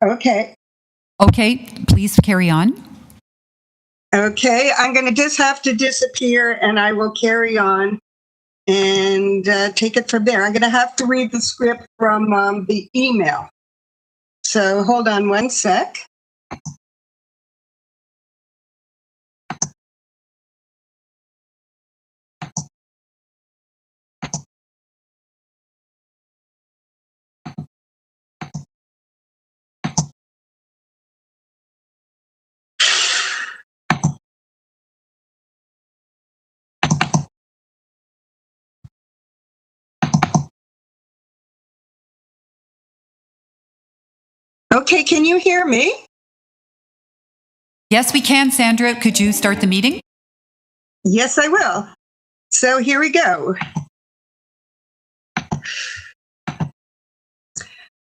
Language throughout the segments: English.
Okay. Okay, please carry on. Okay, I'm going to just have to disappear and I will carry on and take it from there. I'm going to have to read the script from the email. So hold on one sec. Okay, can you hear me? Yes, we can, Sandra. Could you start the meeting? Yes, I will. So here we go.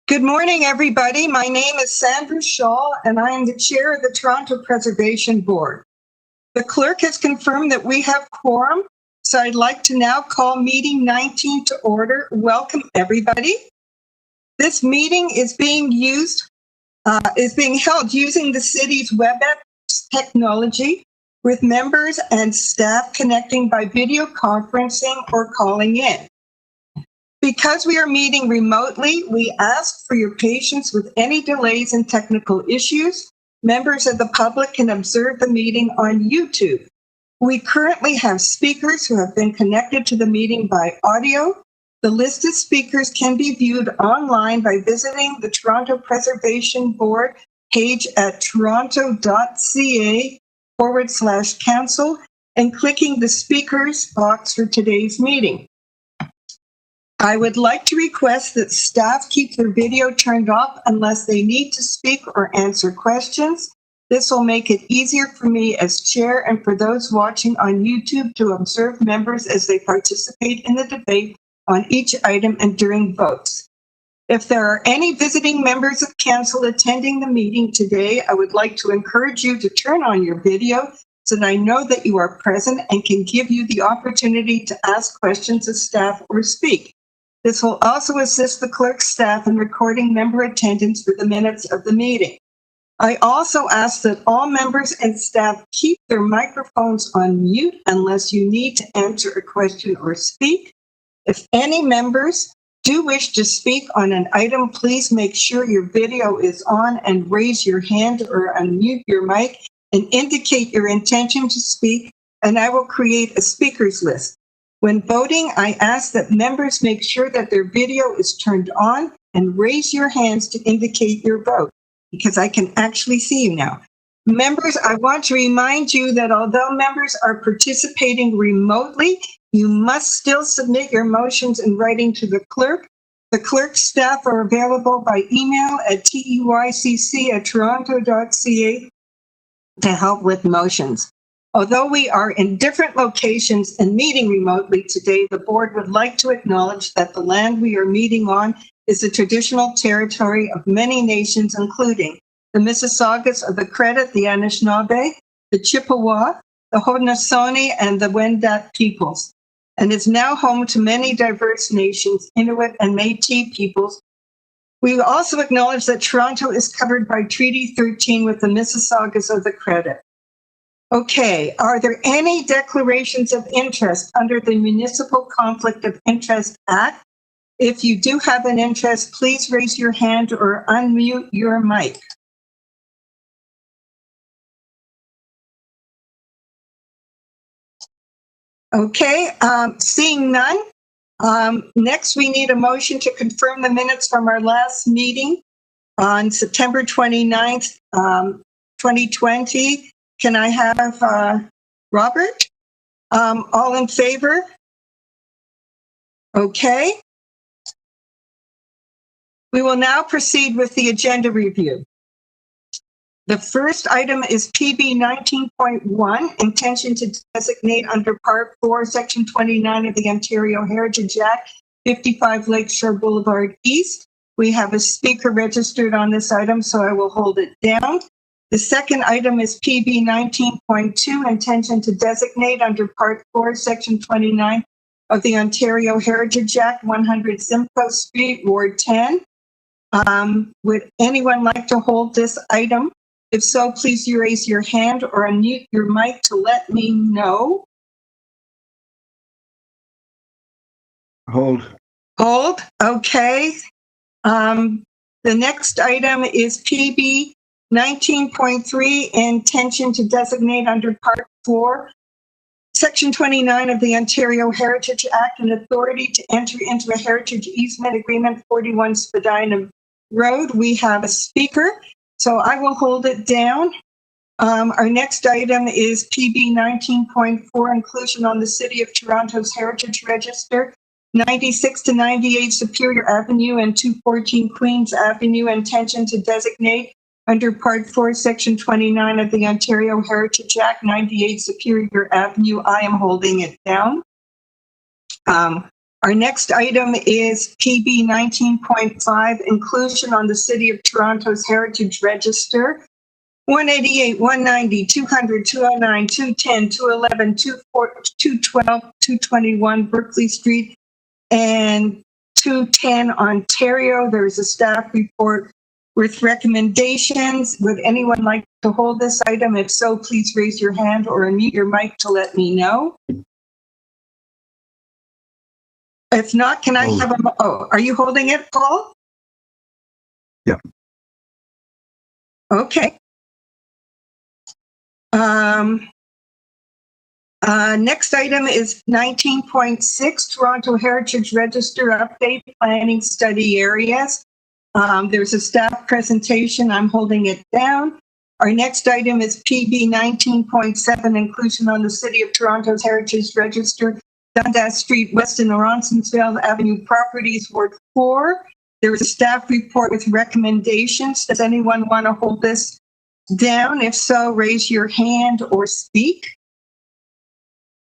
Good morning, everybody. My name is Sandra Shaw, and I am the chair of the Toronto Preservation Board. The clerk has confirmed that we have quorum, so I'd like to now call meeting 19 to order. Welcome, everybody. This meeting is being held using the city's WebEx technology, with members and staff connecting by video conferencing or calling in. Because we are meeting remotely, we ask for your patience with any delays and technical issues. Members of the public can observe the meeting on YouTube. We currently have speakers who have been connected to the meeting by audio. The list of speakers can be viewed online by visiting the Toronto Preservation Board page at toronto.ca/council and clicking the speakers box for today's meeting. I would like to request that staff keep their video turned off unless they need to speak or answer questions. This will make it easier for me as chair and for those watching on YouTube to observe members as they participate in the debate on each item and during votes. If there are any visiting members of council attending the meeting today, I would like to encourage you to turn on your video so that I know that you are present and can give you the opportunity to ask questions of staff or speak. This will also assist the clerk's staff in recording member attendance for the minutes of the meeting. I also ask that all members and staff keep their microphones on mute unless you need to answer a question or speak. If any members do wish to speak on an item, please make sure your video is on and raise your hand or unmute your mic and indicate your intention to speak, and I will create a speakers list. When voting, I ask that members make sure that their video is turned on and raise your hands to indicate your vote, because I can actually see you now. Members, I want to remind you that although members are participating remotely, you must still submit your motions in writing to the clerk. The clerk's staff are available by email at teycc@toronto.ca to help with motions. Although we are in different locations and meeting remotely today, the board would like to acknowledge that the land we are meeting on is the traditional territory of many nations, including the Mississaugas of the Credit, the Anishinaabe, the Chippewa, the Haudenosaunee, and the Wendat peoples, and is now home to many diverse nations, Inuit and Métis peoples. We also acknowledge that Toronto is covered by Treaty 13 with the Mississaugas of the Credit. Okay, are there any declarations of interest under the Municipal Conflict of Interest Act? If you do have an interest, please raise your hand or unmute your mic. Okay, seeing none. Next, we need a motion to confirm the minutes from our last meeting on September 29th, 2020. Can I have Robert? All in favor? Okay. We will now proceed with the agenda review. The first item is PB 19.1, intention to designate under Part 4, Section 29 of the Ontario Heritage Act, 55 Lakeshore Blvd East. We have a speaker registered on this item, so I will hold it down. The second item is PB 19.2, intention to designate under Part 4, Section 29 of the Ontario Heritage Act, 100 Simcoe Street, Ward 10. Would anyone like to hold this item? If so, please raise your hand or unmute your mic to let me know. Hold. Hold, okay. The next item is PB 19.3, intention to designate under Part 4, Section 29 of the Ontario Heritage Act, an authority to enter into a heritage easement agreement, 41 Spadina Road. We have a speaker, so I will hold it down. Our next item is PB 19.4, inclusion on the City of Toronto's Heritage Register, 96 to 98 Superior Avenue and 214 Queens Avenue, intention to designate under Part 4, Section 29 of the Ontario Heritage Act, 98 Superior Avenue. I am holding it down. Our next item is PB 19.5, inclusion on the City of Toronto's Heritage Register, 188, 190, 200, 209, 210, 211, 212, 221 Berkeley Street, and 210 Ontario. There's a staff report with recommendations. Would anyone like to hold this item? If so, please raise your hand or unmute your mic to let me know. If not, can I have a, oh, are you holding it, Paul? Yeah. Okay. Next item is 19.6, Toronto Heritage Register update, planning study areas. There's a staff presentation. I'm holding it down. Our next item is PB 19.7, inclusion on the City of Toronto's Heritage Register, Dundas Street, West in Oronsonsville Avenue properties, Ward 4. There is a staff report with recommendations. Does anyone want to hold this down? If so, raise your hand or speak.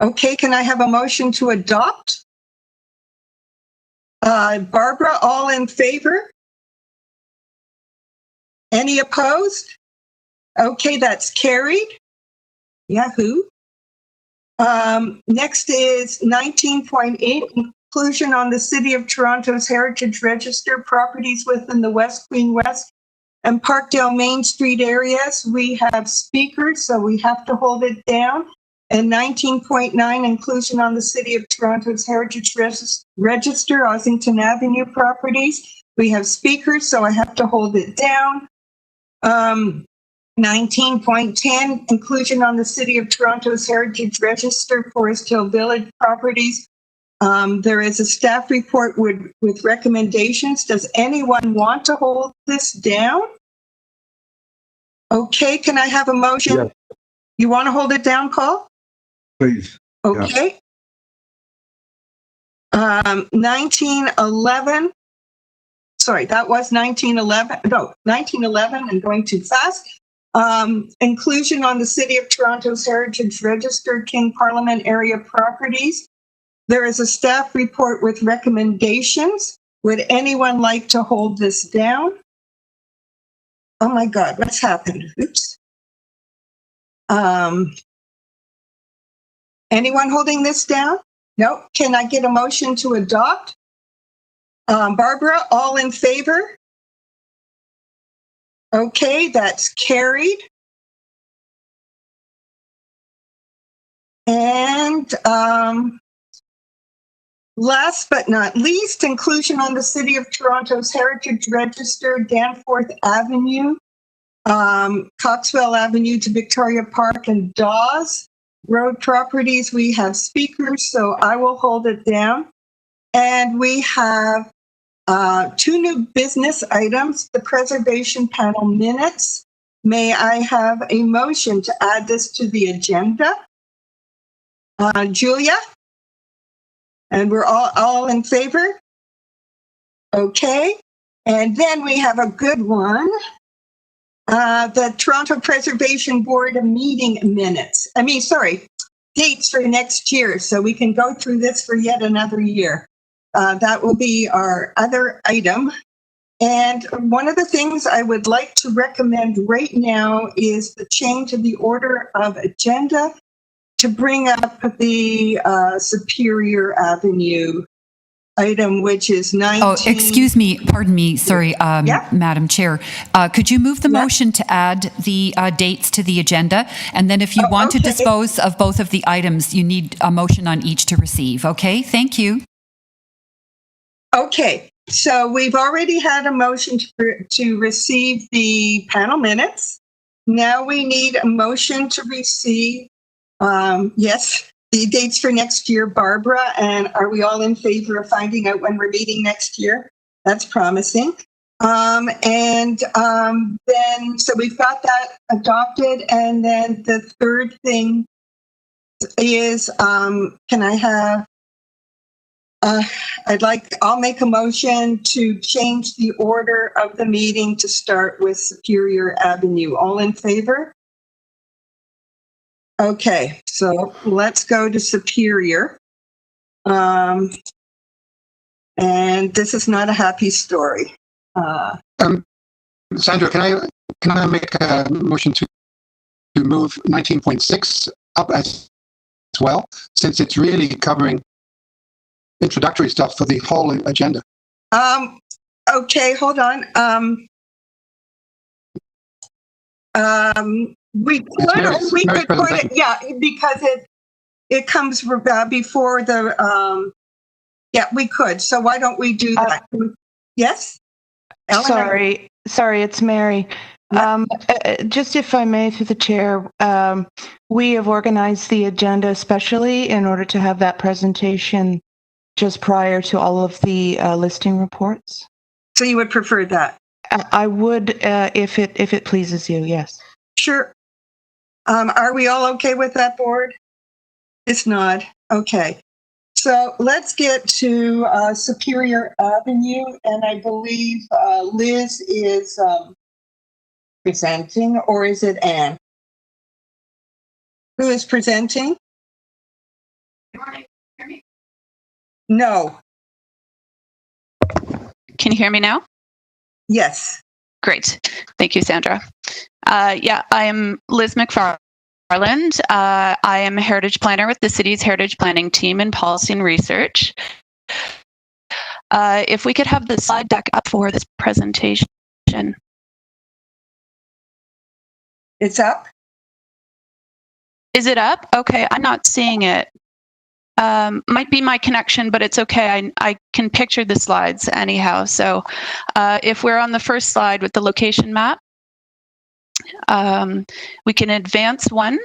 Okay, can I have a motion to adopt? Barbara, all in favor? Any opposed? Okay, that's carried. Yahoo. Next is 19.8, inclusion on the City of Toronto's Heritage Register, properties within the West Queen West and Parkdale Main Street areas. We have speakers, so we have to hold it down. And 19.9, inclusion on the City of Toronto's Heritage Register, Ossington Avenue properties. We have speakers, so I have to hold it down. 19.10, inclusion on the City of Toronto's Heritage Register, Forest Hill Village properties. There is a staff report with recommendations. Does anyone want to hold this down? Okay, can I have a motion? Yeah. You want to hold it down, Paul? Please. Okay. 1911. Sorry, that was 1911. No, 1911 and going too fast. Inclusion on the City of Toronto's Heritage Register, King Parliament area properties. There is a staff report with recommendations. Would anyone like to hold this down? Oh my God, what's happened? Oops. Anyone holding this down? No. Can I get a motion to adopt? Barbara, all in favor? Okay, that's carried. And last but not least, inclusion on the City of Toronto's Heritage Register, Danforth Avenue, Coxwell Avenue to Victoria Park and Dawes Road properties. We have speakers, so I will hold it down. And we have two new business items, the preservation panel minutes. May I have a motion to add this to the agenda? Julia? And we're all in favor? Okay. And then we have a good one. The Toronto Preservation Board meeting minutes. Dates for next year, so we can go through this for yet another year. That will be our other item. And one of the things I would like to recommend right now is the change of the order of agenda to bring up the Superior Avenue item, which is 19. Oh, excuse me, pardon me, sorry, Yeah. Madam Chair. Could you move the Yeah. motion to add the dates to the agenda? And then if you Oh, want to okay. dispose of both of the items, you need a motion on each to receive, okay? Thank you. Okay, so we've already had a motion to receive the panel minutes. Now we need a motion to receive, yes, the dates for next year, Barbara, and are we all in favor of finding out when we're meeting next year? That's promising. Then, so we've got that adopted, and then the third thing is, can I have I'll make a motion to change the order of the meeting to start with Superior Avenue. All in favor? Okay, so let's go to Superior. And this is not a happy story. Sandra, can I make a motion to move 19.6 up as well, since it's really covering introductory stuff for the whole agenda? Okay, hold on. We could put it, yeah, because it comes before the, yeah, we could. So why don't we do that? Yes? Ellen? Sorry, it's Mary. Yeah. Just if I may, through the chair, we have organized the agenda especially in order to have that presentation just prior to all of the listing reports. So you would prefer that? I would, if it pleases you, yes. Sure. Are we all okay with that, board? It's not. Okay. So let's get to Superior Avenue, and I believe Liz is presenting, or is it Anne? Who is presenting? No. Can you hear me now? Yes. Great. Thank you, Sandra. Yeah, I am Liz McFarland. I am a heritage planner with the city's heritage planning team in policy and research. If we could have the slide deck up for this presentation. It's up? Is it up? Okay, I'm not seeing it. Might be my connection, but it's okay. I can picture the slides anyhow. So if we're on the first slide with the location map, we can advance one.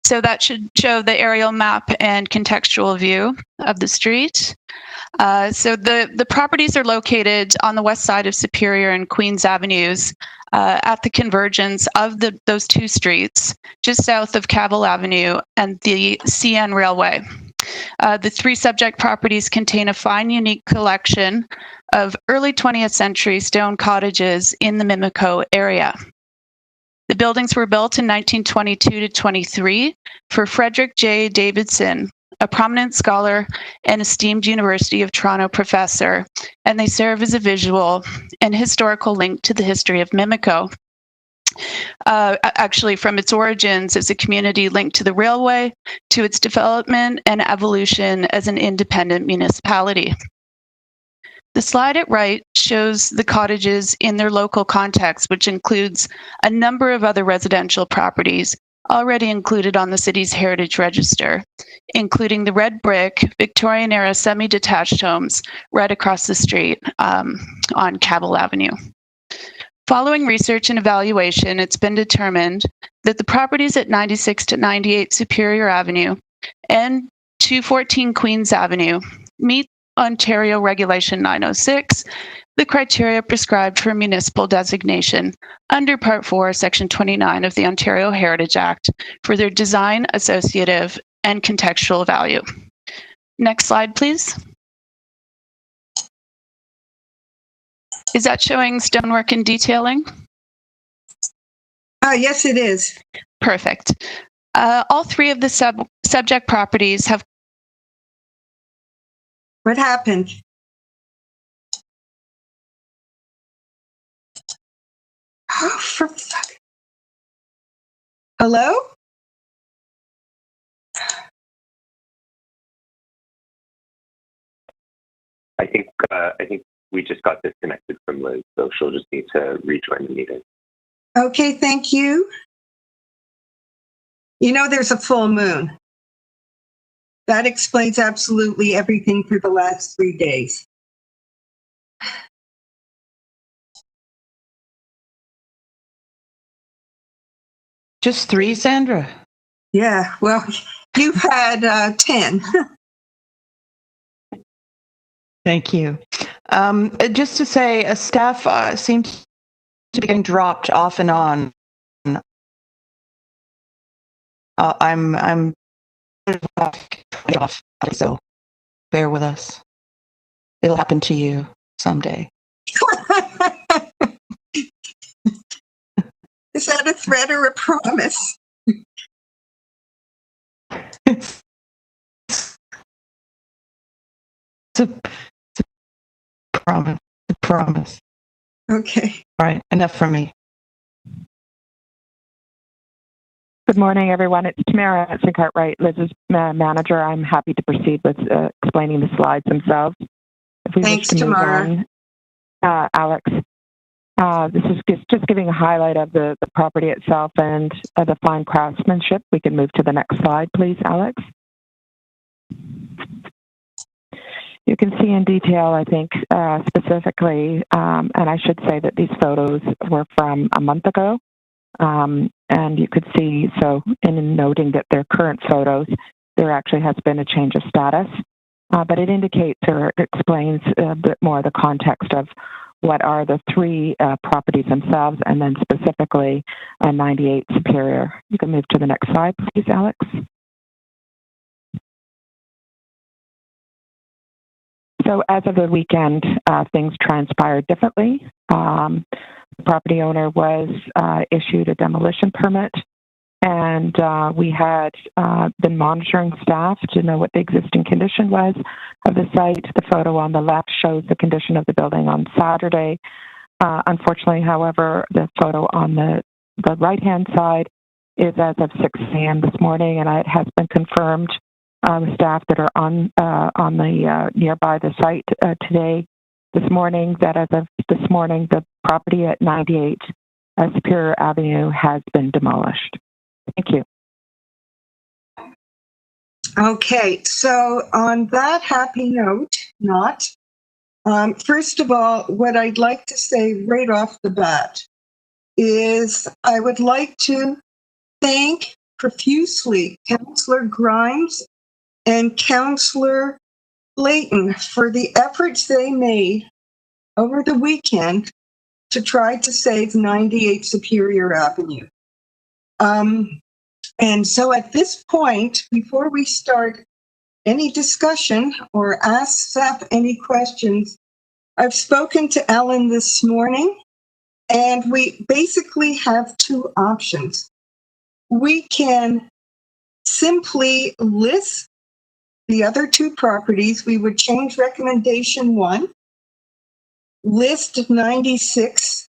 So that should show the aerial map and contextual view of the street. So the properties are located on the west side of Superior and Queens Avenues at the convergence of those two streets, just south of Cabell Avenue and the CN Railway. The three subject properties contain a fine, unique collection of early 20th century stone cottages in the Simcoe area. The buildings were built in 1922 to 23 for Frederick J. Davidson, a prominent scholar and esteemed University of Toronto professor, and they serve as a visual and historical link to the history of Simcoe. Actually, from its origins as a community linked to the railway, to its development and evolution as an independent municipality. The slide at right shows the cottages in their local context, which includes a number of other residential properties already included on the city's Heritage Register, including the red brick Victorian-era semi-detached homes right across the street on Cabell Avenue. Following research and evaluation, it's been determined that the properties at 96 to 98 Superior Avenue and 214 Queens Avenue meet Ontario Regulation 906, the criteria prescribed for municipal designation under Part 4, Section 29 of the Ontario Heritage Act for their design, associative, and contextual value. Next slide, please. Is that showing stonework and detailing? Yes, it is. Perfect. All three of the subject properties have. What happened? Oh, for fuck. Hello? I think we just got disconnected from Liz, so she'll just need to rejoin the meeting. Okay, thank you. You know, there's a full moon. That explains absolutely everything for the last 3 days. Just 3, Sandra? Yeah, well, you've had 10. Thank you. Just to say, staff seems to be getting dropped off and on. I'm off, so bear with us. It'll happen to you someday. Is that a threat or a promise? It's a promise. A promise. Okay. All right, enough from me. Good morning, everyone. It's Tamara at Cartwright, Liz's manager. I'm happy to proceed with explaining the slides themselves. If we Thanks, wish to move Tamara. on, Alex, this is just giving a highlight of the property itself and the fine craftsmanship. We can move to the next slide, please, Alex. You can see in detail, I think, specifically, and I should say that these photos were from a month ago. And you could see, so in noting that they're current photos, there actually has been a change of status, but it indicates or explains a bit more the context of what are the 3 properties themselves, and then specifically 98 Superior. You can move to the next slide, please, Alex. So as of the weekend, things transpired differently. The property owner was issued a demolition permit, and we had been monitoring staff to know what the existing condition was of the site. The photo on the left shows the condition of the building on Saturday. Unfortunately, however, the photo on the right-hand side is as of 6 a.m. this morning, and it has been confirmed with staff that are on the nearby the site today, this morning, that as of this morning, the property at 98 Superior Avenue has been demolished. Thank you. Okay, so on that happy note, first of all, what I'd like to say right off the bat is I would like to thank profusely Councillor Grimes and Councillor Layton for the efforts they made over the weekend to try to save 98 Superior Avenue. And so at this point, before we start any discussion or ask staff any questions, I've spoken to Ellen this morning, and we basically have 2 options. We can simply list the other 2 properties. We would change recommendation 1, list 96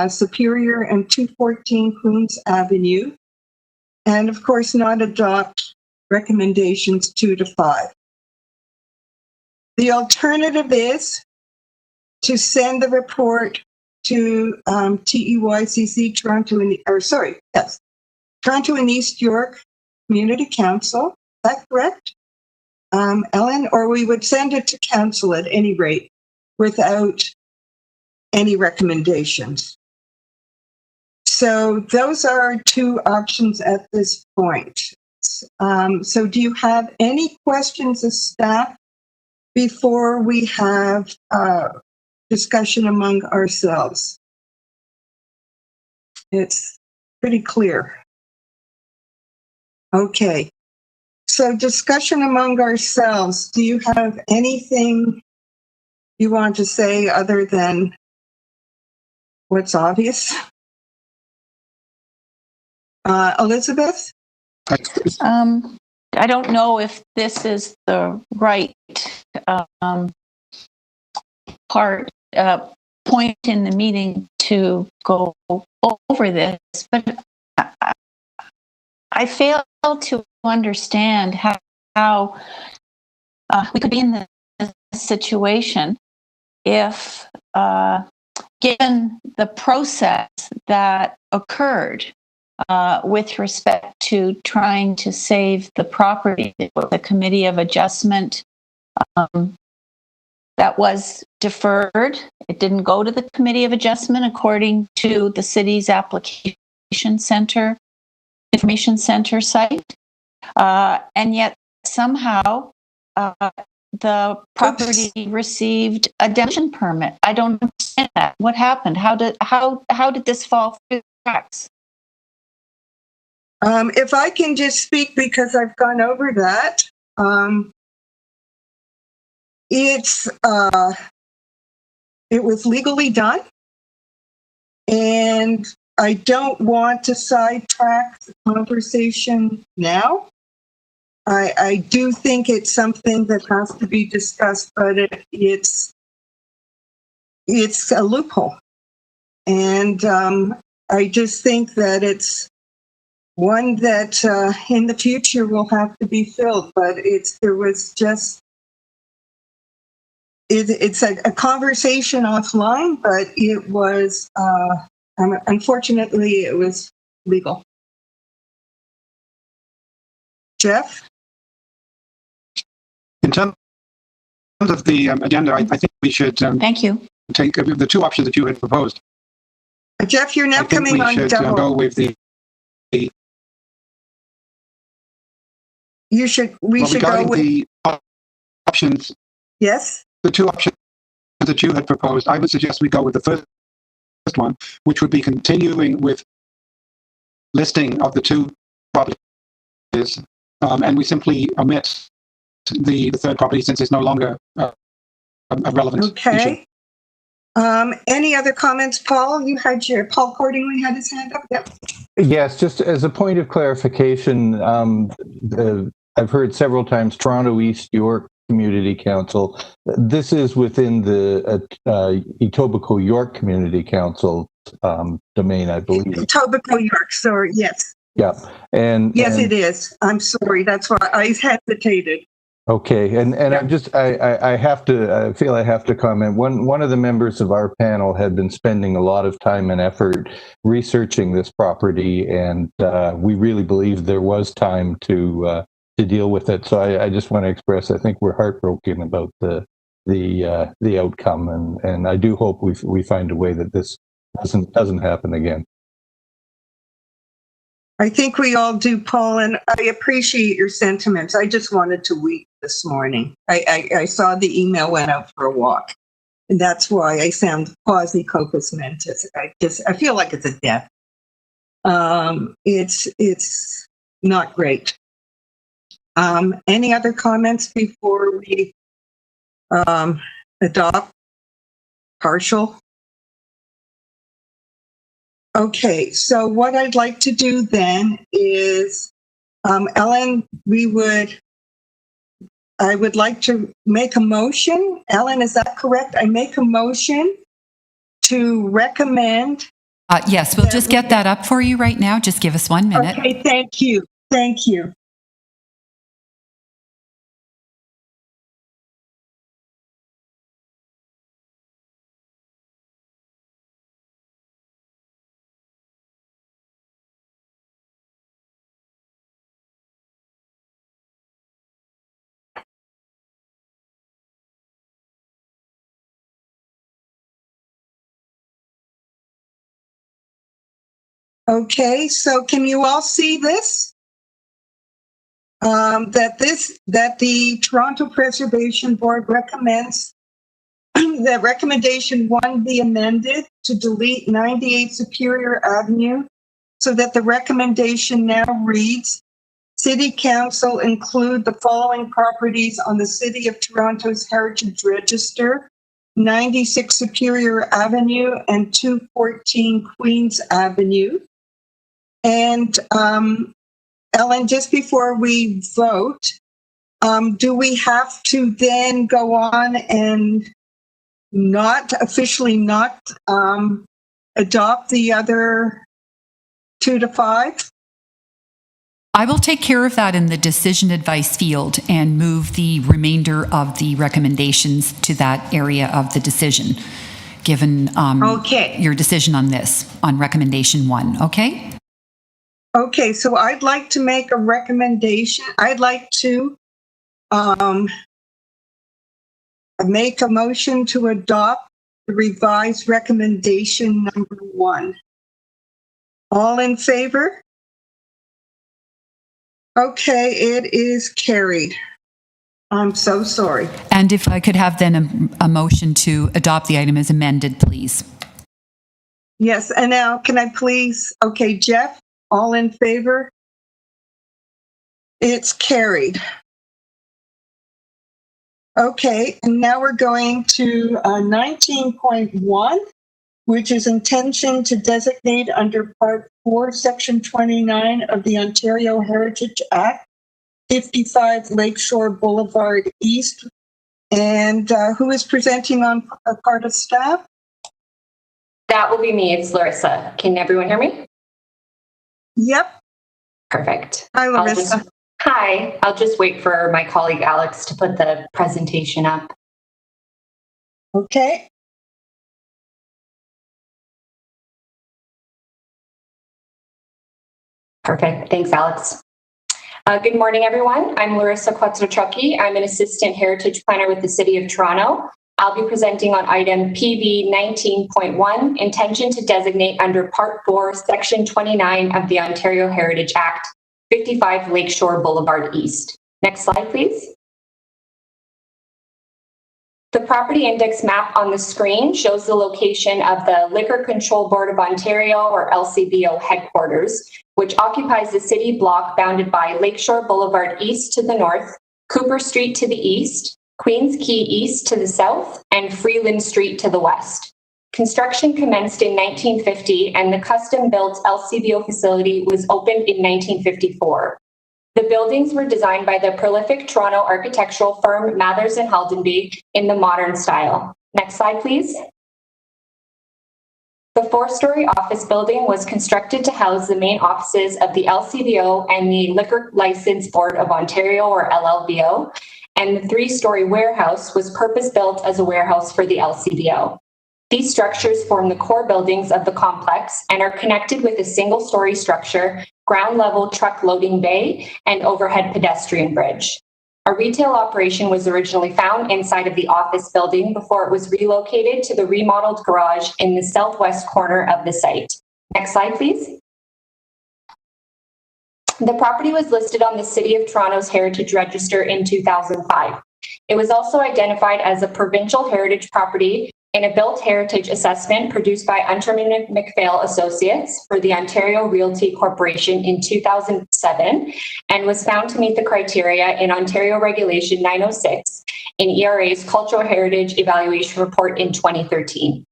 Superior and 214 Queens Avenue, and of course not adopt recommendations 2 to 5. The alternative is to send the report to TEYCC, Toronto and East York Community Council. Is that correct, Ellen? Or we would send it to council at any rate without any recommendations. So those are 2 options at this point. So do you have any questions of staff before we have discussion among ourselves? It's pretty clear. Okay. So discussion among ourselves. Do you have anything you want to say other than what's obvious? Elizabeth? I don't know if this is the right point in the meeting to go over this, but I fail to understand how we could be in this situation if, given the process that occurred with respect to trying to save the property, the committee of adjustment that was deferred. It didn't go to the committee of adjustment according to the city's application center, information center site. And yet somehow the property received a demolition permit. I don't understand that. What happened? How did this fall through the cracks? If I can just speak because I've gone over that. It was legally done, and I don't want to sidetrack the conversation now. I do think it's something that has to be discussed, but it's a loophole, and I just think that it's one that in the future will have to be filled. But it's a conversation offline, but it was unfortunately it was legal. Jeff? In terms of the agenda, I think we should Thank you. take the two options that you had proposed. Jeff, you're now I think coming we on should double. go with We should go regarding with the options. yes. The two options that you had proposed, I would suggest we go with the first one, which would be continuing with listing of the two properties, and we simply omit the third property since it's no longer a relevant issue. Okay. Any other comments, Paul? Paul Cordingley had his hand up. Yep. Yes, just as a point of clarification, I've heard several times Toronto East York Community Council. This is within the Etobicoke York Community Council domain, I believe. Etobicoke York, sorry, yes. Yeah, Yes, it is. I'm sorry. That's why I hesitated. Okay, and I have to. I feel I have to comment. One of the members of our panel had been spending a lot of time and effort researching this property, and we really believe there was time to deal with it. So I just want to express, I think we're heartbroken about the outcome, and I do hope we find a way that this doesn't happen again. I think we all do, Paul, and I appreciate your sentiments. I just wanted to weep this morning. I saw the email, went out for a walk, and that's why I sound quasi-copus mentis. I feel like it's a death. It's not great. Any other comments before we adopt partial? Okay, so what I'd like to do then is, Ellen, I would like to make a motion. Ellen, is that correct? I make a motion to recommend. Yes, we'll just get that up for you right now. Just give us 1 minute. Okay, thank you. Thank you. Okay, so can you all see this? That the Toronto Preservation Board recommends that recommendation 1 be amended to delete 98 Superior Avenue so that the recommendation now reads, City Council include the following properties on the City of Toronto's Heritage Register: 96 Superior Avenue and 214 Queens Avenue. And Ellen, just before we vote, do we have to then go on and not adopt the other 2 to 5? I will take care of that in the decision advice field and move the remainder of the recommendations to that area of the decision, given Okay. your decision on this, on recommendation 1, okay? Okay, so I'd like to make a recommendation. I'd like to make a motion to adopt the revised recommendation number 1. All in favor? Okay, it is carried. I'm so sorry. And if I could have then a motion to adopt the item as amended, please. Yes, and now can I please, okay, Jeff, all in favor? It's carried. Okay, and now we're going to 19.1, which is intention to designate under Part 4, Section 29 of the Ontario Heritage Act, 55 Lakeshore Boulevard East. And who is presenting on a part of staff? That will be me. It's Larissa. Can everyone hear me? Yep. Perfect. Hi, Larissa. Hi. I'll just wait for my colleague Alex to put the presentation up. Okay. Perfect. Thanks, Alex. Good morning, everyone. I'm Larissa Quetzalcoatl. I'm an assistant heritage planner with the City of Toronto. I'll be presenting on item PB 19.1, intention to designate under Part 4, Section 29 of the Ontario Heritage Act, 55 Lakeshore Boulevard East. Next slide, please. The property index map on the screen shows the location of the Liquor Control Board of Ontario, or LCBO headquarters, which occupies the city block bounded by Lakeshore Boulevard East to the north, Cooper Street to the east, Queens Quay East to the south, and Freeland Street to the west. Construction commenced in 1950, and the custom-built LCBO facility was opened in 1954. The buildings were designed by the prolific Toronto architectural firm Mathers and Haldenby in the modern style. Next slide, please. The 4-story office building was constructed to house the main offices of the LCBO and the Liquor License Board of Ontario, or LLBO, and the 3-story warehouse was purpose-built as a warehouse for the LCBO. These structures form the core buildings of the complex and are connected with a single-story structure, ground-level truck loading bay, and overhead pedestrian bridge. A retail operation was originally found inside of the office building before it was relocated to the remodeled garage in the southwest corner of the site. Next slide, please. The property was listed on the City of Toronto's Heritage Register in 2005. It was also identified as a provincial heritage property in a built heritage assessment produced by Unterman McPhail Associates for the Ontario Realty Corporation in 2007 and was found to meet the criteria in Ontario Regulation 906 in ERA's Cultural Heritage Evaluation Report in 2013.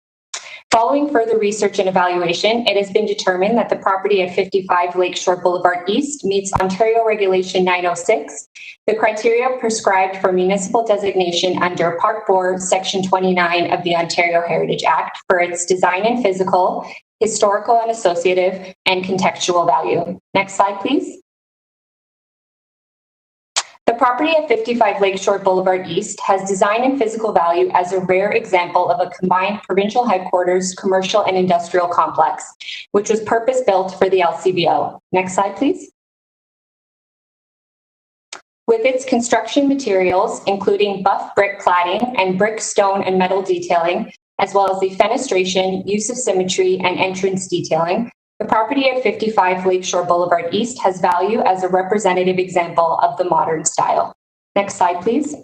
Following further research and evaluation, it has been determined that the property at 55 Lakeshore Boulevard East meets Ontario Regulation 906, the criteria prescribed for municipal designation under Part 4, Section 29 of the Ontario Heritage Act for its design and physical, historical and associative, and contextual value. Next slide, please. The property at 55 Lakeshore Boulevard East has design and physical value as a rare example of a combined provincial headquarters, commercial and industrial complex, which was purpose-built for the LCBO. Next slide, please. With its construction materials, including buff brick cladding and brick, stone, and metal detailing, as well as the fenestration, use of symmetry, and entrance detailing, the property at 55 Lakeshore Boulevard East has value as a representative example of the modern style. Next slide, please.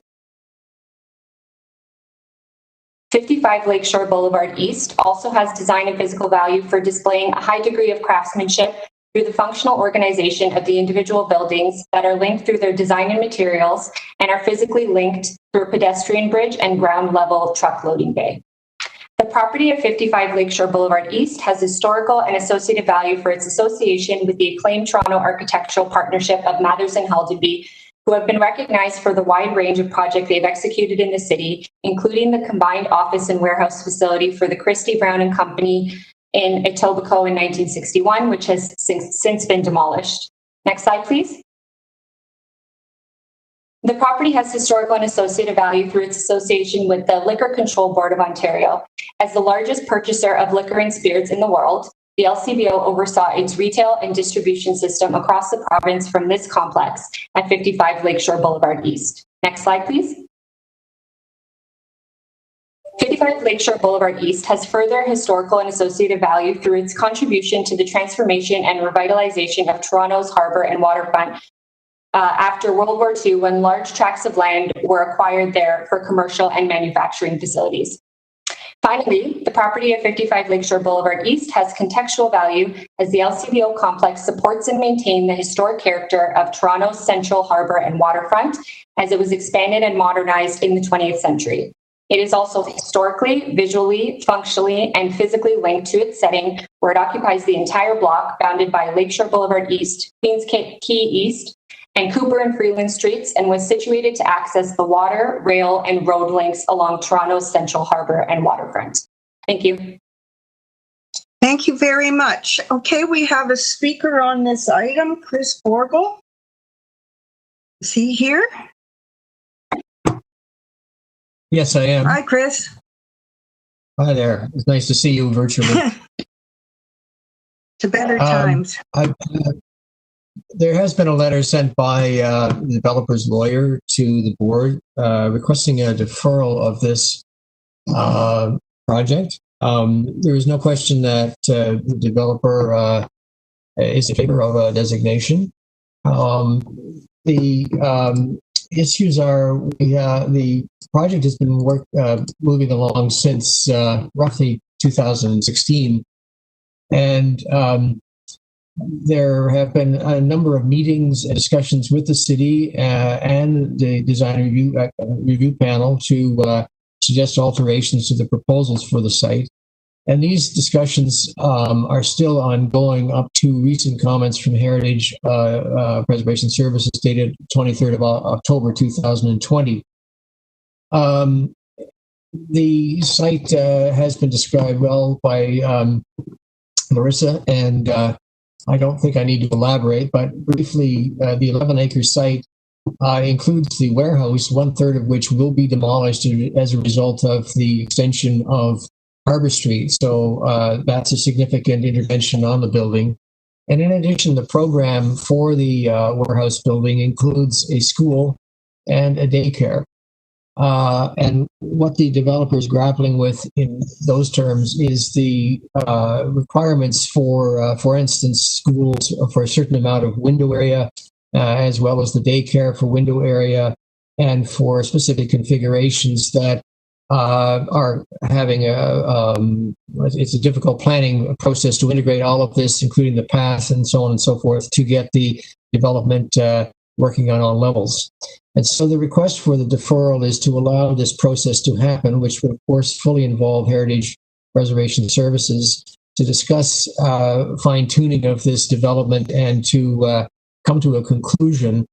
55 Lakeshore Boulevard East also has design and physical value for displaying a high degree of craftsmanship through the functional organization of the individual buildings that are linked through their design and materials and are physically linked through a pedestrian bridge and ground level truck loading bay. The property at 55 Lakeshore Boulevard East has historical and associative value for its association with the acclaimed Toronto architectural partnership of Mathers and Haldenby, who have been recognized for the wide range of projects they've executed in the city, including the combined office and warehouse facility for the Christie Brown and Company in Etobicoke in 1961, which has since been demolished. Next slide, please. The property has historical and associated value through its association with the Liquor Control Board of Ontario. As the largest purchaser of liquor and spirits in the world, the LCBO oversaw its retail and distribution system across the province from this complex at 55 Lakeshore Boulevard East. Next slide, please. 55 Lakeshore Boulevard East has further historical and associated value through its contribution to the transformation and revitalization of Toronto's harbour and waterfront after World War II, when large tracts of land were acquired there for commercial and manufacturing facilities. Finally, the property at 55 Lakeshore Boulevard East has contextual value as the LCBO complex supports and maintains the historic character of Toronto's central harbour and waterfront as it was expanded and modernized in the 20th century. It is also historically, visually, functionally, and physically linked to its setting, where it occupies the entire block bounded by Lakeshore Boulevard East, Queens Quay East, and Cooper and Freeland Streets, and was situated to access the water, rail, and road links along Toronto's central harbour and waterfront. Thank you. Thank you very much. Okay, we have a speaker on this item, Chris Borgle. Is he here? Yes, I am. Hi, Chris. Hi there. It's nice to see you virtually. To better times. There has been a letter sent by the developer's lawyer to the board requesting a deferral of this project. There is no question that the developer is in favor of a designation. The issues are the project has been moving along since roughly 2016, and there have been a number of meetings and discussions with the city and the design review panel to suggest alterations to the proposals for the site. And these discussions are still ongoing up to recent comments from Heritage Preservation Services dated 23rd of October 2020. The site has been described well by Larissa, and I don't think I need to elaborate, but briefly, the 11-acre site includes the warehouse, 1/3 of which will be demolished as a result of the extension of Harbor Street. So that's a significant intervention on the building. And in addition, the program for the warehouse building includes a school and a daycare. And what the developer is grappling with in those terms is the requirements for instance, schools for a certain amount of window area, as well as the daycare for window area, and for specific configurations that are having it's a difficult planning process to integrate all of this, including the path and so on and so forth, to get the development working on all levels. And so the request for the deferral is to allow this process to happen, which would, of course, fully involve Heritage Preservation Services to discuss fine-tuning of this development and to come to a conclusion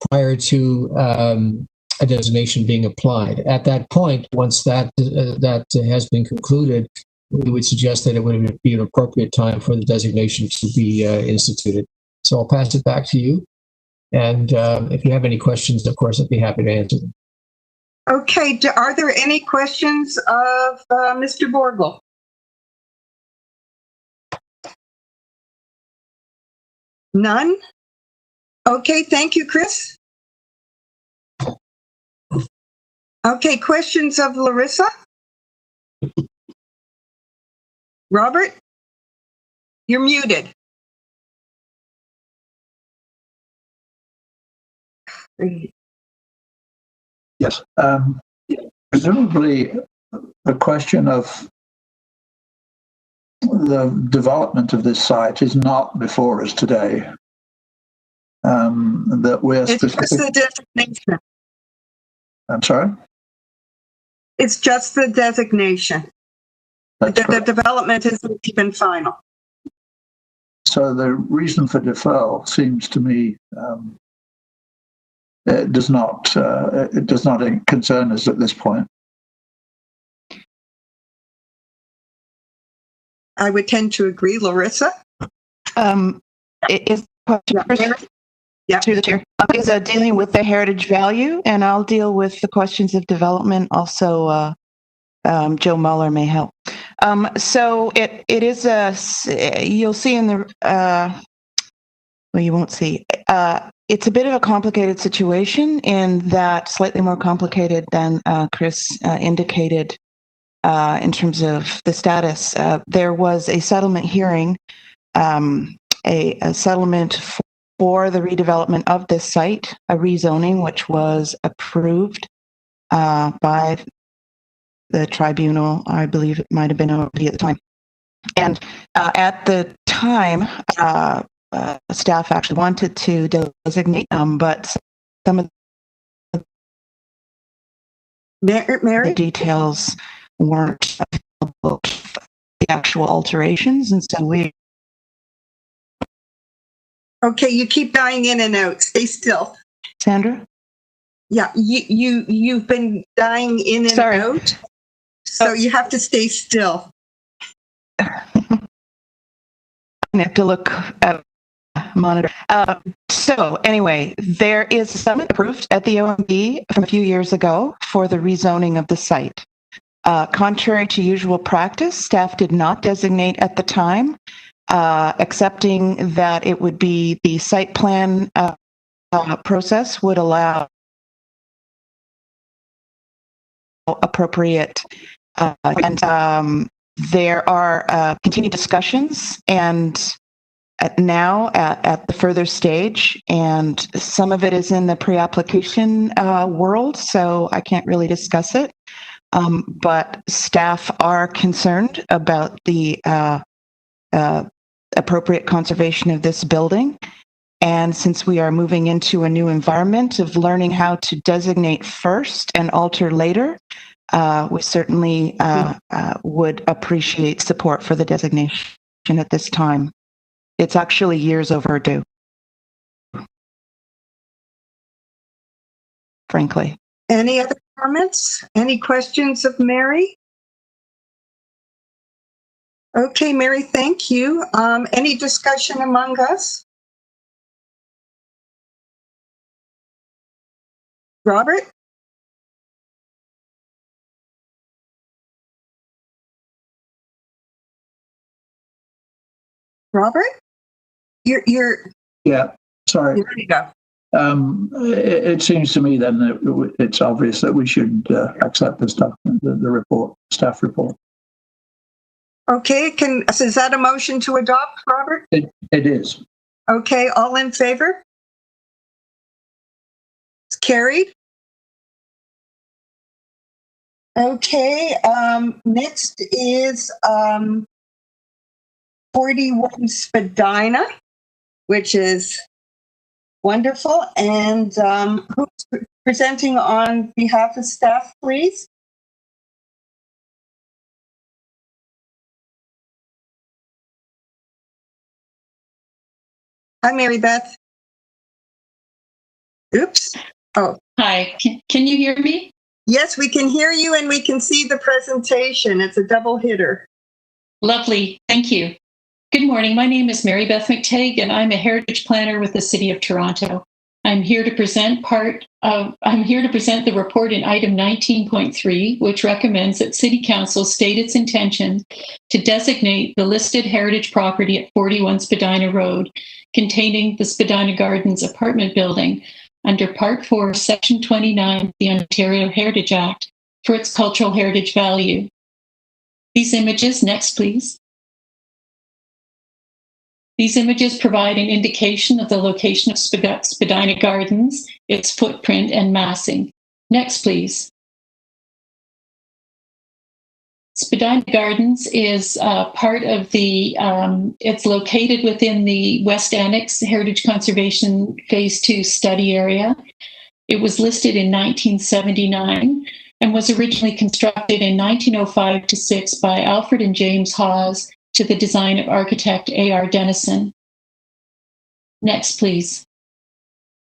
prior to a designation being applied. At that point, once that has been concluded, we would suggest that it would be an appropriate time for the designation to be instituted. So I'll pass it back to you. And if you have any questions, of course, I'd be happy to answer them. Okay, are there any questions of Mr. Borgle? None? Okay, thank you, Chris. Okay, questions of Larissa? Robert? You're muted. Yes. Presumably, the question of the development of this site is not before us today. That we're it's just the designation. I'm sorry? It's just the designation. The development isn't even final. So the reason for deferral seems to me it does not concern us at this point. I would tend to agree, Larissa. through the chair, is dealing with the heritage value, and I'll deal with the questions of development. Also, Joe Muller may help. So it is you'll see in the, well, you won't see. It's a bit of a complicated situation in that slightly more complicated than Chris indicated in terms of the status. There was a settlement hearing, a settlement for the redevelopment of this site, a rezoning, which was approved by the tribunal. I believe it might have been OMB at the time. And at the time, staff actually wanted to designate them, but some of the details weren't available, the actual alterations, and so we. Okay, you keep dying in and out. Stay still. Sandra? Yeah, you've been dying in and out, so you have to stay still. I have to look at monitor. So anyway, there is a settlement approved at the OMB from a few years ago for the rezoning of the site. Contrary to usual practice, staff did not designate at the time, accepting that it would be the site plan process would allow appropriate and there are continued discussions and now at the further stage, and some of it is in the pre-application world, so I can't really discuss it. But staff are concerned about the appropriate conservation of this building. And since we are moving into a new environment of learning how to designate first and alter later, we certainly would appreciate support for the designation at this time. It's actually years overdue, frankly. Any other comments? Any questions of Mary? Okay, Mary, thank you. Any discussion among us? Robert? Robert? You're Yeah, sorry. there you go. It seems to me then that it's obvious that we should accept the report, staff report. Okay, is that a motion to adopt, Robert? It is. Okay, all in favor? It's carried. Okay, next is 41 Spadina, which is wonderful. And who's presenting on behalf of staff, please? Hi, Mary Beth. Oops. Oh. Hi, can you hear me? Yes, we can hear you and we can see the presentation. It's a double hitter. Lovely, thank you. Good morning, my name is Mary Beth McTagg and I'm a heritage planner with the City of Toronto. I'm here to present the report in item 19.3, which recommends that City Council state its intention to designate the listed heritage property at 41 Spadina Road, containing the Spadina Gardens apartment building, under Part 4, Section 29 of the Ontario Heritage Act for its cultural heritage value. These images, next please. These images provide an indication of the location of Spadina Gardens, its footprint and massing. Next please. Spadina Gardens is part of the, it's located within the West Annex Heritage Conservation Phase 2 study area. It was listed in 1979 and was originally constructed in 1905-6 by Alfred and James Hawes to the design of architect A.R. Dennison. Next, please.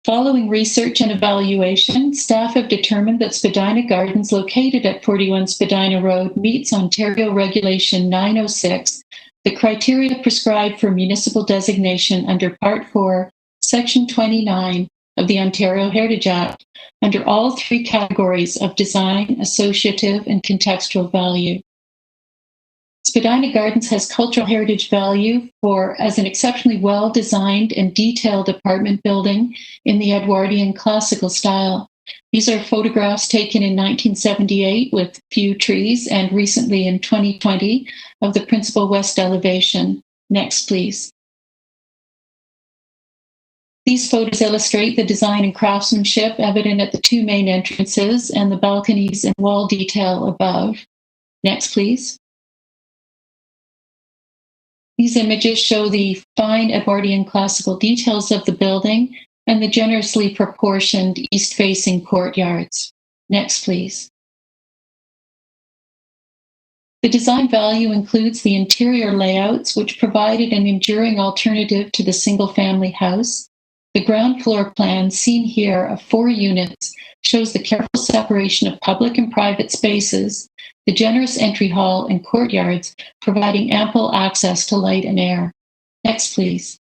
Following research and evaluation, staff have determined that Spadina Gardens, located at 41 Spadina Road, meets Ontario Regulation 906, the criteria prescribed for municipal designation under Part 4, Section 29 of the Ontario Heritage Act under all three categories of design, associative, and contextual value. Spadina Gardens has cultural heritage value as an exceptionally well-designed and detailed apartment building in the Edwardian classical style. These are photographs taken in 1978 with few trees and recently in 2020 of the principal west elevation. Next, please. These photos illustrate the design and craftsmanship evident at the two main entrances and the balconies and wall detail above. Next, please. These images show the fine Edwardian classical details of the building and the generously proportioned east-facing courtyards. Next, please. The design value includes the interior layouts, which provided an enduring alternative to the single-family house. The ground floor plan seen here of 4 units shows the careful separation of public and private spaces, the generous entry hall and courtyards providing ample access to light and air. Next, please.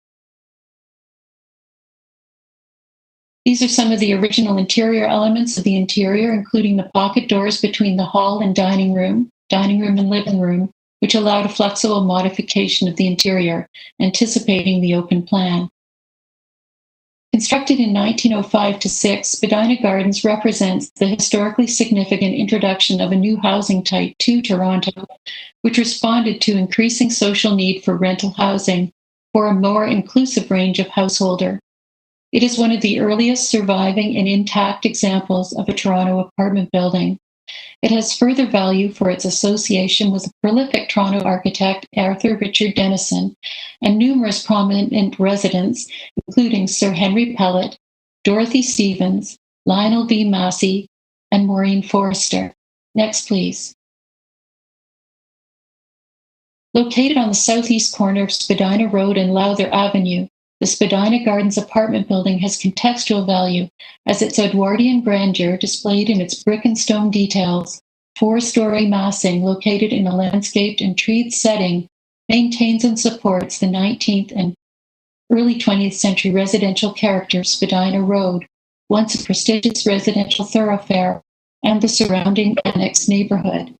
These are some of the original interior elements of the interior, including the pocket doors between the hall and dining room and living room, which allowed a flexible modification of the interior, anticipating the open plan. Constructed in 1905-6, Spadina Gardens represents the historically significant introduction of a new housing type to Toronto, which responded to increasing social need for rental housing for a more inclusive range of householder. It is one of the earliest surviving and intact examples of a Toronto apartment building. It has further value for its association with the prolific Toronto architect Arthur Richard Dennison and numerous prominent residents, including Sir Henry Pellet, Dorothy Stevens, Lionel V. Massey, and Maureen Forrester. Next, please. Located on the southeast corner of Spadina Road and Lowther Avenue, the Spadina Gardens apartment building has contextual value as its Edwardian grandeur displayed in its brick and stone details, 4-story massing located in a landscaped and treed setting maintains and supports the 19th and early 20th century residential character of Spadina Road, once a prestigious residential thoroughfare, and the surrounding annex neighborhood.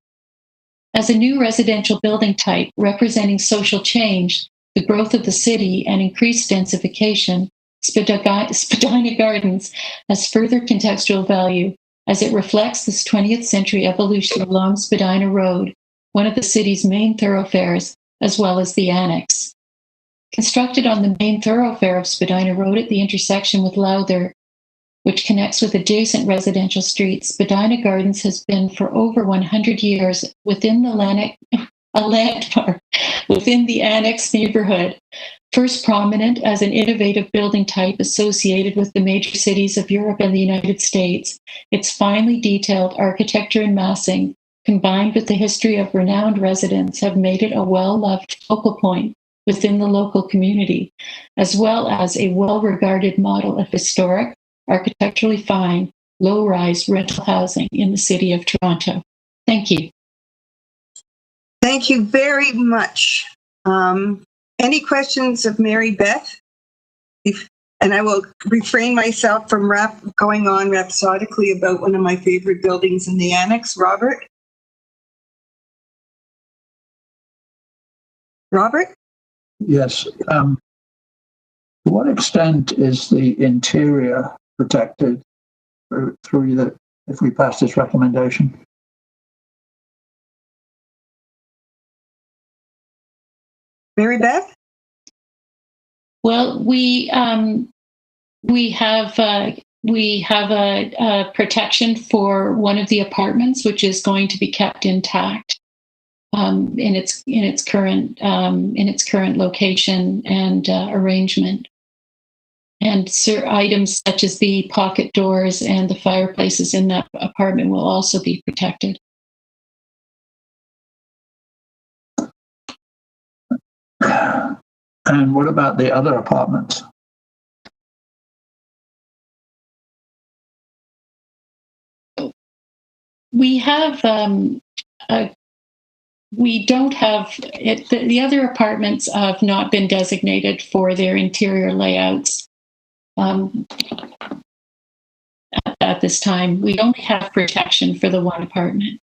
As a new residential building type representing social change, the growth of the city, and increased densification, Spadina Gardens has further contextual value as it reflects this 20th century evolution along Spadina Road, one of the city's main thoroughfares, as well as the annex. Constructed on the main thoroughfare of Spadina Road at the intersection with Lowther, which connects with adjacent residential streets, Spadina Gardens has been for over 100 years within the landmark within the annex neighborhood, first prominent as an innovative building type associated with the major cities of Europe and the United States. Its finely detailed architecture and massing, combined with the history of renowned residents, have made it a well-loved focal point within the local community, as well as a well-regarded model of historic, architecturally fine, low-rise rental housing in the city of Toronto. Thank you. Thank you very much. Any questions of Mary Beth? And I will refrain myself from going on rhapsodically about one of my favorite buildings in the annex. Robert? Robert? Yes. To what extent is the interior protected if we pass this recommendation? Mary Beth? Well, we have a protection for one of the apartments, which is going to be kept intact in its current location and arrangement. And items such as the pocket doors and the fireplaces in that apartment will also be protected. And what about the other apartments? We have, we don't have it. The other apartments have not been designated for their interior layouts. at this time. We only have protection for the one apartment.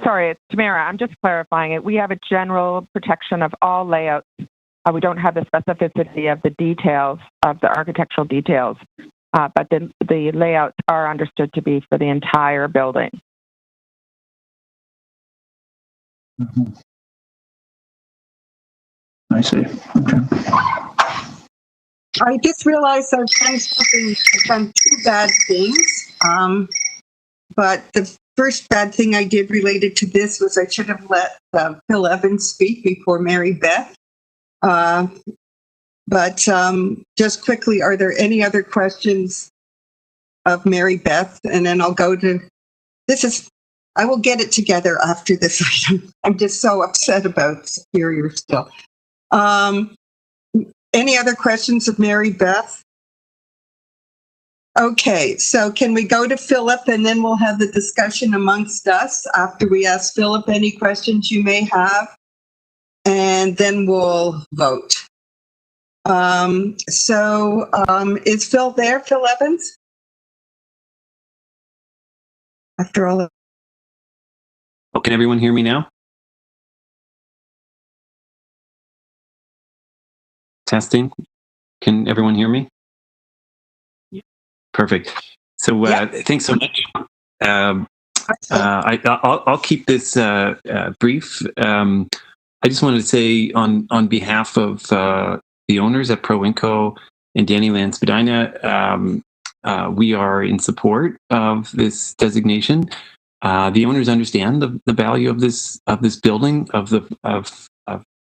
Sorry, it's Tamara. I'm just clarifying it. We have a general protection of all layouts. We don't have the specificity of the details, of the architectural details, but the layouts are understood to be for the entire building. Mm-hmm. I see. Okay. I just realized I've done two bad things. But the first bad thing I did related to this was I should have let Phil Evans speak before Mary Beth. But just quickly, are there any other questions of Mary Beth? And then I'll go to, I will get it together after this item. I'm just so upset about Superior still. Any other questions of Mary Beth? Okay, so can we go to Philip and then we'll have the discussion amongst us after we ask Philip any questions you may have, and then we'll vote. Is Phil there, Phil Evans? After all. Oh, can everyone hear me now? Testing. Can everyone hear me? Perfect. So thanks so much. I'll keep this brief. I just wanted to say on behalf of the owners at ProInco and Danny Land Spadina, we are in support of this designation. The owners understand the value of this building,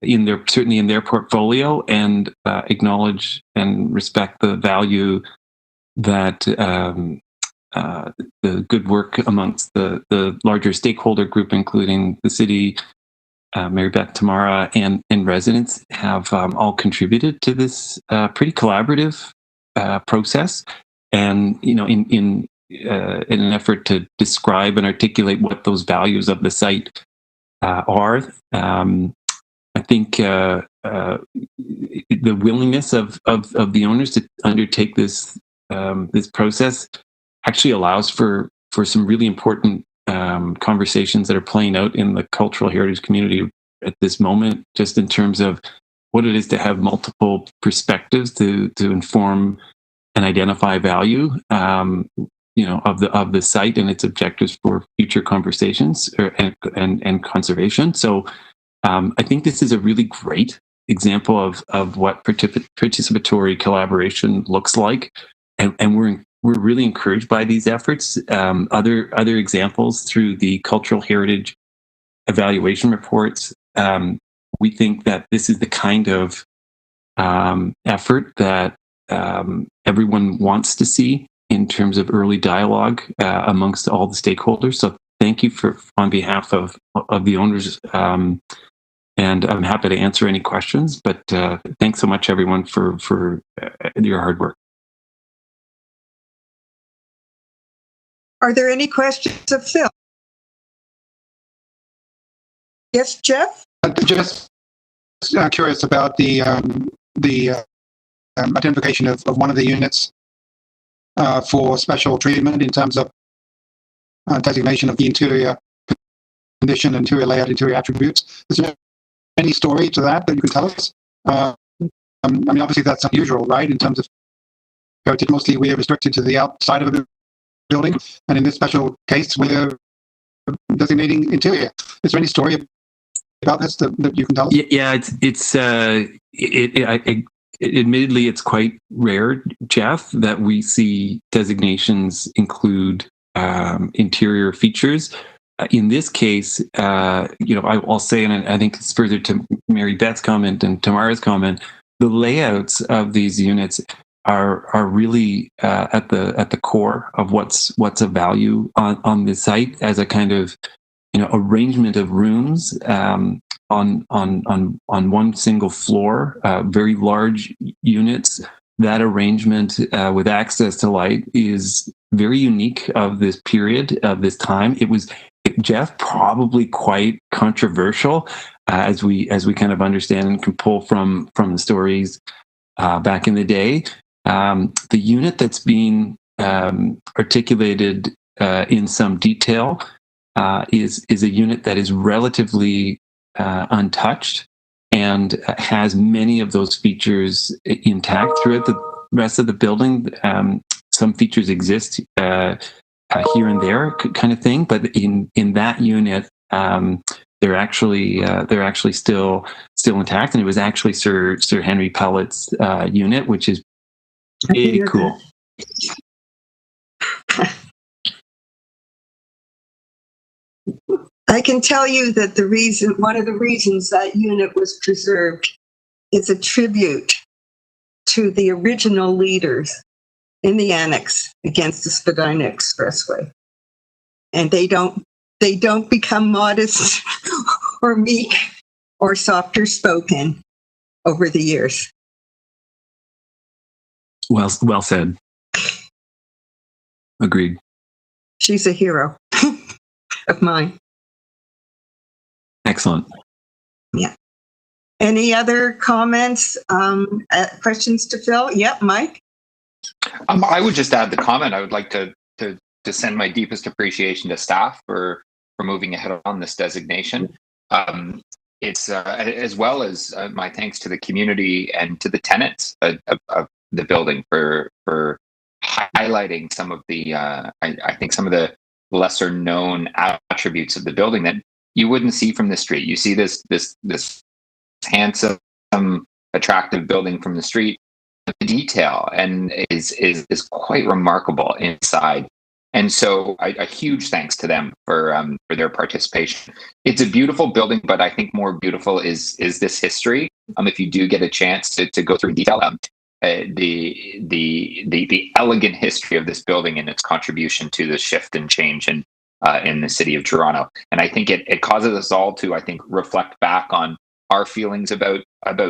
certainly in their portfolio, and acknowledge and respect the value that the good work amongst the larger stakeholder group, including the city, Mary Beth, Tamara, and residents, have all contributed to this pretty collaborative process. And in an effort to describe and articulate what those values of the site are, I think the willingness of the owners to undertake this process actually allows for some really important conversations that are playing out in the cultural heritage community at this moment, just in terms of what it is to have multiple perspectives to inform and identify value, of the site and its objectives for future conversations and conservation. So I think this is a really great example of what participatory collaboration looks like, and we're really encouraged by these efforts. Other examples through the cultural heritage evaluation reports. We think that this is the kind of effort that everyone wants to see in terms of early dialogue amongst all the stakeholders. So thank you on behalf of the owners, and I'm happy to answer any questions. But thanks so much, everyone, for your hard work. Are there any questions of Phil? Yes, Jeff? Just curious about the identification of one of the units for special treatment in terms of designation of the interior condition, interior layout, interior attributes. Is there any story to that you can tell us? I mean, obviously that's unusual, right? In terms of heritage, mostly we are restricted to the outside of a building, and in this special case, we're designating interior. Is there any story about this that you can tell us? Yeah, admittedly, it's quite rare, Jeff, that we see designations include interior features. In this case, I'll say, and I think it's further to Mary Beth's comment and Tamara's comment, the layouts of these units are really at the core of what's of value on the site, as a kind of arrangement of rooms on one single floor, very large units. That arrangement with access to light is very unique of this period, of this time. It was, Jeff, probably quite controversial, as we kind of understand and can pull from the stories back in the day. The unit that's being articulated in some detail is a unit that is relatively untouched and has many of those features intact throughout the rest of the building. Some features exist here and there, kind of thing, but in that unit, they're actually still intact, and it was actually Sir Henry Pellet's unit, which is pretty cool. I can tell you that one of the reasons that unit was preserved is a tribute to the original leaders in the annex against the Spadina Expressway. And they don't become modest or meek or softer spoken over the years. Well said. Agreed. She's a hero of mine. Excellent. Yeah. Any other comments, questions to Phil? Yep, Mike? I would just add the comment. I would like to send my deepest appreciation to staff for moving ahead on this designation. It's as well as my thanks to the community and to the tenants of the building for highlighting some of the I think some of the lesser known attributes of the building that you wouldn't see from the street. You see this handsome, attractive building from the street. The detail and is quite remarkable inside. And so a huge thanks to them for their participation. It's a beautiful building, but I think more beautiful is this history. If you do get a chance to go through detail, the elegant history of this building and its contribution to the shift and change in the city of Toronto. And I think it causes us all to, I think, reflect back on our feelings about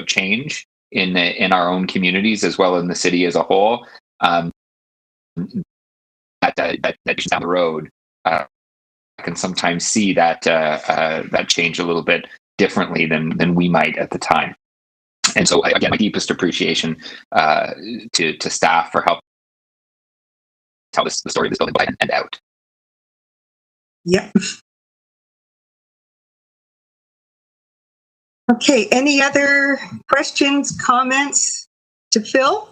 change in our own communities as well as in the city as a whole. That down the road, I can sometimes see that change a little bit differently than we might at the time. And so, again, my deepest appreciation to staff for helping tell the story of this building by and out. Yep. Okay, any other questions, comments to Phil?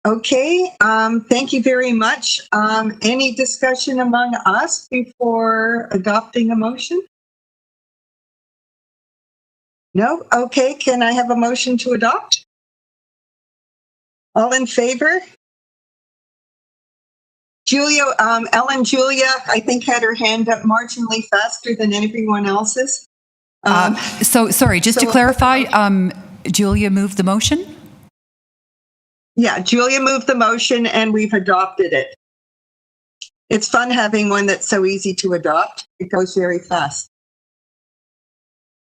Okay, thank you very much. Any discussion among us before adopting a motion? No? Okay, can I have a motion to adopt? All in favor? Ellen Julia, I think, had her hand up marginally faster than everyone else's. Sorry, just to clarify, Julia moved the motion? Yeah, Julia moved the motion and we've adopted it. It's fun having one that's so easy to adopt. It goes very fast.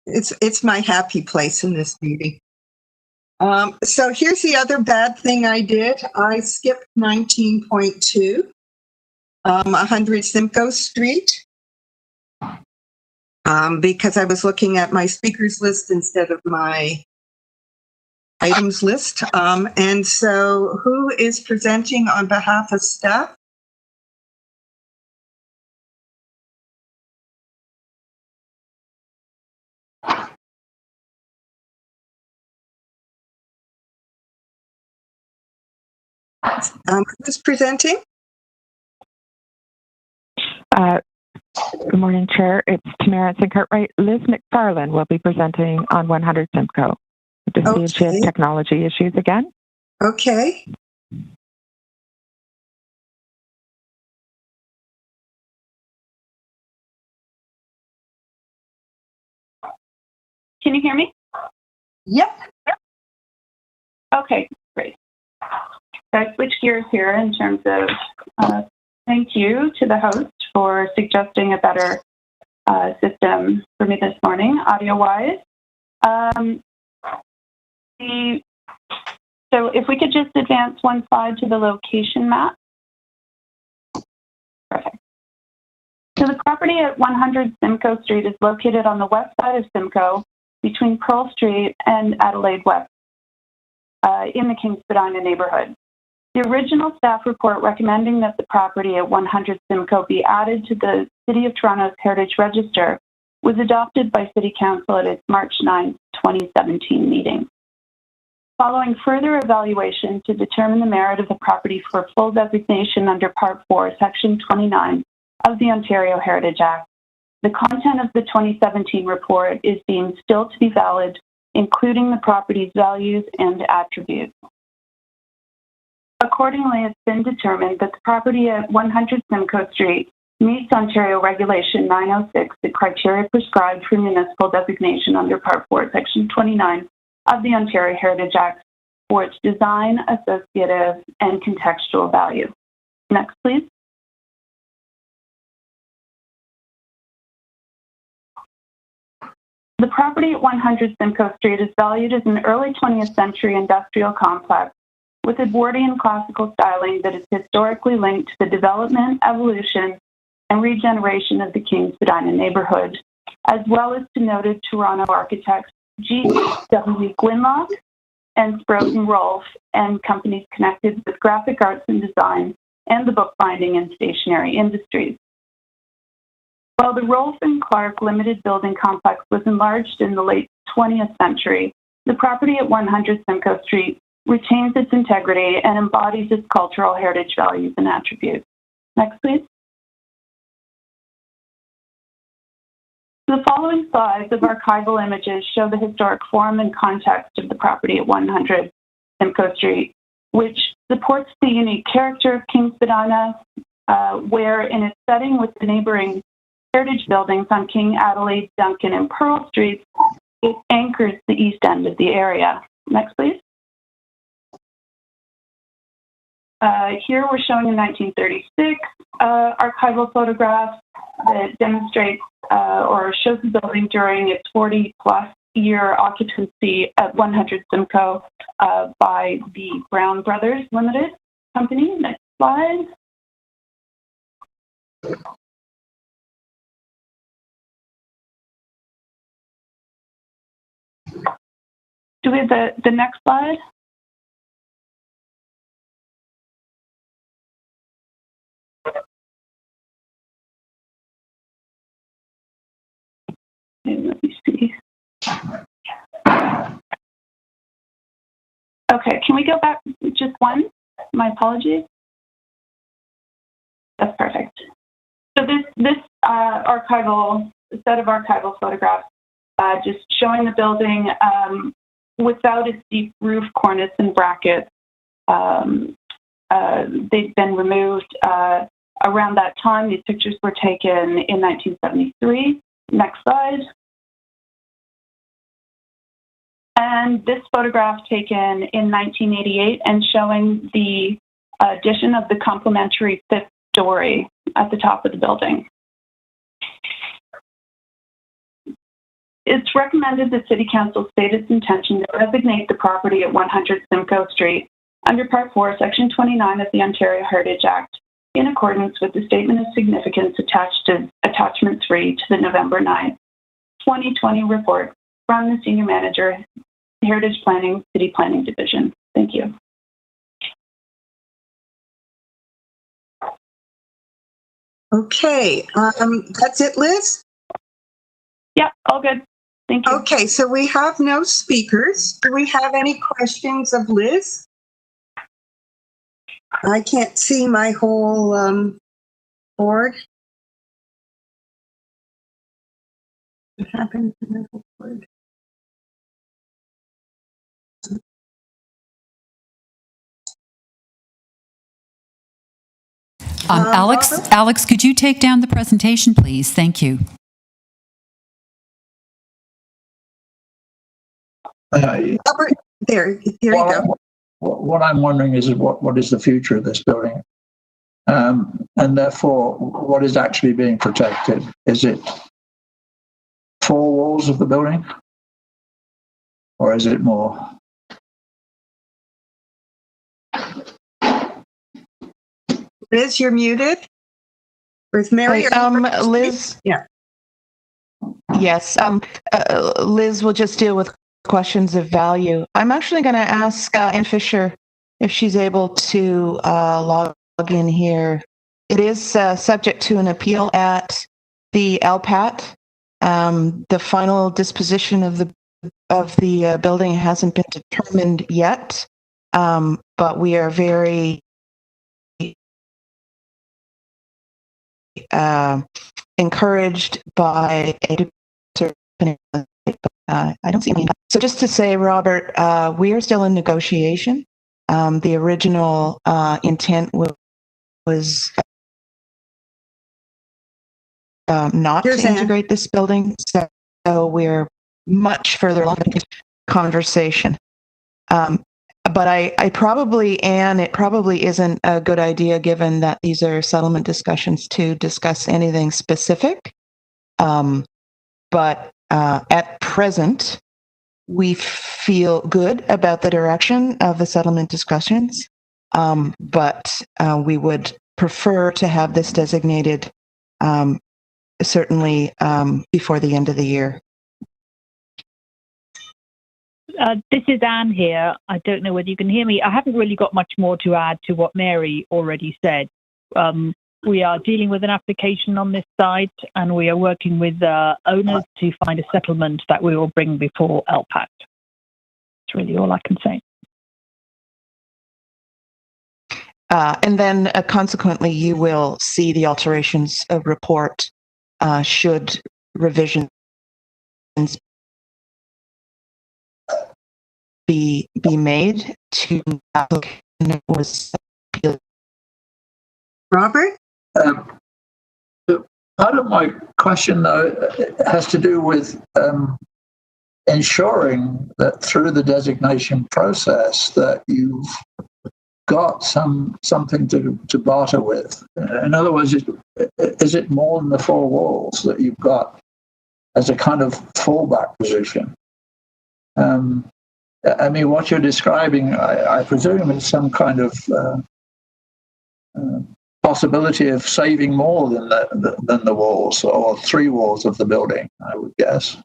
It's my happy place in this meeting. So here's the other bad thing I did. I skipped 19.2, 100 Simcoe Street, because I was looking at my speakers list instead of my items list. And so who is presenting on behalf of staff? Who's presenting? Good morning, Chair. It's Tamara Cartwright. Liz McFarlane will be presenting on 100 Simcoe. To see if she has technology issues again. Okay. Can you hear me? Yep. Okay, great. So I switch gears here in terms of thank you to the host for suggesting a better system for me this morning, audio-wise. So if we could just advance one slide to the location map. Perfect. So the property at 100 Simcoe Street is located on the west side of Simcoe between Pearl Street and Adelaide West in the King Spadina neighborhood. The original staff report recommending that the property at 100 Simcoe be added to the City of Toronto's Heritage Register was adopted by City Council at its March 9, 2017 meeting. Following further evaluation to determine the merit of the property for full designation under Part 4, Section 29 of the Ontario Heritage Act, the content of the 2017 report is deemed still to be valid, including the property's values and attributes. Accordingly, it's been determined that the property at 100 Simcoe Street meets Ontario Regulation 906, the criteria prescribed for municipal designation under Part 4, Section 29 of the Ontario Heritage Act for its design, associative, and contextual value. Next, please. The property at 100 Simcoe Street is valued as an early 20th century industrial complex with Edwardian classical styling that is historically linked to the development, evolution, and regeneration of the King Spadina neighborhood, as well as to noted Toronto architects G.W. Gwynlock and Sprouton Rolfe and companies connected with graphic arts and design and the bookbinding and stationery industries. While the Rolfe and Clark Limited Building Complex was enlarged in the late 20th century, the property at 100 Simcoe Street retains its integrity and embodies its cultural heritage values and attributes. Next, please. The following slides of archival images show the historic form and context of the property at 100 Simcoe Street, which supports the unique character of King Spadina, where in its setting with the neighboring heritage buildings on King, Adelaide, Duncan, and Pearl Streets, it anchors the east end of the area. Next, please. Here we're showing a 1936 archival photograph that demonstrates or shows the building during its 40-plus year occupancy at 100 Simcoe by the Brown Brothers Limited Company. Next slide. Do we have the next slide? Let me see. Okay, can we go back just one? My apologies. That's perfect. So this archival set of archival photographs just showing the building without its deep roof, cornice, and brackets. They've been removed around that time. These pictures were taken in 1973. Next slide. And this photograph taken in 1988 and showing the addition of the complementary fifth story at the top of the building. It's recommended that City Council state its intention to designate the property at 100 Simcoe Street under Part 4, Section 29 of the Ontario Heritage Act, in accordance with the Statement of Significance attached to Attachment 3 to the November 9, 2020 report from the Senior Manager, Heritage Planning, City Planning Division. Thank you. Okay, that's it, Liz? Yeah, all good. Thank you. Okay, so we have no speakers. Do we have any questions of Liz? I can't see my whole board. What happened to my whole board? Alex, could you take down the presentation, please? Thank you. Albert, here you go. What I'm wondering is what is the future of this building? And therefore, what is actually being protected? Is it 4 walls of the building? Or is it more? Liz, you're muted. Where's Mary? Liz? Yeah. Yes. Liz will just deal with questions of value. I'm actually going to ask Ann Fisher if she's able to log in here. It is subject to an appeal at the LPAT. The final disposition of the building hasn't been determined yet, but we are very encouraged by a I don't see any. So just to say, Robert, we are still in negotiation. The original intent was not Here's to Ann. integrate this building, so we're much further along in the conversation. But I probably, Anne, it probably isn't a good idea, given that these are settlement discussions, to discuss anything specific. But at present, we feel good about the direction of the settlement discussions, but we would prefer to have this designated certainly before the end of the year. This is Anne here. I don't know whether you can hear me. I haven't really got much more to add to what Mary already said. We are dealing with an application on this site, and we are working with owners to find a settlement that we will bring before LPAT. That's really all I can say. And then consequently, you will see the alterations report should revisions be made to applicant was appealed. Robert? Part of my question, though, has to do with ensuring that through the designation process that you've got something to barter with. In other words, is it more than the four walls that you've got as a kind of fallback position? I mean, what you're describing, I presume, is some kind of possibility of saving more than the walls, or three walls of the building, I would guess.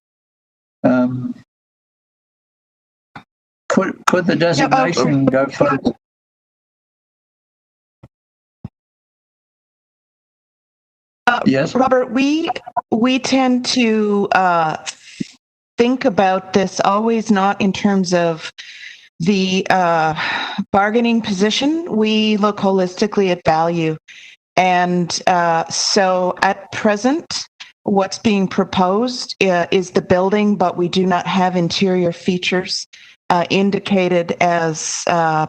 Could the designation go further? Yes, Robert, we tend to think about this always not in terms of the bargaining position. We look holistically at value. And so at present, what's being proposed is the building, but we do not have interior features indicated as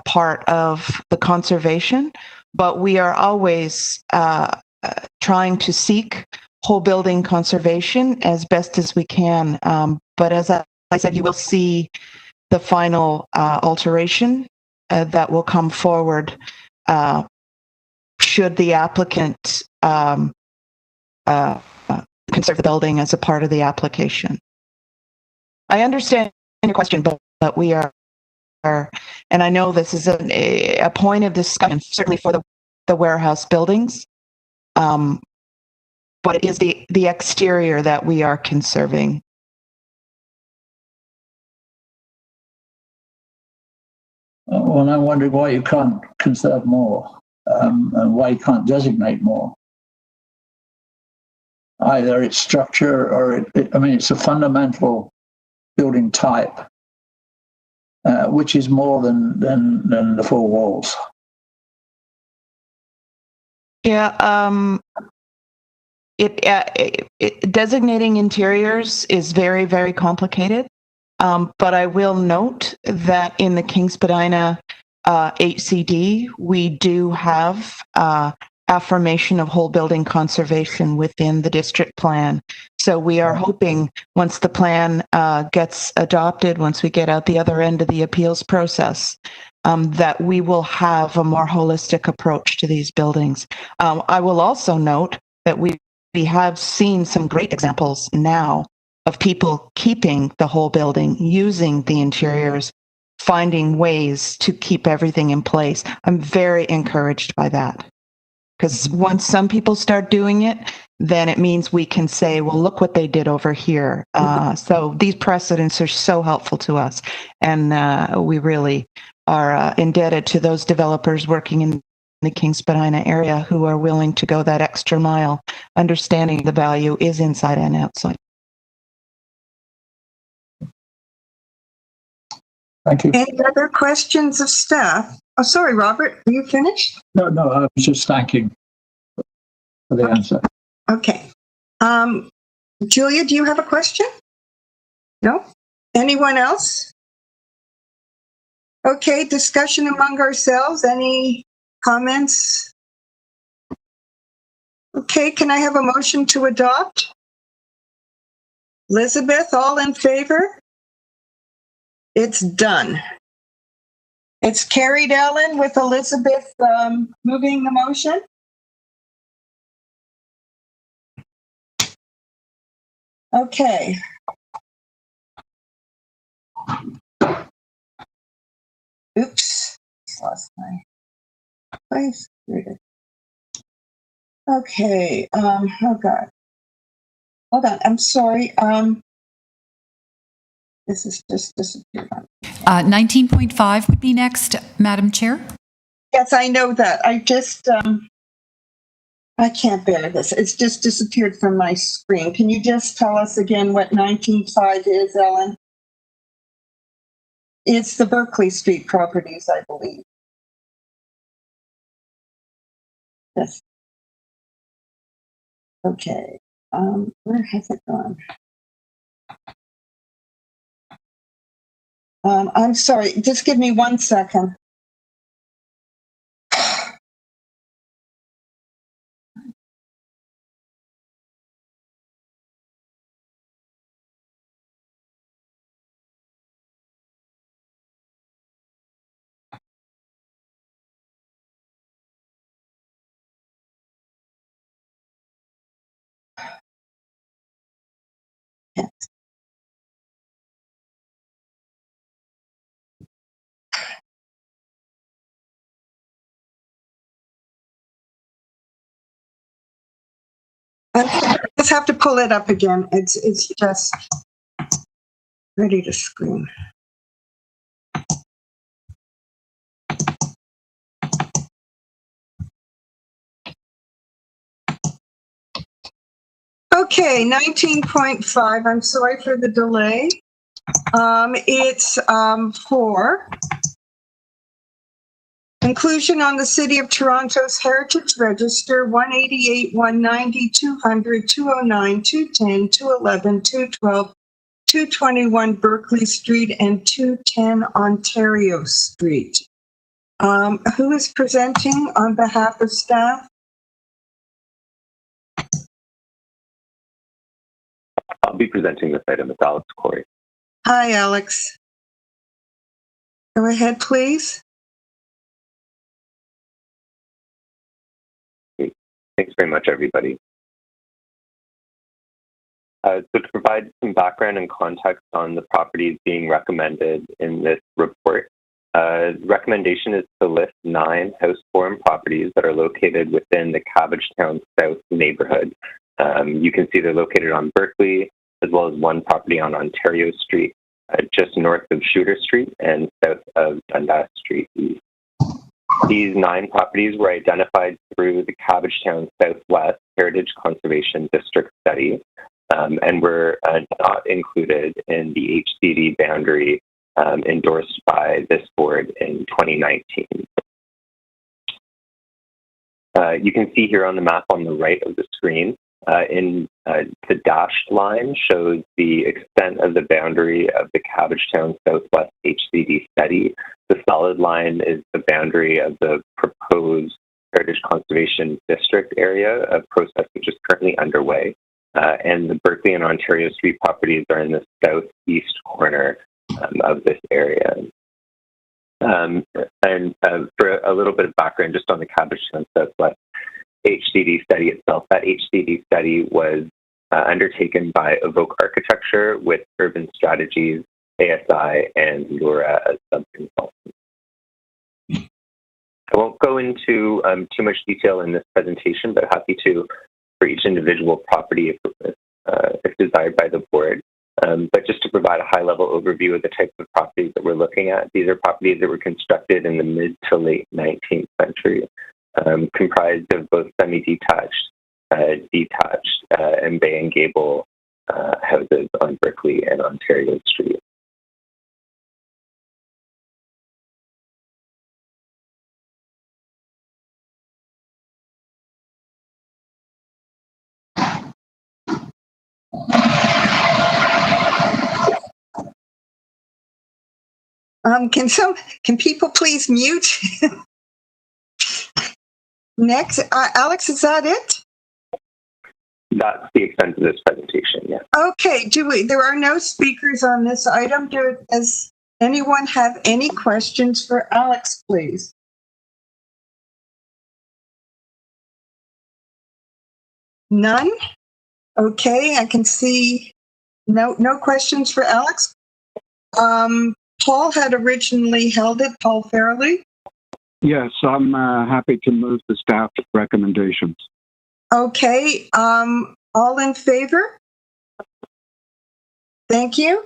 part of the conservation. But we are always trying to seek whole building conservation as best as we can. But as I said, you will see the final alteration that will come forward should the applicant conserve the building as a part of the application. I understand your question, but we are, and I know this is a point of discussion, certainly for the warehouse buildings, but it is the exterior that we are conserving. Well, I'm wondering why you can't conserve more, and why you can't designate more. Either its structure or it's a fundamental building type, which is more than the four walls. Yeah, designating interiors is very, very complicated. But I will note that in the King Spadina HCD, we do have affirmation of whole building conservation within the district plan. So we are hoping once the plan gets adopted, once we get out the other end of the appeals process, that we will have a more holistic approach to these buildings. I will also note that we have seen some great examples now of people keeping the whole building, using the interiors, finding ways to keep everything in place. I'm very encouraged by that. Because once some people start doing it, then it means we can say, well, look what they did over here. So these precedents are so helpful to us. And we really are indebted to those developers working in the King Spadina area who are willing to go that extra mile, understanding the value is inside and outside. Thank you. Any other questions of staff? Oh, sorry, Robert, are you finished? No, I was just thanking for the answer. Okay. Julia, do you have a question? No? Anyone else? Okay, discussion among ourselves. Any comments? Okay, can I have a motion to adopt? Elizabeth, all in favor? It's done. It's carried, Ellen, with Elizabeth moving the motion. Okay. Oops, lost my place. Okay, oh God. Hold on, I'm sorry. This is just disappeared. 19.5 would be next, Madam Chair. Yes, I know that. I just, I can't bear this. It's just disappeared from my screen. Can you just tell us again what 19.5 is, Ellen? It's the Berkeley Street properties, I believe. Yes. Okay. Where has it gone? I'm sorry. Just give me 1 second. Yes. I just have to pull it up again. It's just ready to scream. Okay, 19.5. I'm sorry for the delay. It's for inclusion on the City of Toronto's Heritage Register 188, 190, 200, 209, 210, 211, 212, 221 Berkeley Street and 210 Ontario Street. Who is presenting on behalf of staff? I'll be presenting this item as Alex Corey. Hi, Alex. Go ahead, please. Thanks very much, everybody. So to provide some background and context on the properties being recommended in this report, the recommendation is to list 9 house form properties that are located within the Cabbagetown South neighborhood. You can see they're located on Berkeley, as well as 1 property on Ontario Street, just north of Shooter Street and south of Dundas Street East. These 9 properties were identified through the Cabbagetown Southwest Heritage Conservation District study and were not included in the HCD boundary endorsed by this board in 2019. You can see here on the map on the right of the screen, the dashed line shows the extent of the boundary of the Cabbagetown Southwest HCD study. The solid line is the boundary of the proposed Heritage Conservation District area, a process which is currently underway. And the Berkeley and Ontario Street properties are in the southeast corner of this area. For a little bit of background just on the Cabbagetown Southwest HCD study itself, that HCD study was undertaken by Evoke Architecture with Urban Strategies, ASI, and Lura as sub-consultants. I won't go into too much detail in this presentation, but happy to for each individual property if desired by the board. But just to provide a high-level overview of the types of properties that we're looking at, these are properties that were constructed in the mid to late 19th century, comprised of both semi-detached, detached, and bay and gable houses on Berkeley and Ontario Street. Can people please mute? Next, Alex, is that it? That's the extent of this presentation, yeah. Okay, there are no speakers on this item. Does anyone have any questions for Alex, please? None? Okay, I can see no questions for Alex. Paul had originally held it, Paul Fairley. Yes, I'm happy to move the staff recommendations. Okay, all in favor? Thank you.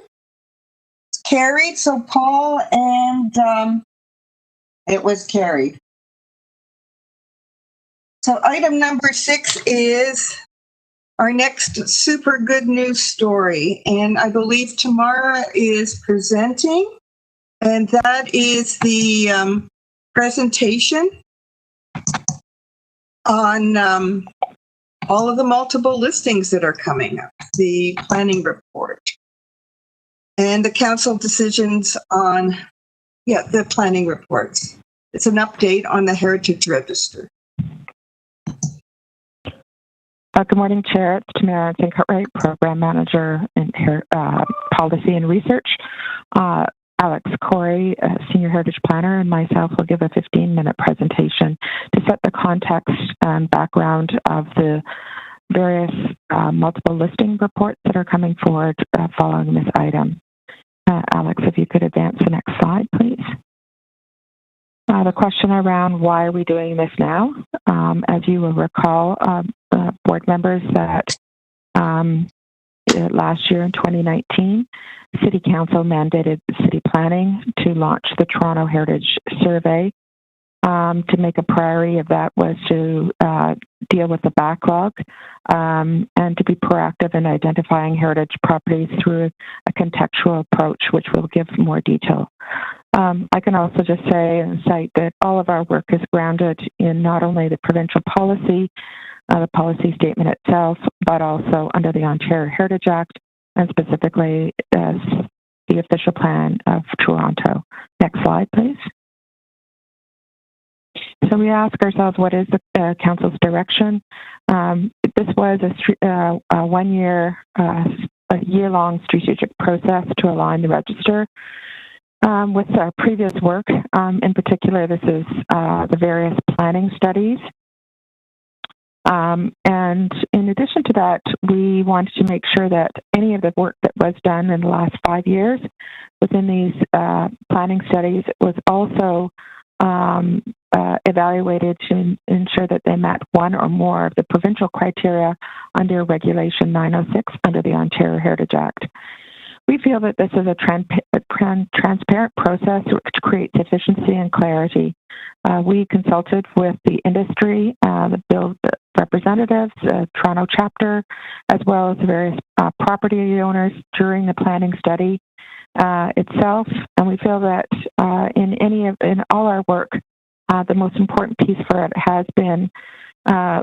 It's carried, so Paul and it was carried. So item number 6 is our next super good news story, and I believe Tamara is presenting, and that is the presentation on all of the multiple listings that are coming up, the planning report, and the council decisions on, the planning reports. It's an update on the Heritage Register. Good morning, Chair. It's Tamara Cartwright, Program Manager in Policy and Research. Alex Corey, Senior Heritage Planner, and myself will give a 15-minute presentation to set the context and background of the various multiple listing reports that are coming forward following this item. Alex, if you could advance the next slide, please. The question around why are we doing this now? As you will recall, board members, that last year in 2019, City Council mandated City Planning to launch the Toronto Heritage Survey. To make a priority of that was to deal with the backlog and to be proactive in identifying heritage properties through a contextual approach, which will give more detail. I can also just say and cite that all of our work is grounded in not only the provincial policy, the policy statement itself, but also under the Ontario Heritage Act, and specifically as the official plan of Toronto. Next slide, please. So we ask ourselves, what is the Council's direction? This was a 1 year, a year-long strategic process to align the register with our previous work. In particular, this is the various planning studies. And in addition to that, we wanted to make sure that any of the work that was done in the last 5 years within these planning studies was also evaluated to ensure that they met one or more of the provincial criteria under Regulation 906 under the Ontario Heritage Act. We feel that this is a transparent process which creates efficiency and clarity. We consulted with the industry, the Build representatives, the Toronto chapter, as well as various property owners during the planning study itself, and we feel that in all our work, the most important piece for it has been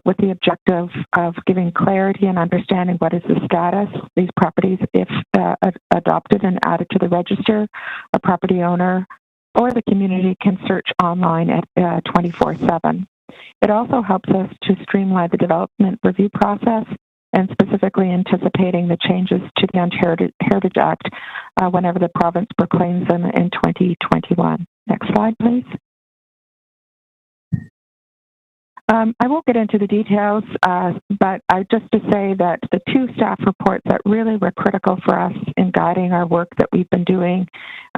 with the objective of giving clarity and understanding what is the status of these properties if adopted and added to the register. A property owner or the community can search online at 24/7. It also helps us to streamline the development review process and specifically anticipating the changes to the Ontario Heritage Act whenever the province proclaims them in 2021. Next slide, please. I won't get into the details, but just to say that the two staff reports that really were critical for us in guiding our work that we've been doing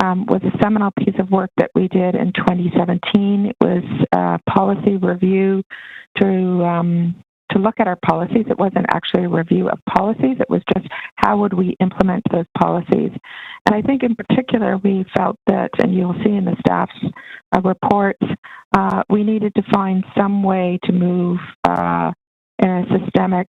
was a seminal piece of work that we did in 2017. It was a policy review to look at our policies. It wasn't actually a review of policies. It was just how would we implement those policies. And I think in particular, we felt that, and you'll see in the staff's reports, we needed to find some way to move in a systemic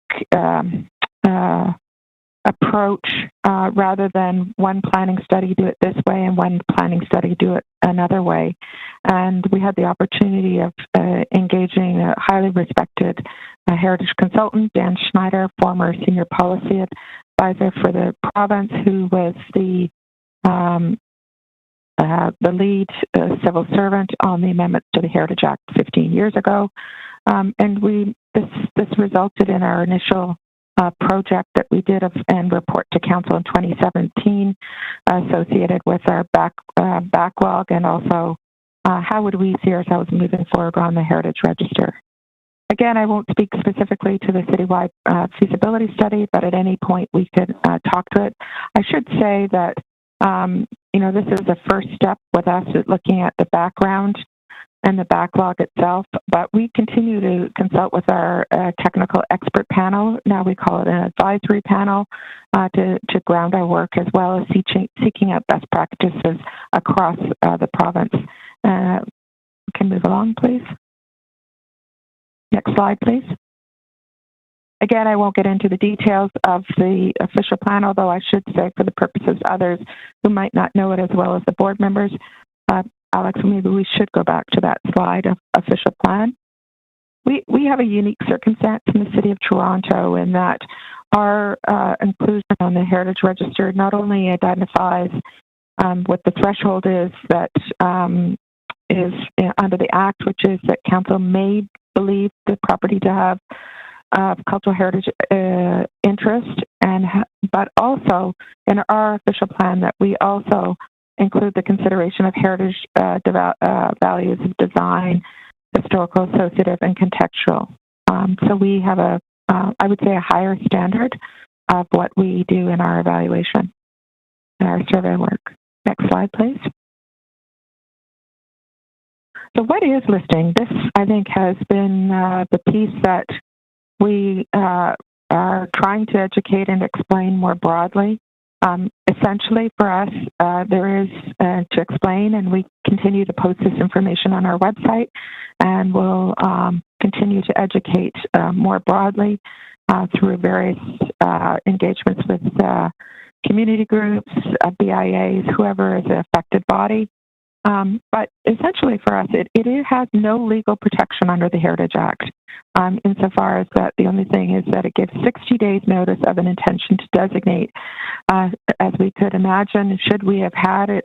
approach rather than one planning study do it this way and one planning study do it another way. And we had the opportunity of engaging a highly respected heritage consultant, Dan Schneider, former senior policy advisor for the province, who was the lead civil servant on the amendments to the Heritage Act 15 years ago. And this resulted in our initial project that we did and report to council in 2017 associated with our backlog and also how would we see ourselves moving forward on the Heritage Register. Again, I won't speak specifically to the citywide feasibility study, but at any point we could talk to it. I should say that this is the first step with us at looking at the background and the backlog itself, but we continue to consult with our technical expert panel. Now we call it an advisory panel to ground our work, as well as seeking out best practices across the province. Can move along, please. Next slide, please. Again, I won't get into the details of the official plan, although I should say for the purposes of others who might not know it as well as the board members, Alex, maybe we should go back to that slide of official plan. We have a unique circumstance in the City of Toronto in that our inclusion on the Heritage Register not only identifies what the threshold is that is under the Act, which is that council may believe the property to have cultural heritage interest, but also in our official plan that we also include the consideration of heritage values of design, historical, associative, and contextual. So we have I would say, a higher standard of what we do in our evaluation and our survey work. Next slide, please. So what is listing? This, I think, has been the piece that we are trying to educate and explain more broadly. Essentially, for us, there is to explain, and we continue to post this information on our website, and we'll continue to educate more broadly through various engagements with community groups, BIAs, whoever is an affected body. But essentially for us, it has no legal protection under the Heritage Act, insofar as that the only thing is that it gives 60 days notice of an intention to designate. As we could imagine, should we have had it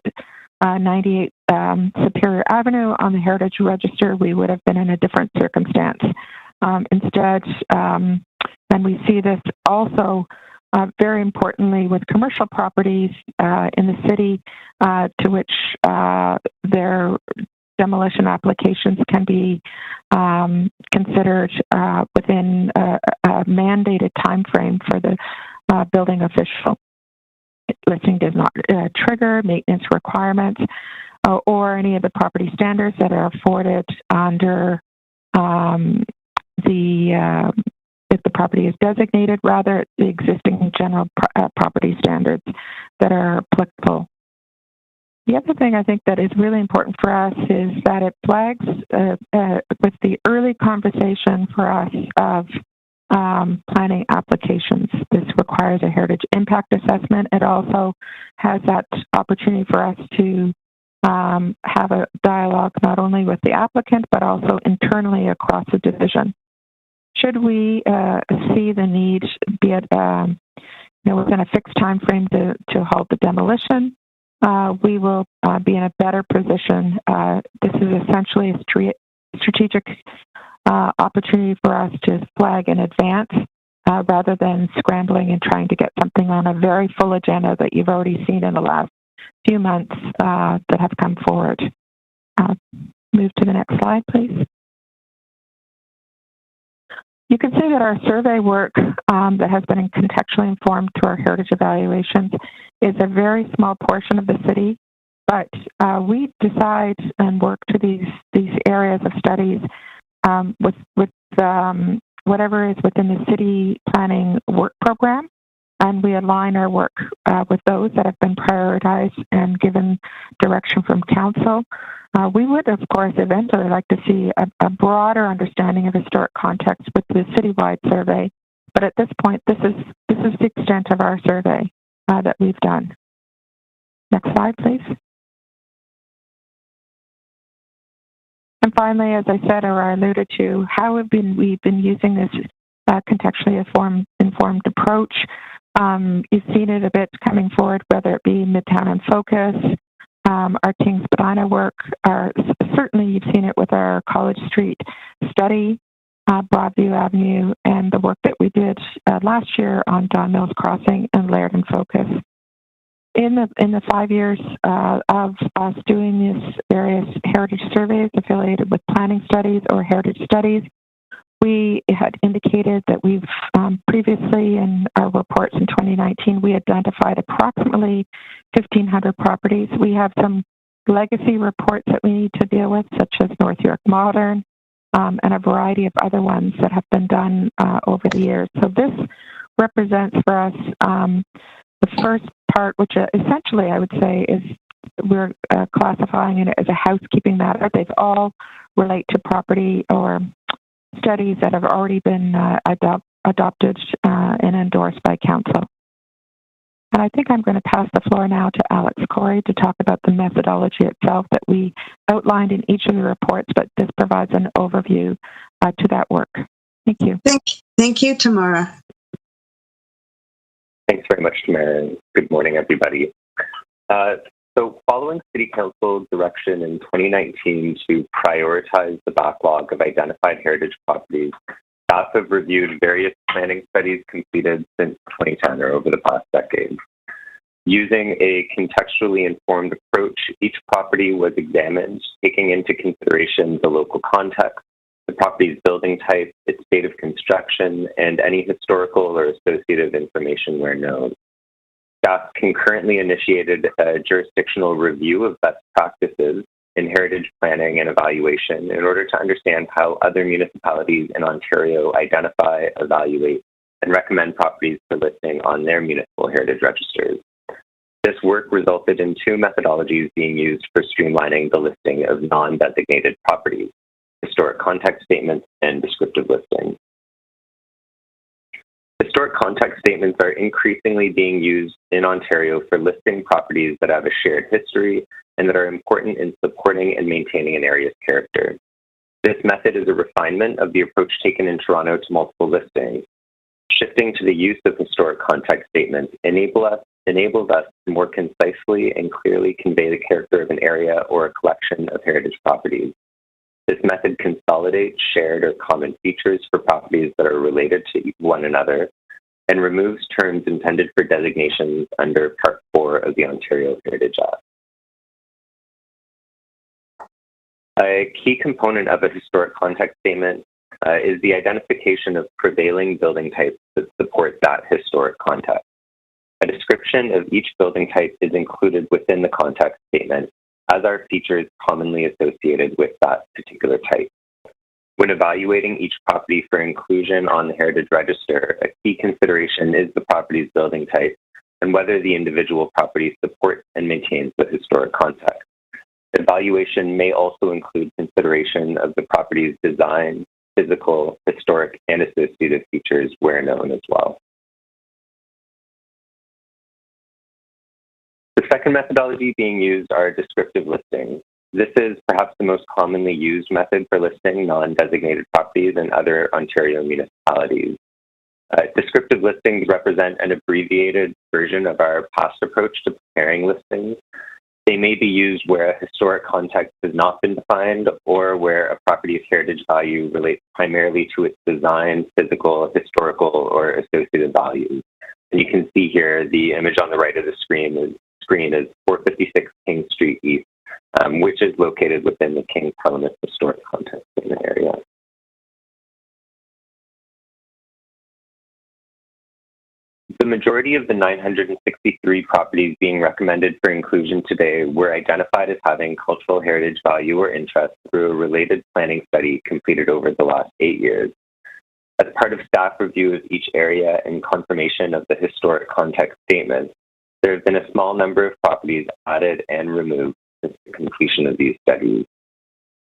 98 Superior Avenue on the Heritage Register, we would have been in a different circumstance. Instead, and we see this also very importantly with commercial properties in the city to which their demolition applications can be considered within a mandated time frame for the building official. Listing does not trigger maintenance requirements or any of the property standards that are afforded under if the property is designated, rather the existing general property standards that are applicable. The other thing I think that is really important for us is that it flags with the early conversation for us of planning applications. This requires a heritage impact assessment. It also has that opportunity for us to have a dialogue not only with the applicant, but also internally across the division. Should we see the need, be it within a fixed time frame to halt the demolition, we will be in a better position. This is essentially a strategic opportunity for us to flag in advance rather than scrambling and trying to get something on a very full agenda that you've already seen in the last few months that have come forward. Move to the next slide, please. You can see that our survey work that has been contextually informed through our heritage evaluations is a very small portion of the city, but we decide and work to these areas of studies with whatever is within the city planning work program, and we align our work with those that have been prioritized and given direction from council. We would, of course, eventually like to see a broader understanding of historic context with the citywide survey, but at this point, this is the extent of our survey that we've done. Next slide, please. And finally, as I said or I alluded to, how we've been using this contextually informed approach. You've seen it a bit coming forward, whether it be Midtown in Focus, our King Spadina work, certainly you've seen it with our College Street study, Broadview Avenue, and the work that we did last year on Don Mills Crossing and Laird in Focus. In the 5 years of us doing these various heritage surveys affiliated with planning studies or heritage studies, we had indicated that we've previously in our reports in 2019, we identified approximately 1,500 properties. We have some legacy reports that we need to deal with, such as North York Modern, and a variety of other ones that have been done over the years. So this represents for us the first part, which essentially I would say is we're classifying it as a housekeeping matter. They've all relate to property or studies that have already been adopted and endorsed by council. And I think I'm going to pass the floor now to Alex Corey to talk about the methodology itself that we outlined in each of the reports, but this provides an overview to that work. Thank you. Thank you, Tamara. Thanks very much, Tamara, and good morning, everybody. So following City Council direction in 2019 to prioritize the backlog of identified heritage properties, staff have reviewed various planning studies completed since 2010 or over the past decade. Using a contextually informed approach, each property was examined, taking into consideration the local context, the property's building type, its state of construction, and any historical or associative information where known. Staff concurrently initiated a jurisdictional review of best practices in heritage planning and evaluation in order to understand how other municipalities in Ontario identify, evaluate, and recommend properties for listing on their municipal heritage registers. This work resulted in two methodologies being used for streamlining the listing of non-designated properties: historic context statements and descriptive listings. Historic context statements are increasingly being used in Ontario for listing properties that have a shared history and that are important in supporting and maintaining an area's character. This method is a refinement of the approach taken in Toronto to multiple listings. Shifting to the use of historic context statements enables us to more concisely and clearly convey the character of an area or a collection of heritage properties. This method consolidates shared or common features for properties that are related to one another and removes terms intended for designations under Part 4 of the Ontario Heritage Act. A key component of a historic context statement is the identification of prevailing building types that support that historic context. A description of each building type is included within the context statement, as are features commonly associated with that particular type. When evaluating each property for inclusion on the Heritage Register, a key consideration is the property's building type and whether the individual property supports and maintains the historic context. Evaluation may also include consideration of the property's design, physical, historic, and associative features where known as well. The second methodology being used are descriptive listings. This is perhaps the most commonly used method for listing non-designated properties in other Ontario municipalities. Descriptive listings represent an abbreviated version of our past approach to preparing listings. They may be used where a historic context has not been defined or where a property's heritage value relates primarily to its design, physical, historical, or associated values. And you can see here the image on the right of the screen is 456 King Street East, which is located within the King Parliament historic context in the area. majority of the 963 properties being recommended for inclusion today were identified as having cultural heritage value or interest through a related planning study completed over the last 8 years. As part of staff review of each area and confirmation of the historic context statement, there have been a small number of properties added and removed since the completion of these studies.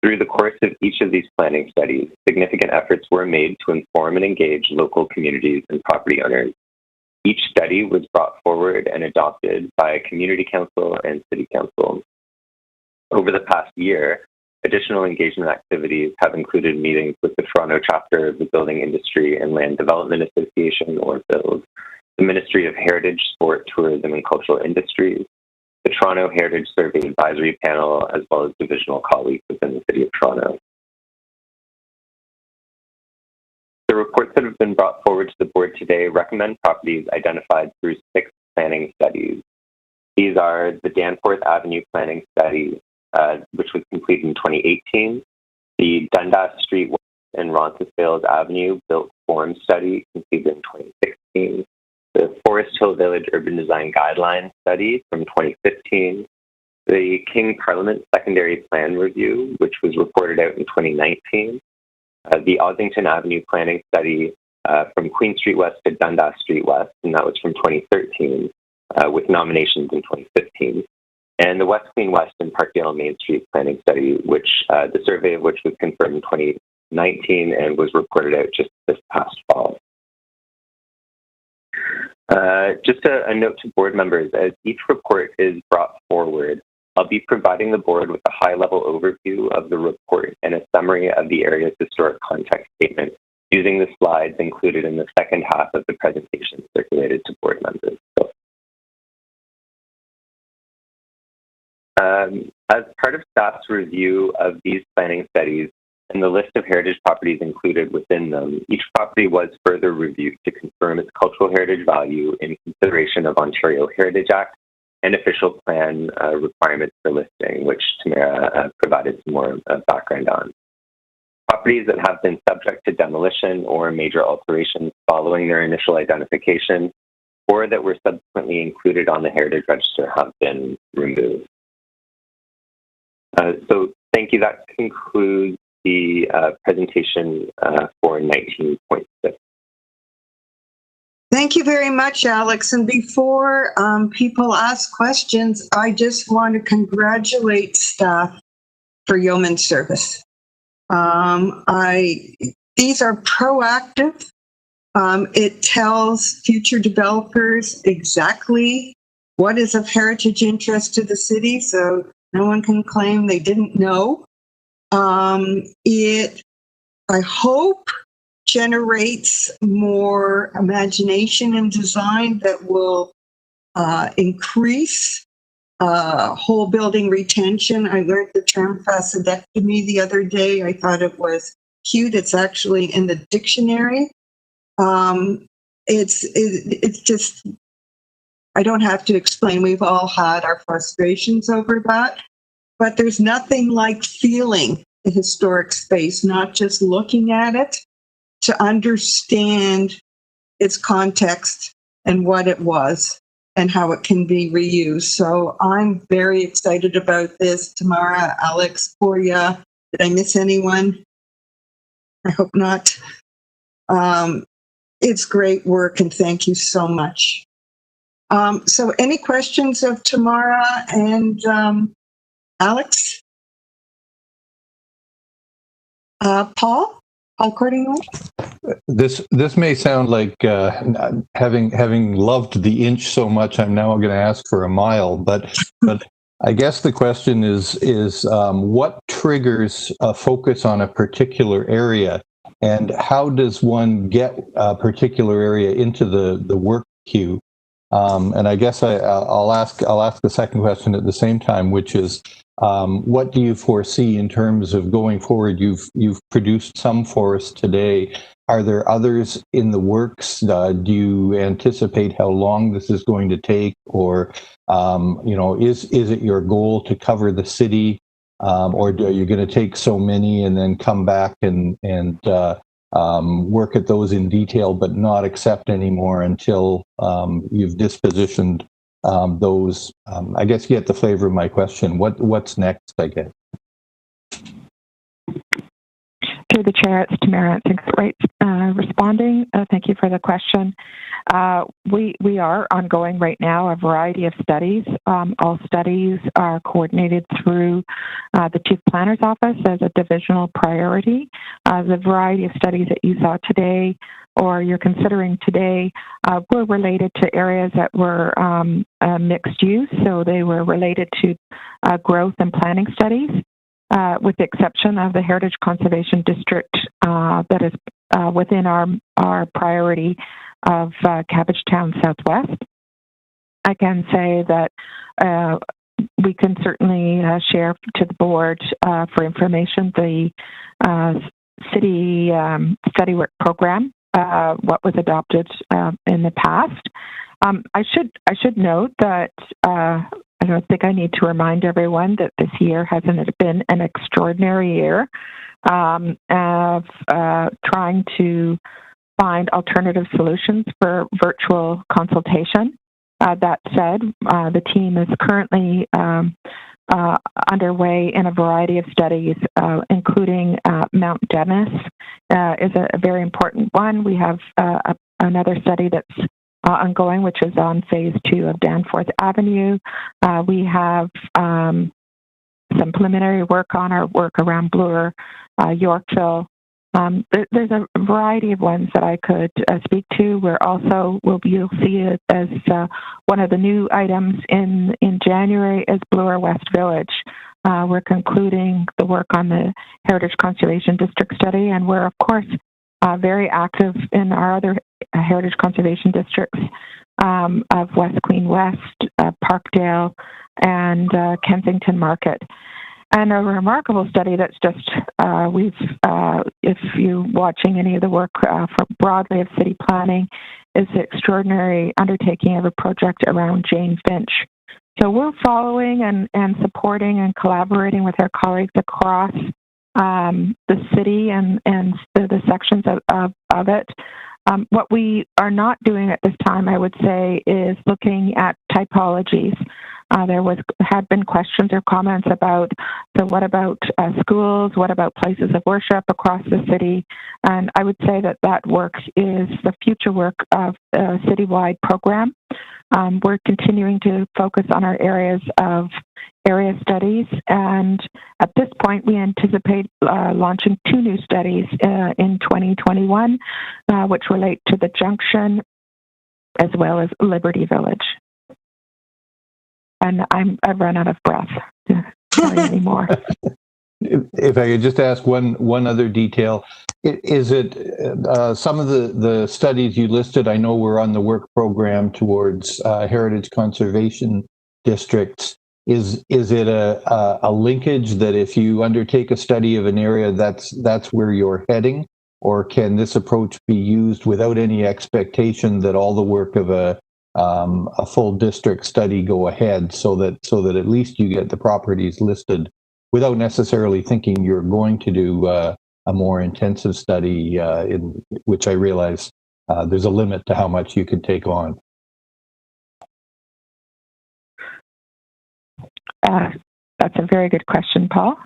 Through the course of each of these planning studies, significant efforts were made to inform and engage local communities and property owners. Each study was brought forward and adopted by Community Council and City Council. Over the past year, additional engagement activities have included meetings with the Toronto chapter of the Building Industry and Land Development Association, or BUILD, the Ministry of Heritage, Sport, Tourism and Cultural Industries, the Toronto Heritage Survey Advisory Panel, as well as divisional colleagues within the City of Toronto. The reports that have been brought forward to the board today recommend properties identified through 6 planning studies. These are the Danforth Avenue Planning Study, which was completed in 2018, the Dundas Street and Roncesvalles Avenue Built Form Study completed in 2016, the Forest Hill Village Urban Design Guidelines Study from 2015, the King Parliament Secondary Plan Review, which was reported out in 2019, the Ossington Avenue Planning Study from Queen Street West to Dundas Street West, and that was from 2013, with nominations in 2015, and the West Queen West and Parkdale Main Street Planning Study, which the survey of which was confirmed in 2019 and was reported out just this past fall. Just a note to board members, as each report is brought forward, I'll be providing the board with a high-level overview of the report and a summary of the area's historic context statement using the slides included in the second half of the presentation circulated to board members. So, as part of staff's review of these planning studies and the list of heritage properties included within them, each property was further reviewed to confirm its cultural heritage value in consideration of Ontario Heritage Act and official plan requirements for listing, which Tamara provided some more background on. Properties that have been subject to demolition or major alterations following their initial identification or that were subsequently included on the Heritage Register have been removed. So thank you. That concludes the presentation for 19.6. Thank you very much, Alex. And before people ask questions, I just want to congratulate staff for yeoman service. These are proactive. It tells future developers exactly what is of heritage interest to the city, so no one can claim they didn't know. It, I hope, generates more imagination and design that will increase whole building retention. I learned the term facetectomy the other day. I thought it was cute. It's actually in the dictionary. It's just, I don't have to explain. We've all had our frustrations over that, but there's nothing like feeling the historic space, not just looking at it, to understand its context and what it was and how it can be reused. So I'm very excited about this. Tamara, Alex, Poria, did I miss anyone? I hope not. It's great work, and thank you so much. So any questions of Tamara and Alex? Paul Cordingley? This may sound like having loved the inch so much, I'm now going to ask for a mile. But I guess the question is what triggers a focus on a particular area, and how does one get a particular area into the work queue? And I guess I'll ask the second question at the same time, which is, what do you foresee in terms of going forward? You've produced some for us today. Are there others in the works? Do you anticipate how long this is going to take, or is it your goal to cover the city, or are you going to take so many and then come back and work at those in detail, but not accept anymore until you've dispositioned those. I guess you get the flavor of my question. What's next, I guess? Through the chair, it's Tamara responding. Thank you for the question. We are ongoing right now a variety of studies. All studies are coordinated through the Chief Planner's Office as a divisional priority. The variety of studies that you saw today or you're considering today were related to areas that were mixed use, so they were related to growth and planning studies. With the exception of the Heritage Conservation District that is within our priority of Cabbagetown Southwest. I can say that we can certainly share to the board for information the city study work program, what was adopted in the past. I should note that I don't think I need to remind everyone that this year has been an extraordinary year of trying to find alternative solutions for virtual consultation. That said, the team is currently underway in a variety of studies, including Mount Dennis is a very important one. We have another study that's ongoing, which is on phase 2 of Danforth Avenue. We have some preliminary work on our work around Bloor, Yorkville. There's a variety of ones that I could speak to. You'll see it as one of the new items in January is Bloor West Village. We're concluding the work on the Heritage Conservation District study, and we're, of course, very active in our other Heritage Conservation Districts of West Queen West, Parkdale, and Kensington Market. And a remarkable study that's just, if you're watching any of the work for Broadway of City Planning, is the extraordinary undertaking of a project around Jane Finch. So we're following and supporting and collaborating with our colleagues across the city and the sections of it. What we are not doing at this time, I would say, is looking at typologies. There had been questions or comments about, so what about schools? What about places of worship across the city? And I would say that work is the future work of a citywide program. We're continuing to focus on our areas of area studies, and at this point we anticipate launching 2 new studies in 2021, which relate to the Junction as well as Liberty Village. And I've run out of breath to tell you anymore. If I could just ask one other detail, is it some of the studies you listed? I know we're on the work program towards heritage conservation districts. Is it a linkage that if you undertake a study of an area, that's where you're heading, or can this approach be used without any expectation that all the work of a full district study go ahead, so that at least you get the properties listed without necessarily thinking you're going to do a more intensive study, in which I realize there's a limit to how much you can take on? That's a very good question, Paul.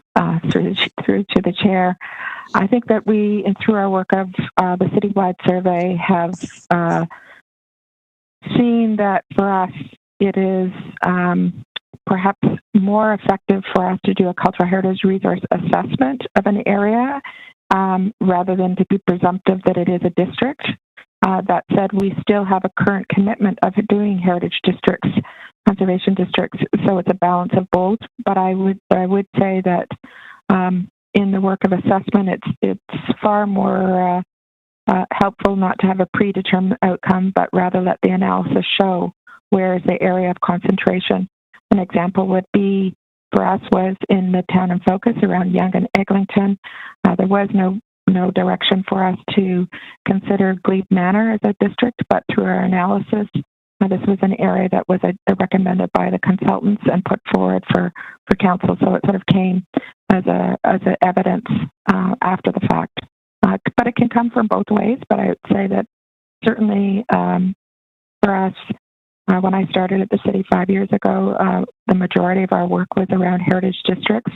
Through to the chair, I think that we, and through our work of the citywide survey, have seen that for us it is perhaps more effective for us to do a cultural heritage resource assessment of an area rather than to be presumptive that it is a district. That said, we still have a current commitment of doing heritage districts, conservation districts, so it's a balance of both. But I would say that in the work of assessment, it's far more helpful not to have a predetermined outcome, but rather let the analysis show where is the area of concentration. An example would be, for us, was in the town and focus around Yonge and Eglinton. There was no direction for us to consider Glebe Manor as a district, but through our analysis, this was an area that was recommended by the consultants and put forward for council. So it sort of came as a evidence after the fact. but it can come from both ways. But I would say that certainly for us, when I started at the city 5 years ago, the majority of our work was around heritage districts.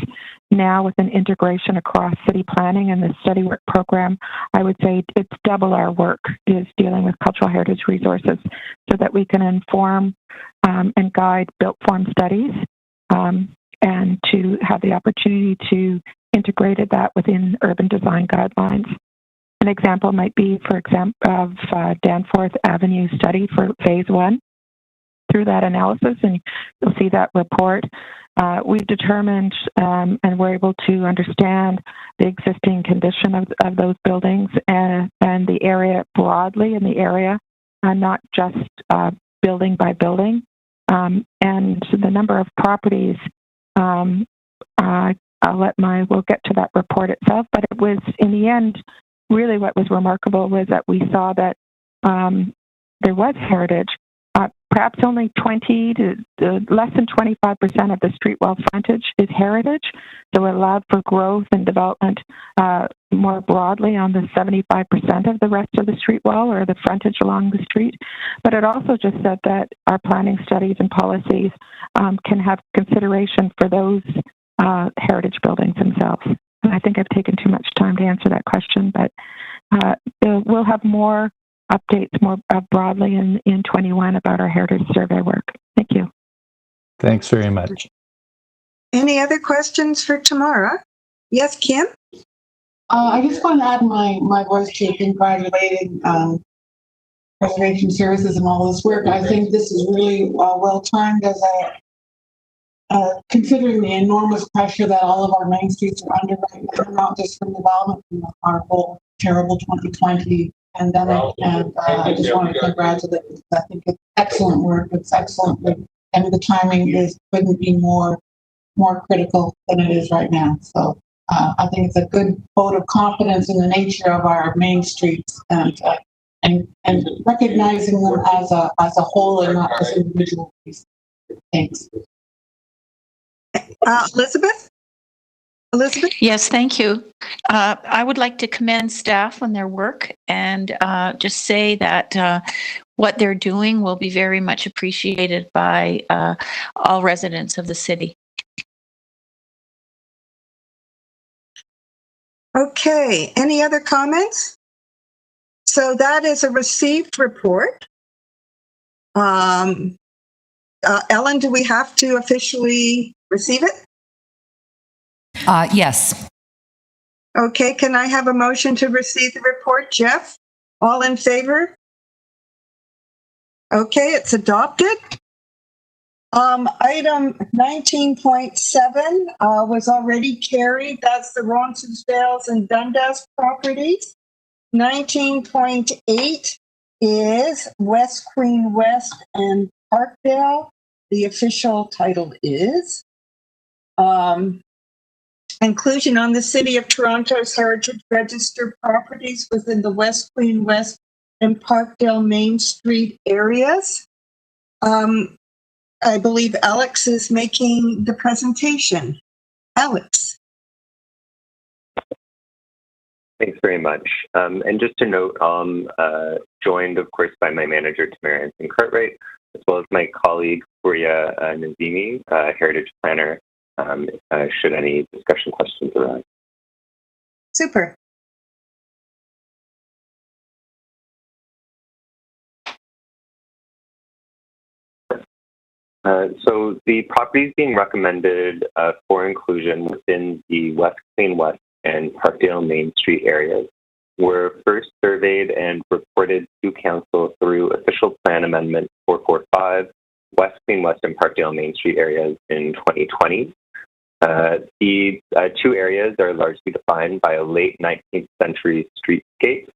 Now, with an integration across city planning and the study work program, I would say it's double our work is dealing with cultural heritage resources so that we can inform and guide built form studies and to have the opportunity to integrate that within urban design guidelines. An example might be, for example, of Danforth Avenue study for phase 1. Through that analysis, and you'll see that report, we've determined and we're able to understand the existing condition of those buildings and the area broadly in the area, not just building by building. And the number of properties, we'll get to that report itself, but it was, in the end, really what was remarkable was that we saw that there was heritage. Perhaps only 20 to less than 25% of the street wall frontage is heritage, so it allowed for growth and development more broadly on the 75% of the rest of the street wall or the frontage along the street. But it also just said that our planning studies and policies can have consideration for those heritage buildings themselves. And I think I've taken too much time to answer that question, but we'll have more updates more broadly in 21 about our heritage survey work. Thank you. Thanks very much. Any other questions for Tamara? Yes, Kim? I just want to add my voice to congratulating preservation services and all this work. I think this is really well timed as considering the enormous pressure that all of our main streets are under right now, not just from development, from our whole terrible 2020 pandemic. And I just want to congratulate you. I think it's excellent work. It's excellent. And the timing couldn't be more critical than it is right now. So I think it's a good vote of confidence in the nature of our main streets and recognizing them as a whole and not as individual pieces. Thanks. Elizabeth? Yes, thank you. I would like to commend staff on their work and just say that what they're doing will be very much appreciated by all residents of the city. Okay, any other comments? So that is a received report. Ellen, do we have to officially receive it? Yes. Okay, can I have a motion to receive the report? Jeff, all in favor? Okay, it's adopted. Item 19.7 was already carried. That's the Roncesvalles and Dundas properties. 19.8 is West Queen West and Parkdale. The official title is inclusion on the City of Toronto's Heritage Register properties within the West Queen West and Parkdale Main Street areas. I believe Alex is making the presentation. Alex. Thanks very much. And just to note, I'm joined, of course, by my manager, Tamara Cartwright, as well as my colleague, Furia Nazimi, heritage planner, should any discussion questions arise. Super. So the properties being recommended for inclusion within the West Queen West and Parkdale Main Street areas were first surveyed and reported to Council through Official Plan Amendment 445, West Queen West and Parkdale Main Street areas in 2020. The two areas are largely defined by a late 19th century streetscape,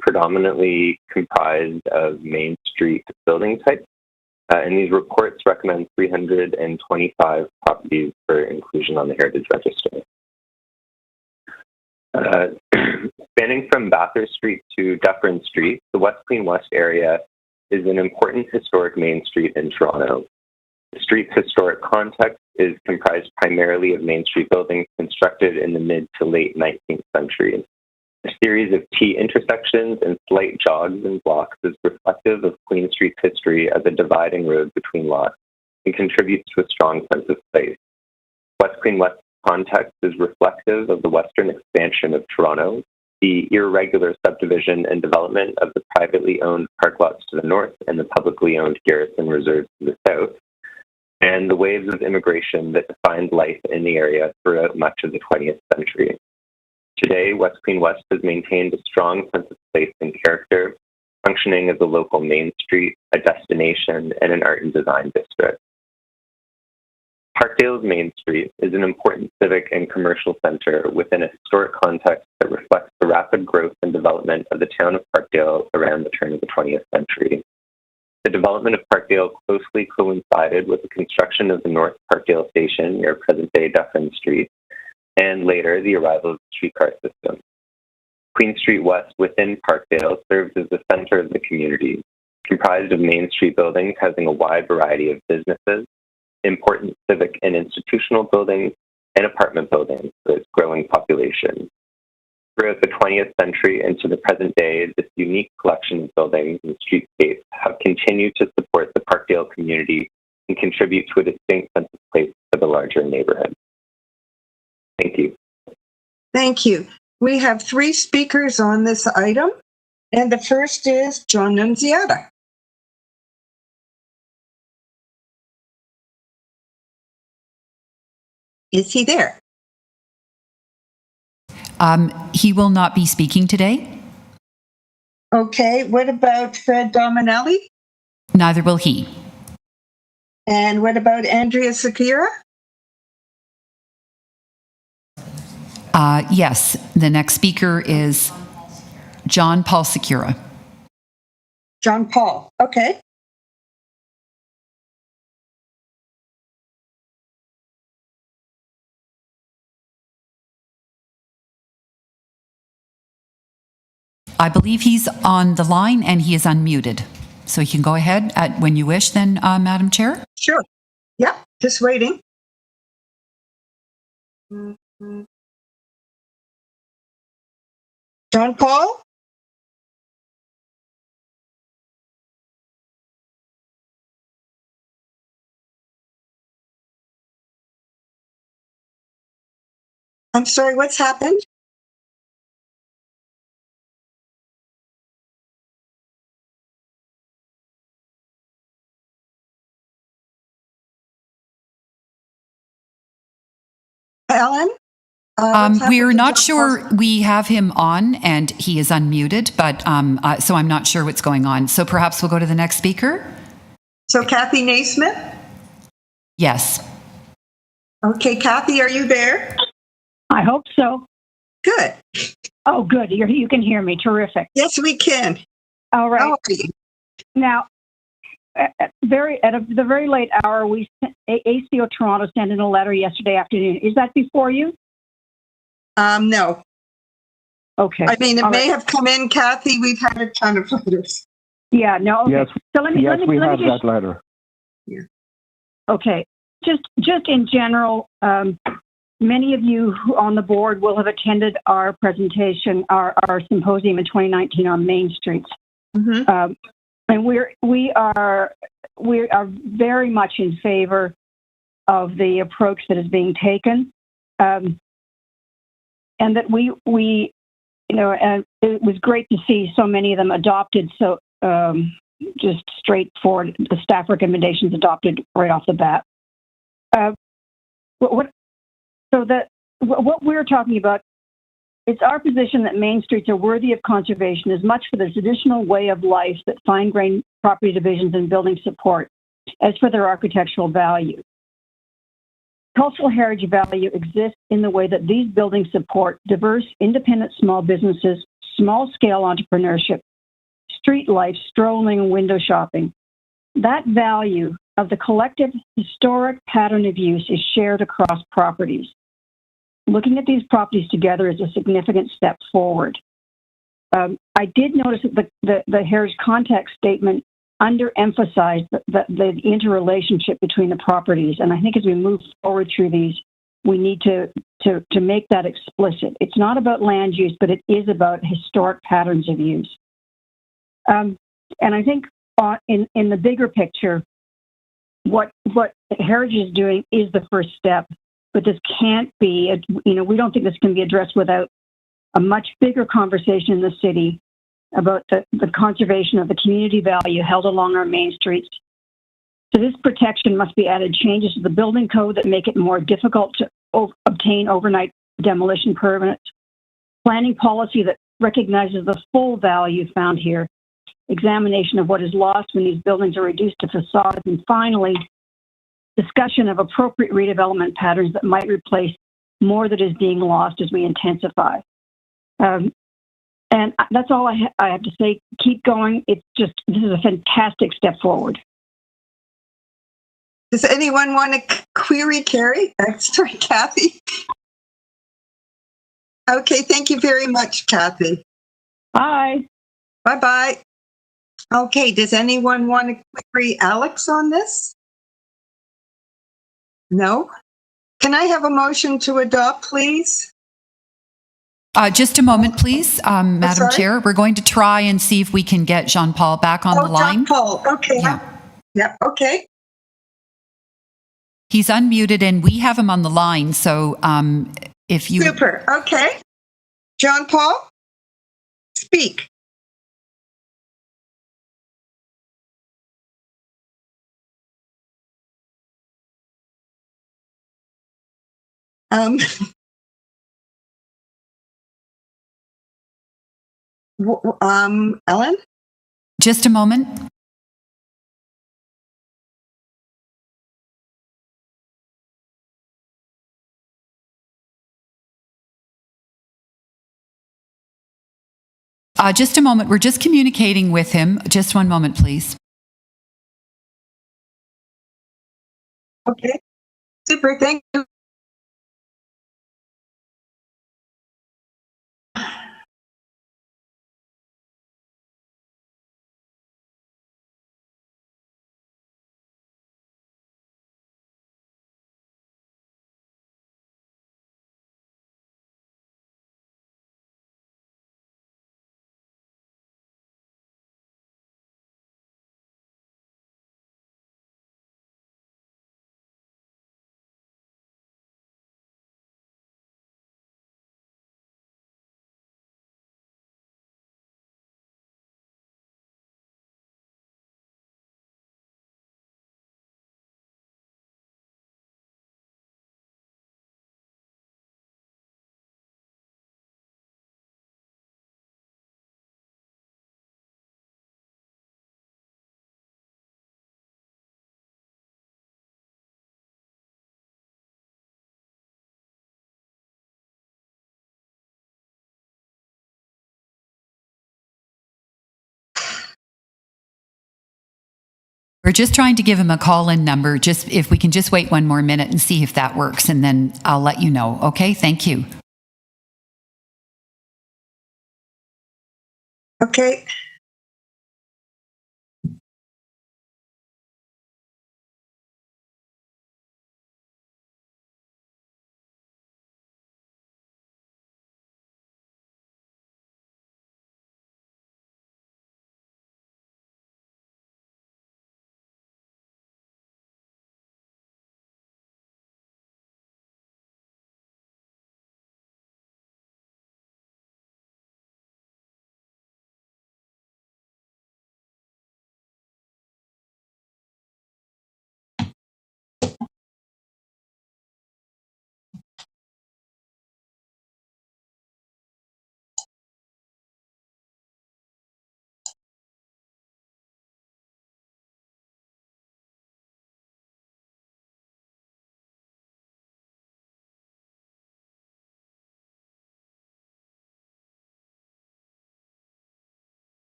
predominantly comprised of Main Street building types. And these reports recommend 325 properties for inclusion on the Heritage Register. Spanning from Bathurst Street to Dufferin Street, the West Queen West area is an important historic main street in Toronto. The street's historic context is comprised primarily of Main Street buildings constructed in the mid to late 19th century. A series of T intersections and slight jogs and blocks is reflective of Queen Street's history as a dividing road between lots and contributes to a strong sense of place. West Queen West context is reflective of the western expansion of Toronto, the irregular subdivision and development of the privately owned park lots to the north and the publicly owned garrison reserves to the south, and the waves of immigration that defined life in the area throughout much of the 20th century. Today, West Queen West has maintained a strong sense of place and character, functioning as a local main street, a destination, and an art and design district. Parkdale's Main Street is an important civic and commercial center within a historic context that reflects the rapid growth and development of the town of Parkdale around the turn of the 20th century. The development of Parkdale closely coincided with the construction of the North Parkdale Station near present-day Dufferin Street, and later the arrival of the streetcar system. Queen Street West within Parkdale serves as the center of the community, comprised of Main Street buildings housing a wide variety of businesses, important civic and institutional buildings, and apartment buildings for its growing population. Throughout the 20th century and to the present day, this unique collection of buildings and streetscapes have continued to support the Parkdale community and contribute to a distinct sense of place for the larger neighborhood. Thank you. Thank you. We have 3 speakers on this item, and the first is John Nunziata. Is he there? He will not be speaking today. Okay, what about Fred Dominelli? Neither will he. And what about Andrea Sakura? Yes, the next speaker is John Paul Secura. John Paul, okay. I believe he's on the line and he is unmuted. So you can go ahead when you wish then, Madam Chair. Sure. Yeah, just waiting. John Paul? I'm sorry, what's happened? Ellen? We're not sure. We have him on and he is unmuted, but so I'm not sure what's going on. So perhaps we'll go to the next speaker. So Kathy Naismith? Yes. Okay, Kathy, are you there? I hope so. Good. Oh, good. You can hear me. Terrific. Yes, we can. All right. How are you? Now, at the very late hour, ACO Toronto sent in a letter yesterday afternoon. Is that before you? No. Okay. I mean, it may have come in, Kathy. We've had a ton of letters. Yeah. No. Okay. Yes. So let me have just, that letter. Yeah. Okay. Just in general, many of you on the board will have attended our presentation, our symposium in 2019 on Main Streets. Mm-hmm. And we are very much in favor of the approach that is being taken, and that we and it was great to see so many of them adopted. So just straightforward, the staff recommendations adopted right off the bat. What we're talking about, it's our position that Main Streets are worthy of conservation as much for the traditional way of life that fine-grained property divisions and building support as for their architectural value. Cultural heritage value exists in the way that these buildings support diverse, independent small businesses, small-scale entrepreneurship, street life, strolling, and window shopping. That value of the collective historic pattern of use is shared across properties. Looking at these properties together is a significant step forward. I did notice that the Heritage Context Statement underemphasized the interrelationship between the properties, and I think as we move forward through these, we need to make that explicit. It's not about land use, but it is about historic patterns of use. And I think in the bigger picture, what Heritage is doing is the first step, but this can't be, we don't think this can be addressed without a much bigger conversation in the city about the conservation of the community value held along our main streets. To this protection must be added changes to the building code that make it more difficult to obtain overnight demolition permits, planning policy that recognizes the full value found here, examination of what is lost when these buildings are reduced to facades, and finally, discussion of appropriate redevelopment patterns that might replace more that is being lost as we intensify. And that's all I have to say. Keep going. This is a fantastic step forward. Does anyone want to query Carrie? Sorry, Kathy. Okay, thank you very much, Kathy. Bye. Bye-bye. Okay, does anyone want to query Alex on this? No? Can I have a motion to adopt, please? Just a moment, please, Madam Chair. We're going to try and see if we can get Jean-Paul back on the line. Jean-Paul, okay. Yeah, okay. He's unmuted and we have him on the line, so if you... Super, okay. Jean-Paul, speak. Ellen? Just a moment. Just a moment. We're just communicating with him. Just one moment, please. Okay. Super. Thank you. We're just trying to give him a call-in number. Just if we can just wait one more minute and see if that works, and then I'll let you know. Okay, thank you. Okay.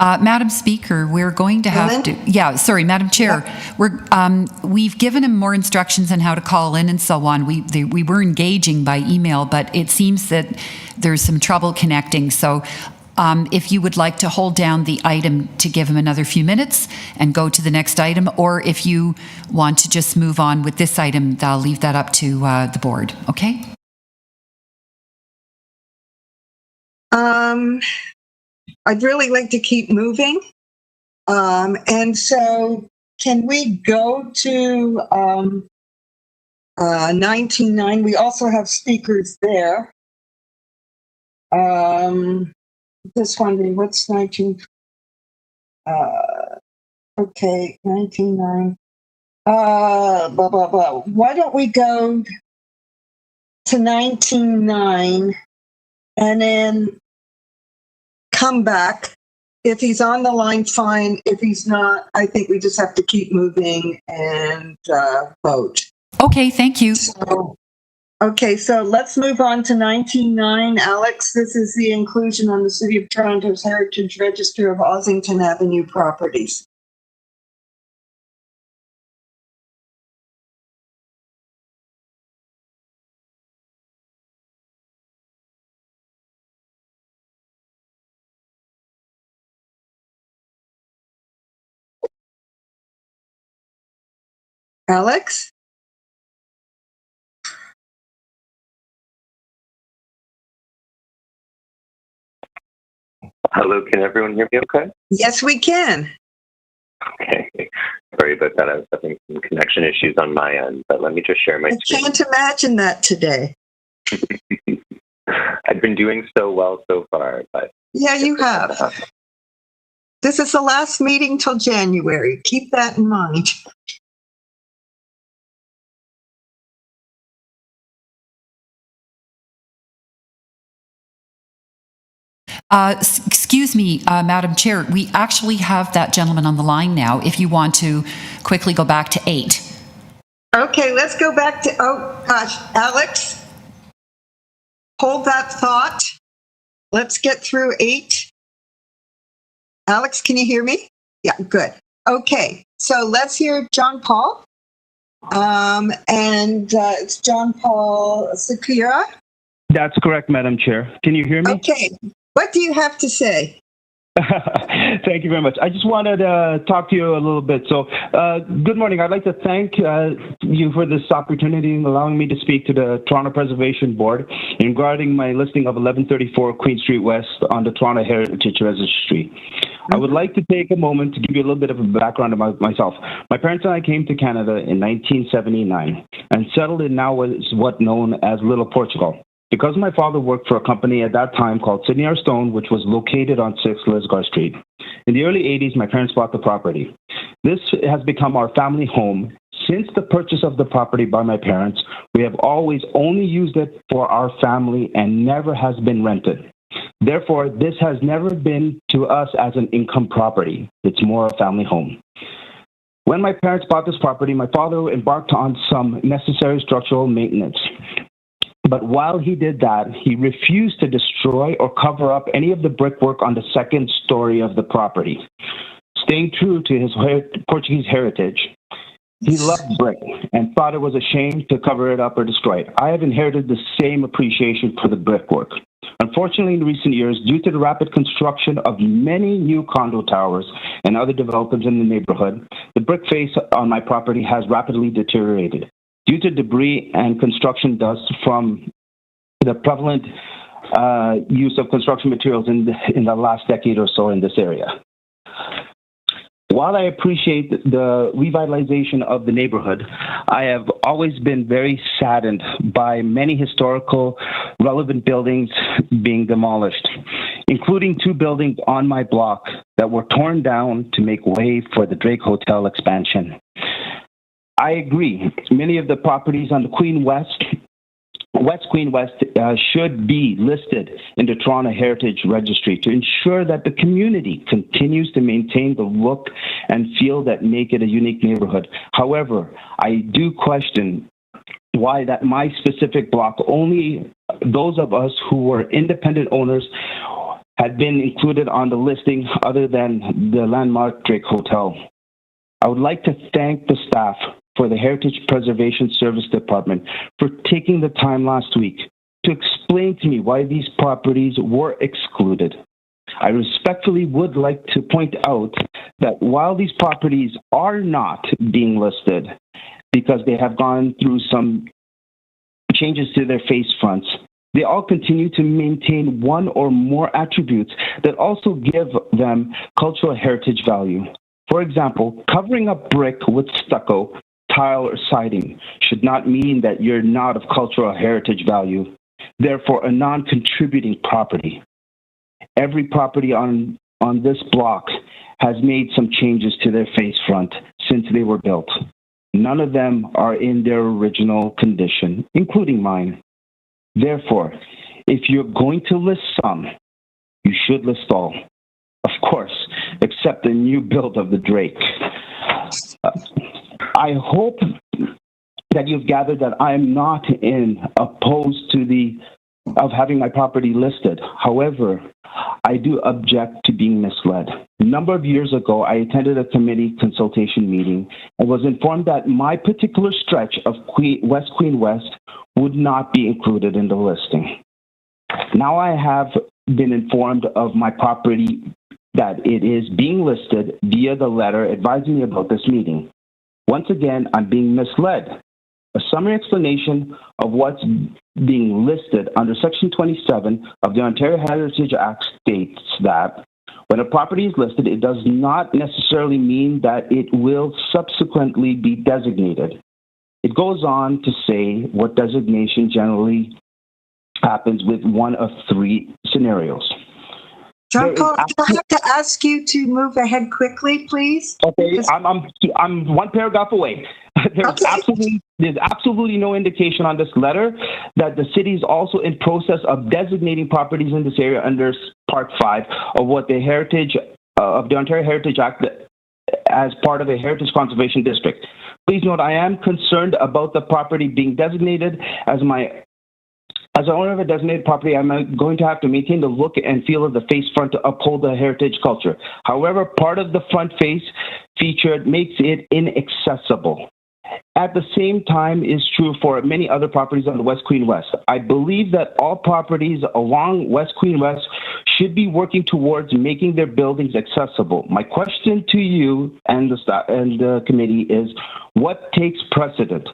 Madam Speaker, we're going to have to, Madam Chair, we've given him more instructions on how to call in and so on. We were engaging by email, but it seems that there's some trouble connecting. So if you would like to hold down the item to give him another few minutes and go to the next item, or if you want to just move on with this item, I'll leave that up to the board, okay? I'd really like to keep moving. And so can we go to 19.9? We also have speakers there. Just wondering, what's 19? Okay, 19.9. Blah, blah, blah. Why don't we go to 19.9 and then come back? If he's on the line, fine. If he's not, I think we just have to keep moving and vote. Okay, thank you. So let's move on to 19.9. Alex, this is the inclusion on the City of Toronto's Heritage Register of Ossington Avenue properties. Alex? Hello, can everyone hear me okay? Yes, we can. Okay. Sorry about that. I was having some connection issues on my end, but let me just share my screen. I can't imagine that today. I've been doing so well so far, but... Yeah, you have. This is the last meeting till January. Keep that in mind. Excuse me, Madam Chair, we actually have that gentleman on the line now, if you want to quickly go back to 8. Okay, let's go back to, oh gosh, Alex, hold that thought. Let's get through 8. Alex, can you hear me? Yeah, good. Okay, so let's hear John Paul. It's John Paul Sakura. That's correct, Madam Chair. Can you hear me? Okay. What do you have to say? Thank you very much. I just wanted to talk to you a little bit. So, good morning. I'd like to thank you for this opportunity and allowing me to speak to the Toronto Preservation Board regarding my listing of 1134 Queen Street West on the Toronto Heritage Registry. I would like to take a moment to give you a little bit of a background about myself. My parents and I came to Canada in 1979 and settled in now what is known as Little Portugal. Because my father worked for a company at that time called Spadina Road, which was located on 6 Lisgar Street. In the early 80s, my parents bought the property. This has become our family home. Since the purchase of the property by my parents, we have always only used it for our family and never has been rented. Therefore, this has never been to us as an income property. It's more a family home. When my parents bought this property, my father embarked on some necessary structural maintenance. But while he did that, he refused to destroy or cover up any of the brickwork on the second story of the property. Staying true to his Portuguese heritage, he loved brick and thought it was a shame to cover it up or destroy it. I have inherited the same appreciation for the brickwork. Unfortunately, in recent years, due to the rapid construction of many new condo towers and other developments in the neighborhood, the brick face on my property has rapidly deteriorated due to debris and construction dust from the prevalent use of construction materials in the last decade or so in this area. While I appreciate the revitalization of the neighborhood, I have always been very saddened by many historical relevant buildings being demolished, including 2 buildings on my block that were torn down to make way for the Drake Hotel expansion. I agree. Many of the properties on the Queen West should be listed in the Toronto Heritage Registry to ensure that the community continues to maintain the look and feel that make it a unique neighborhood. However, I do question why that my specific block, only those of us who were independent owners had been included on the listing other than the landmark Drake Hotel. I would like to thank the staff for the Heritage Preservation Service Department for taking the time last week to explain to me why these properties were excluded. I respectfully would like to point out that while these properties are not being listed because they have gone through some changes to their face fronts, they all continue to maintain one or more attributes that also give them cultural heritage value. For example, covering up brick with stucco, tile, or siding should not mean that you're not of cultural heritage value, therefore a non-contributing property. Every property on this block has made some changes to their face front since they were built. None of them are in their original condition, including mine. Therefore, if you're going to list some, you should list all. Of course, except the new build of the Drake. I hope that you've gathered that I am not opposed to of having my property listed. However, I do object to being misled. A number of years ago, I attended a committee consultation meeting and was informed that my particular stretch of West Queen West would not be included in the listing. Now I have been informed of my property that it is being listed via the letter advising me about this meeting. Once again, I'm being misled. A summary explanation of what's being listed under Section 27 of the Ontario Heritage Act states that when a property is listed, it does not necessarily mean that it will subsequently be designated. It goes on to say what designation generally happens with one of three scenarios. John Paul, do I have to ask you to move ahead quickly, please? Okay, I'm one paragraph away. There's absolutely no indication on this letter that the city is also in process of designating properties in this area under Part 5 of what the Heritage of the Ontario Heritage Act as part of a Heritage Conservation District. Please note, I am concerned about the property being designated as an owner of a designated property. I'm going to have to maintain the look and feel of the face front to uphold the heritage culture. However, part of the front face feature makes it inaccessible. At the same time is true for many other properties on the West Queen West. I believe that all properties along West Queen West should be working towards making their buildings accessible. My question to you and the staff and the committee is, what takes precedent?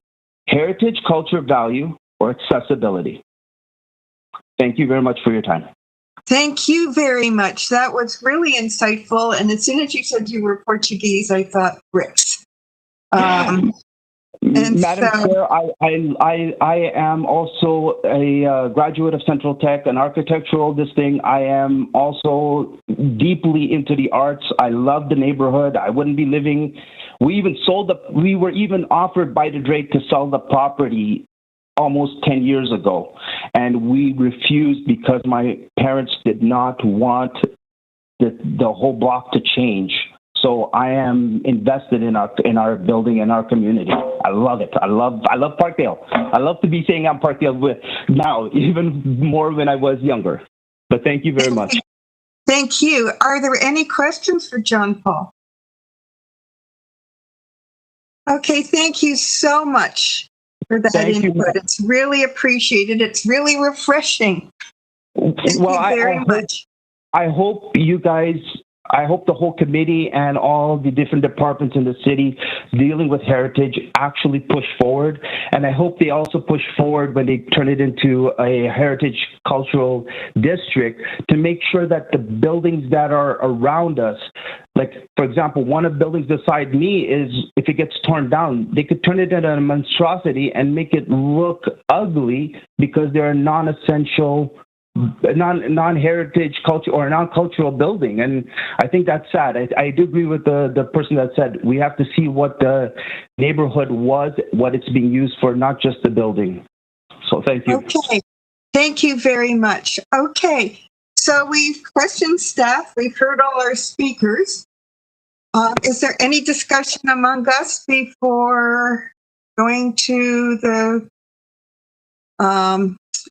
Heritage, culture, value, or accessibility? Thank you very much for your time. Thank you very much. That was really insightful. And as soon as you said you were Portuguese, I thought bricks. Madam Chair, I am also a graduate of Central Tech, an architectural this thing. I am also deeply into the arts. I love the neighborhood. I wouldn't be living. We were even offered by the Drake to sell the property almost 10 years ago, and we refused because my parents did not want the whole block to change. So I am invested in our building and our community. I love it. I love Parkdale. I love to be saying I'm Parkdale now, even more when I was younger. But thank you very much. Thank you. Are there any questions for John Paul? Okay, thank you so much for that input. It's really appreciated. It's really refreshing. Thank you very much. I hope you guys, I hope the whole committee and all the different departments in the city dealing with heritage actually push forward. And I hope they also push forward when they turn it into a heritage cultural district to make sure that the buildings that are around us, like, for example, one of the buildings beside me is, if it gets torn down, they could turn it into a monstrosity and make it look ugly because they're a non-essential, non-heritage culture or non-cultural building. And I think that's sad. I do agree with the person that said we have to see what the neighborhood was, what it's being used for, not just the building. So thank you. Okay. Thank you very much. Okay. So we've questioned staff. We've heard all our speakers. Is there any discussion among us before going to the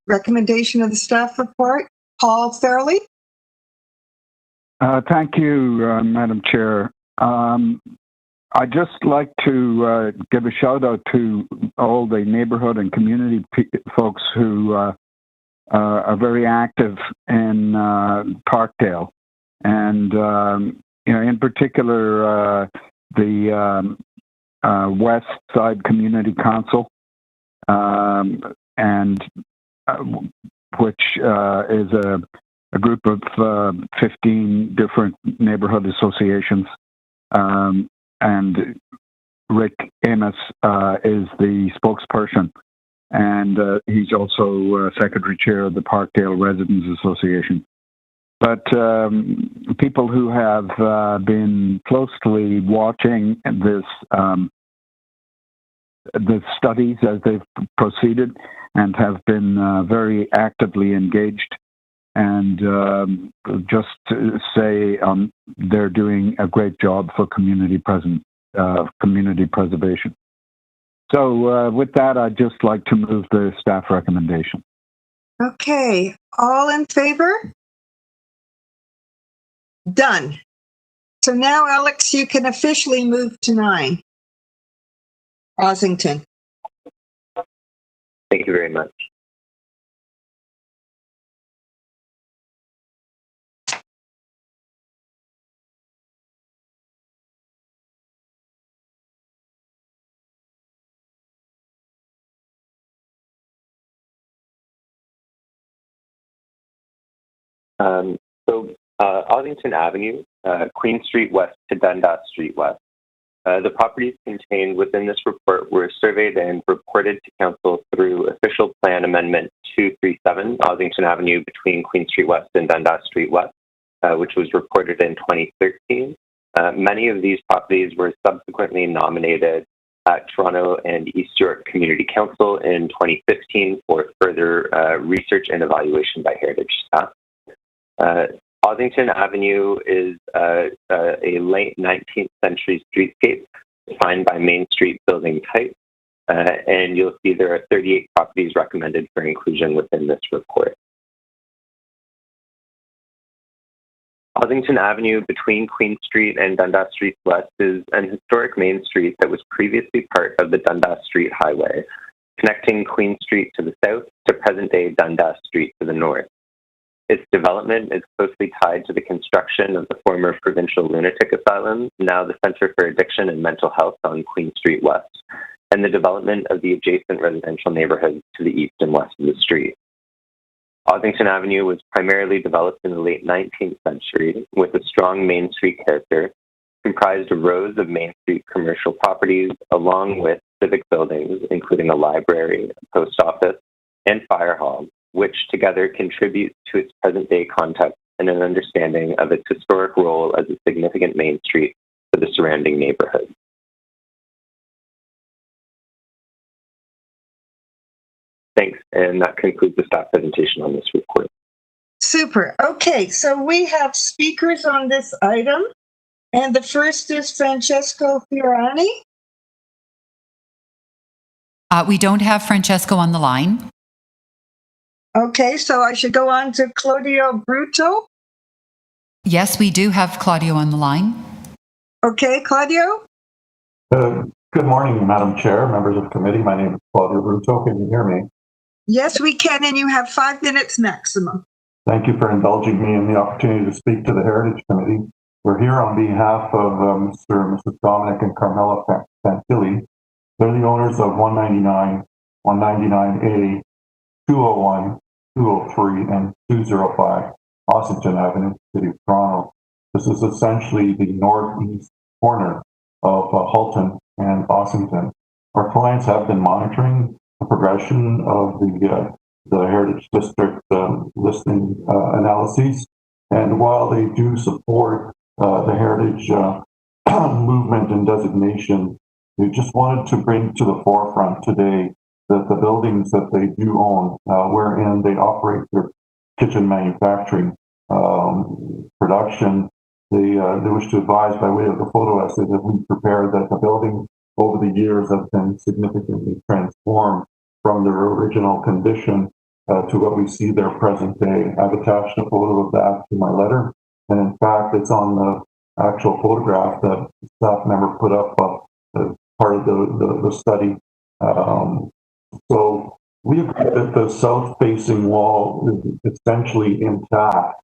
recommendation of the staff report? Paul Fairley? Thank you, Madam Chair. I'd just like to give a shout out to all the neighborhood and community folks who are very active in Parkdale, and in particular the West Side Community Council, and which is a group of 15 different neighborhood associations. And Rick Amos is the spokesperson, and he's also secretary chair of the Parkdale Residents Association. But people who have been closely watching the studies as they've proceeded and have been very actively engaged, and just to say they're doing a great job for community preservation. So with that, I'd just like to move the staff recommendation. Okay, all in favor? Done. So now, Alex, you can officially move to 9. Ossington. Thank you very much. Ossington Avenue, Queen Street West to Dundas Street West. The properties contained within this report were surveyed and reported to Council through Official Plan Amendment 237, Ossington Avenue between Queen Street West and Dundas Street West, which was reported in 2013. Many of these properties were subsequently nominated at Toronto and East York Community Council in 2015 for further research and evaluation by Heritage staff. Ossington Avenue is a late 19th century streetscape defined by Main Street building type, and you'll see there are 38 properties recommended for inclusion within this report. Ossington Avenue between Queen Street and Dundas Street West is an historic main street that was previously part of the Dundas Street Highway, connecting Queen Street to the south to present-day Dundas Street to the north. Its development is closely tied to the construction of the former Provincial Lunatic Asylum, now the Centre for Addiction and Mental Health on Queen Street West, and the development of the adjacent residential neighborhoods to the east and west of the street. Ossington Avenue was primarily developed in the late 19th century with a strong Main Street character, comprised of rows of Main Street commercial properties, along with civic buildings, including a library, a post office, and fire hall, which together contribute to its present-day context and an understanding of its historic role as a significant main street for the surrounding neighborhood. Thanks, and that concludes the staff presentation on this report. Super. Okay, so we have speakers on this item, and the first is Francesco Fiorani. We don't have Francesco on the line. Okay, so I should go on to Claudio Bruto. Yes, we do have Claudio on the line. Okay, Claudio? Good morning, Madam Chair, members of the committee. My name is Claudio Bruto. Can you hear me? Yes, we can, and you have 5 minutes maximum. Thank you for indulging me in the opportunity to speak to the Heritage Committee. We're here on behalf of Mr. and Mrs. Dominic and Carmela Fantilli. They're the owners of 199, 199A, 201, 203, and 205 Ossington Avenue, City of Toronto. This is essentially the northeast corner of Halton and Ossington. Our clients have been monitoring the progression of the Heritage District listing analyses, and while they do support the Heritage movement and designation, we just wanted to bring to the forefront today that the buildings that they do own, wherein they operate their kitchen manufacturing production, they wish to advise by way of the photo essay that we prepared that the building over the years have been significantly transformed from their original condition to what we see their present day. I've attached a photo of that to my letter. And in fact, it's on the actual photograph that the staff member put up as part of the study. So we agree that the south-facing wall is essentially intact.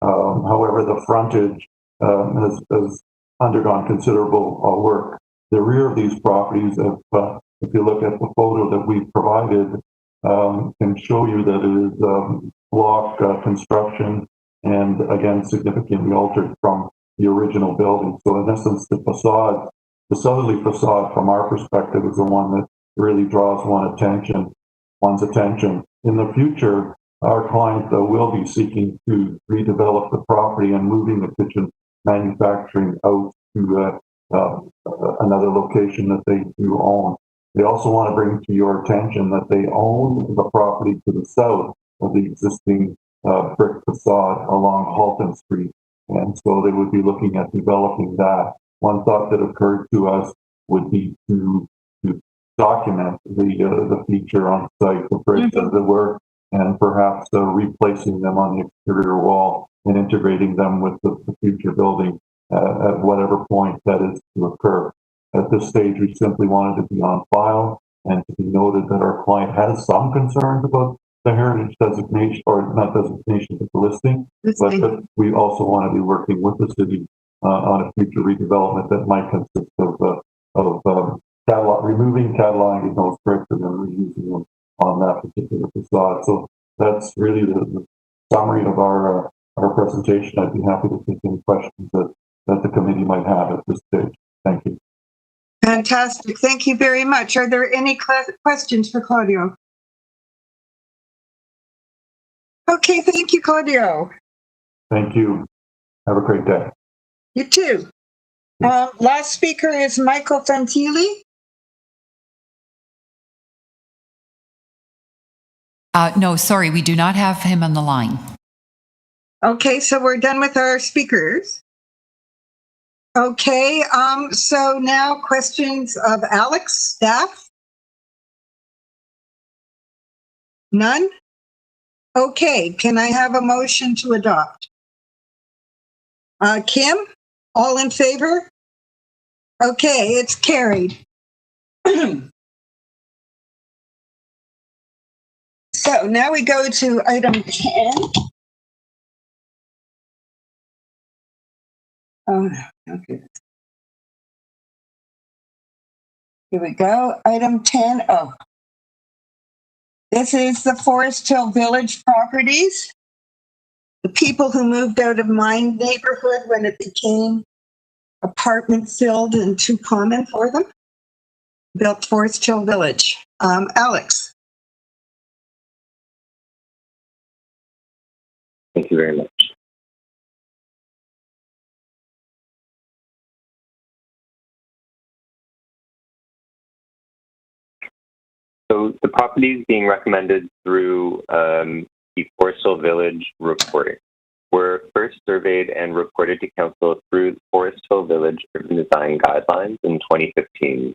However, the frontage has undergone considerable work. The rear of these properties, if you look at the photo that we provided, can show you that it is block construction and, again, significantly altered from the original building. So in essence, the facade, the southerly facade from our perspective is the one that really draws one's attention. In the future, our client will be seeking to redevelop the property and moving the kitchen manufacturing out to another location that they do own. They also want to bring to your attention that they own the property to the south of the existing brick facade along Halton Street. And so they would be looking at developing that. One thought that occurred to us would be to document the feature on site, the bricks as it were, and perhaps replacing them on the exterior wall and integrating them with the future building at whatever point that is to occur. At this stage, we simply wanted to be on file and to be noted that our client has some concerns about the heritage designation, or not designation, but the listing, but we also want to be working with the city on a future redevelopment that might consist of removing, cataloging those bricks and then reusing them on that particular facade. So that's really the summary of our presentation. I'd be happy to take any questions that the committee might have at this stage. Thank you. Fantastic. Thank you very much. Are there any questions for Claudio? Okay, thank you, Claudio. Thank you. Have a great day. You too. Last speaker is Michael Fantilli. No, sorry, we do not have him on the line. Okay, so we're done with our speakers. Okay, so now questions of Alex, staff? None? Okay, can I have a motion to adopt? Kim, all in favor? Okay, it's carried. So now we go to item 10. Oh, okay. Here we go. Item 10. Oh, this is the Forest Hill Village properties. The people who moved out of my neighborhood when it became apartment filled and too common for them, built Forest Hill Village. Alex. Thank you very much. So the properties being recommended through the Forest Hill Village report were first surveyed and reported to Council through the Forest Hill Village Urban Design Guidelines in 2015.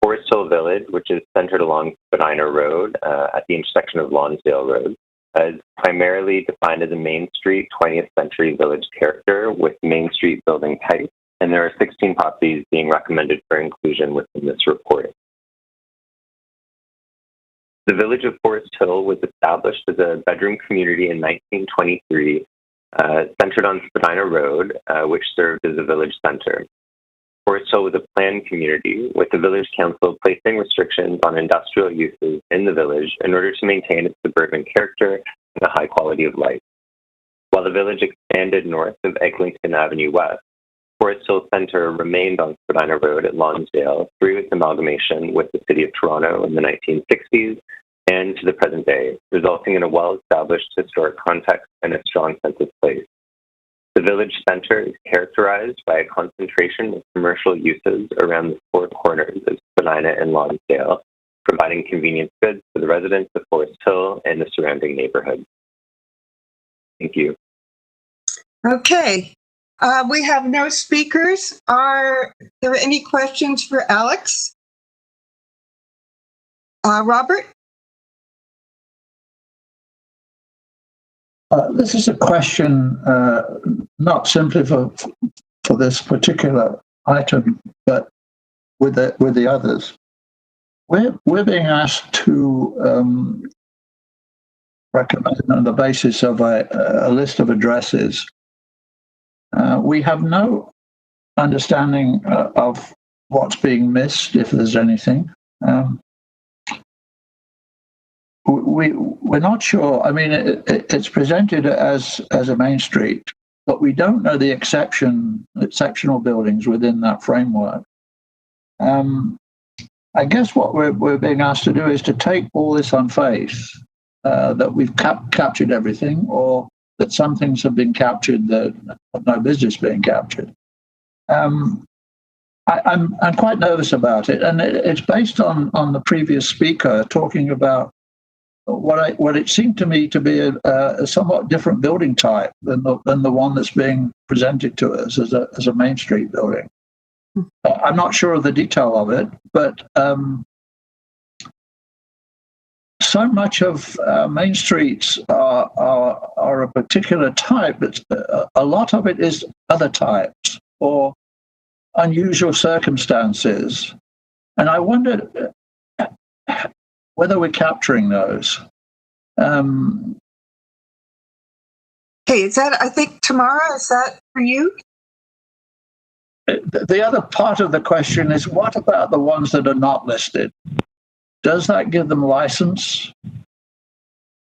Forest Hill Village, which is centered along Spadina Road at the intersection of Lonsdale Road, is primarily defined as a Main Street 20th century village character with Main Street building type, and there are 16 properties being recommended for inclusion within this report. The village of Forest Hill was established as a bedroom community in 1923, centered on Spadina Road, which served as a village center. Forest Hill was a planned community, with the village council placing restrictions on industrial uses in the village in order to maintain its suburban character and a high quality of life. While the village expanded north of Eglinton Avenue West, Forest Hill Centre remained on Spadina Road at Lonsdale through its amalgamation with the City of Toronto in the 1960s and to the present day, resulting in a well-established historic context and a strong sense of place. The village centre is characterized by a concentration of commercial uses around the four corners of Spadina and Lonsdale, providing convenience goods for the residents of Forest Hill and the surrounding neighborhood. Thank you. Okay. We have no speakers. Are there any questions for Alex? Robert? This is a question not simply for this particular item, but with the others. We're being asked to recommend on the basis of a list of addresses. We have no understanding of what's being missed, if there's anything. We're not sure. I mean, it's presented as a main street, but we don't know the exceptional buildings within that framework. I guess what we're being asked to do is to take all this on faith, that we've captured everything, or that some things have been captured that have no business being captured. I'm quite nervous about it, and it's based on the previous speaker talking about what it seemed to me to be a somewhat different building type than the one that's being presented to us as a Main Street building. I'm not sure of the detail of it, but so much of Main Streets are a particular type, but a lot of it is other types or unusual circumstances. And I wondered whether we're capturing those. Okay, is that, I think, Tamara, is that for you? The other part of the question is, what about the ones that are not listed? Does that give them license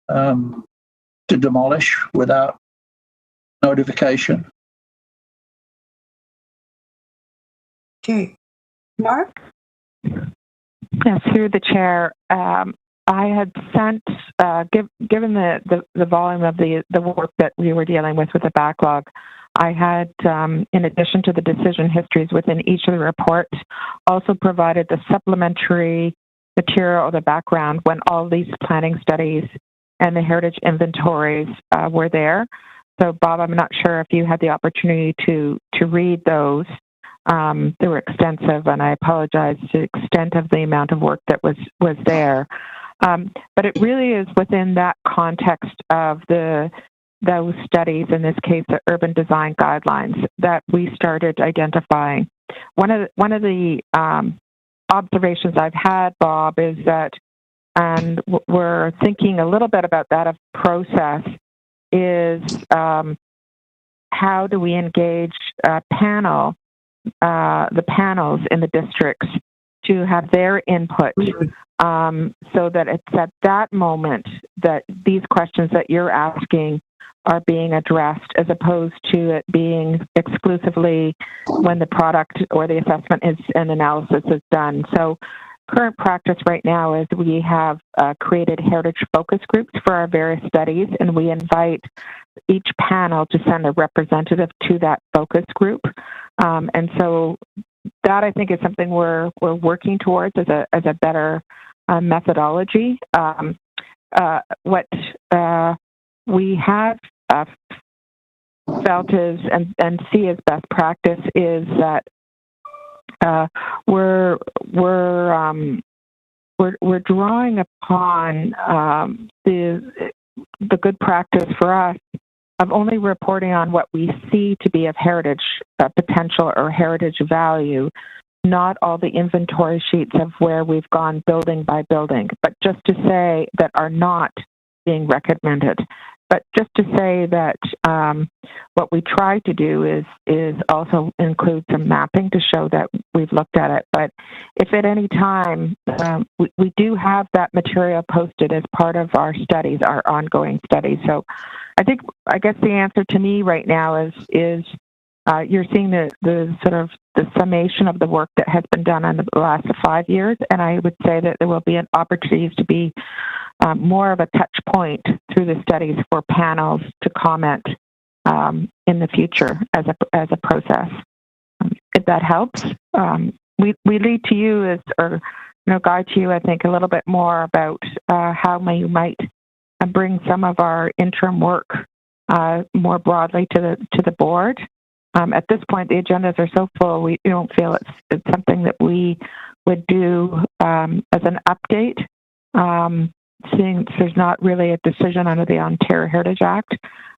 to demolish without notification? Okay. Mark? Yes, through the chair, I had sent, given the volume of the work that we were dealing with the backlog, I had, in addition to the decision histories within each of the reports, also provided the supplementary material or the background when all these planning studies and the heritage inventories were there. So, Bob, I'm not sure if you had the opportunity to read those. They were extensive, and I apologize to the extent of the amount of work that was there. But it really is within that context of those studies, in this case, the urban design guidelines, that we started identifying. One of the observations I've had, Bob, is that, and we're thinking a little bit about that of process, is how do we engage the panels in the districts to have their input, so that it's at that moment that these questions that you're asking are being addressed, as opposed to it being exclusively when the product or the assessment and analysis is done. So current practice right now is we have created heritage focus groups for our various studies, and we invite each panel to send a representative to that focus group. And so that, I think, is something we're working towards as a better methodology. What we have felt is and see as best practice is that we're drawing upon the good practice for us of only reporting on what we see to be of heritage potential or heritage value, not all the inventory sheets of where we've gone building by building, but just to say that are not being recommended. But just to say that what we try to do is also include some mapping to show that we've looked at it. But if at any time we do have that material posted as part of our studies, our ongoing studies. So I guess the answer to me right now is you're seeing the sort of the summation of the work that has been done in the last 5 years, and I would say that there will be an opportunity to be more of a touch point through the studies for panels to comment in the future as a process. If that helps, we lead to you guide to you, I think, a little bit more about how you might bring some of our interim work more broadly to the board. At this point, the agendas are so full, we don't feel it's something that we would do as an update. seeing there's not really a decision under the Ontario Heritage Act,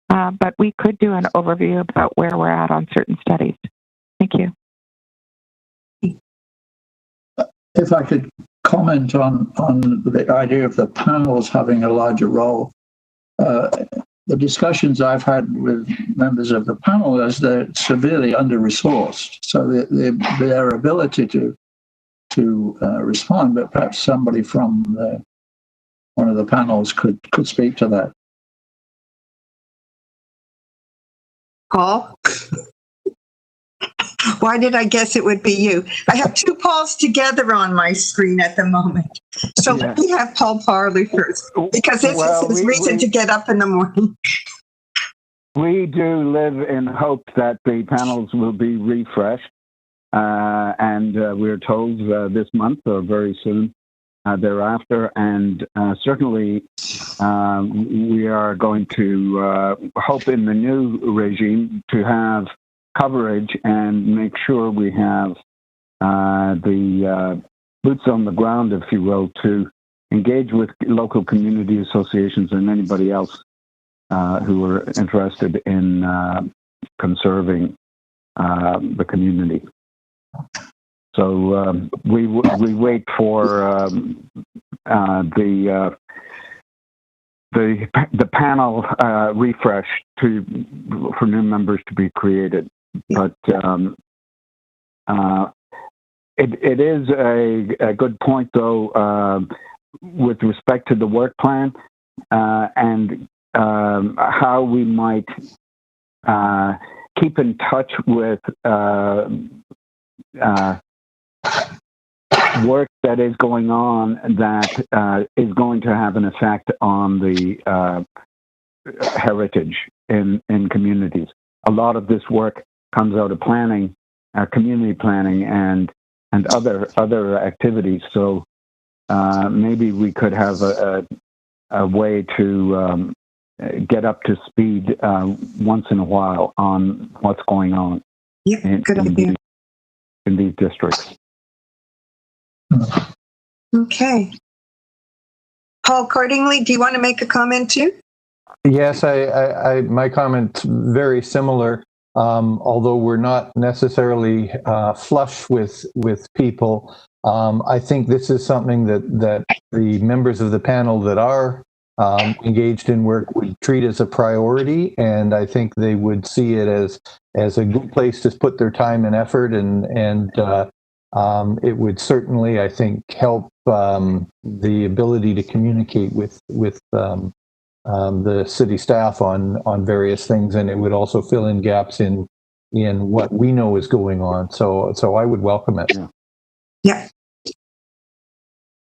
but we could do an overview about where we're at on certain studies. Thank you. If I could comment on the idea of the panels having a larger role, the discussions I've had with members of the panel is they're severely under-resourced, so their ability to respond, but perhaps somebody from one of the panels could speak to that. Paul? Why did I guess it would be you? I have two Pauls together on my screen at the moment. So let me have Paul Parley first, because this is his reason to get up in the morning. We do live in hope that the panels will be refreshed, and we're told this month or very soon thereafter, and certainly we are going to hope in the new regime to have coverage and make sure we have the boots on the ground, if you will, to engage with local community associations and anybody else who are interested in conserving the community. So we wait for the panel refresh for new members to be created. But it is a good point, though, with respect to the work plan and how we might keep in touch with work that is going on that is going to have an effect on the heritage in communities. A lot of this work comes out of planning, community planning, and other activities. So maybe we could have a way to get up to speed once in a while on what's going on in these districts. Okay. Paul Cordingley, do you want to make a comment too? Yes, I my comment's very similar. Although we're not necessarily flush with people, I think this is something that the members of the panel that are engaged in work would treat as a priority, and I think they would see it as a good place to put their time and effort, and it would certainly, I think, help the ability to communicate with the city staff on various things, and it would also fill in gaps in what we know is going on. So I would welcome it. Yeah.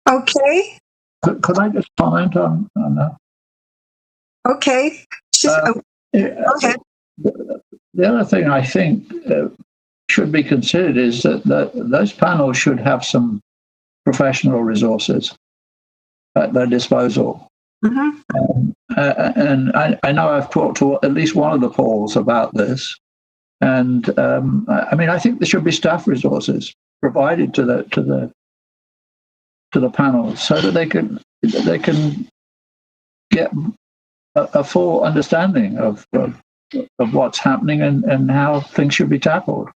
Okay. Could I just comment on that? Okay. Go ahead. The other thing I think should be considered is that those panels should have some professional resources at their disposal. Mm-hmm. And I know I've talked to at least one of the polls about this, and I mean I think there should be staff resources provided to the panel so that they can get a full understanding of what's happening and how things should be tackled.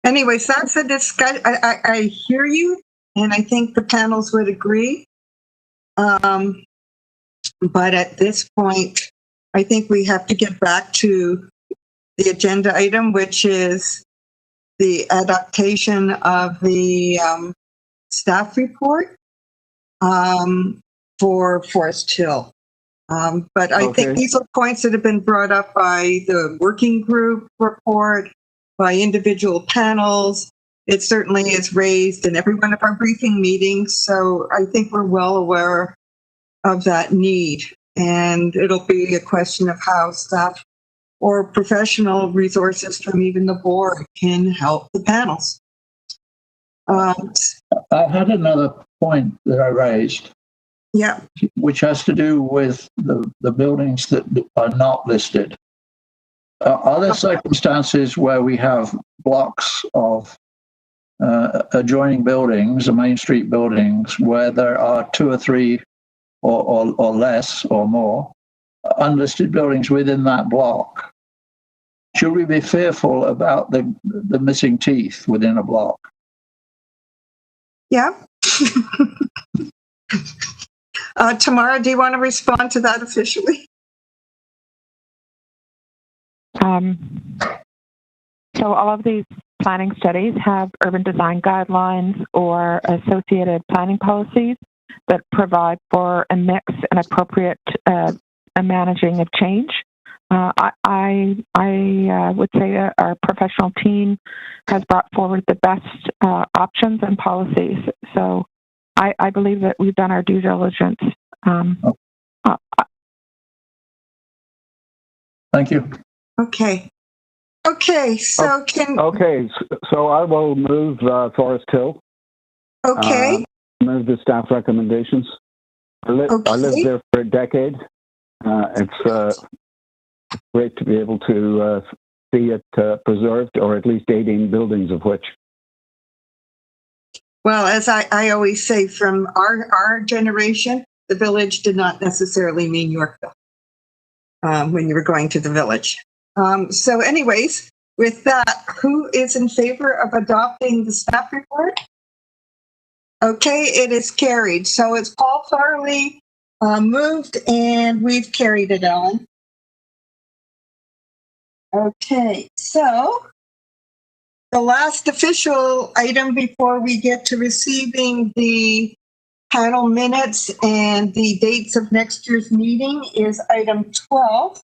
Anyways, that's a discussion. I hear you. And I think the panels would agree. But at this point, I think we have to get back to the agenda item, which is the adaptation of the staff report for Forest Hill. But I think these are points that have been brought up by the working group report, by individual panels. It certainly is raised in every one of our briefing meetings, so I think we're well aware of that need. And it'll be a question of how staff or professional resources from even the board can help the panels. I had another point that I raised. Yeah. Which has to do with the buildings that are not listed. Are there circumstances where we have blocks of adjoining buildings, Main Street buildings, where there are 2 or 3 or less or more unlisted buildings within that block. Should we be fearful about the missing teeth within a block? Yeah. Tamara, do you want to respond to that officially? So all of these planning studies have urban design guidelines or associated planning policies that provide for a mix and appropriate managing of change. I would say our professional team has brought forward the best options and policies. So I believe that we've done our due diligence. Thank you. Okay. Okay, so so I will move Forest Hill. Okay. Move the staff recommendations. I lived there for a decade. It's great to be able to see it preserved, or at least 18 buildings of which. Well, as I always say, from our generation, the village did not necessarily mean Yorkville when you were going to the village. So anyways, with that, who is in favor of adopting the staff report? Okay, it is carried. So it's Paul Farley moved, and we've carried it on. Okay, so the last official item before we get to receiving the panel minutes and the dates of next year's meeting is item 12,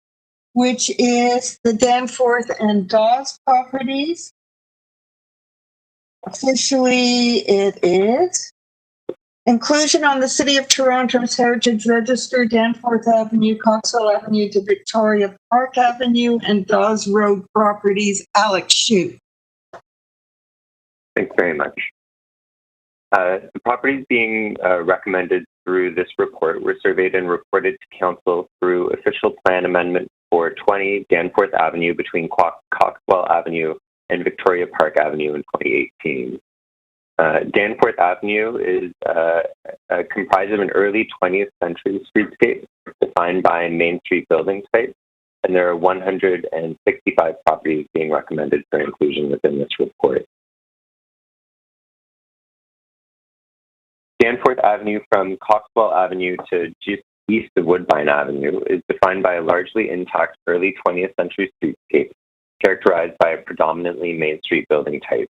which is the Danforth and Dawes properties. Officially, it is inclusion on the City of Toronto's Heritage Register, Danforth Avenue, Coxwell Avenue to Victoria Park Avenue, and Dawes Road properties. Alex, shoot. Thanks very much. The properties being recommended through this report were surveyed and reported to Council through official plan amendment for 20 Danforth Avenue between Coxwell Avenue and Victoria Park Avenue in 2018. Danforth Avenue is comprised of an early 20th century streetscape defined by Main Street building sites, and there are 165 properties being recommended for inclusion within this report. Danforth Avenue from Coxwell Avenue to just east of Woodbine Avenue is defined by a largely intact early 20th century streetscape characterized by a predominantly Main Street building type,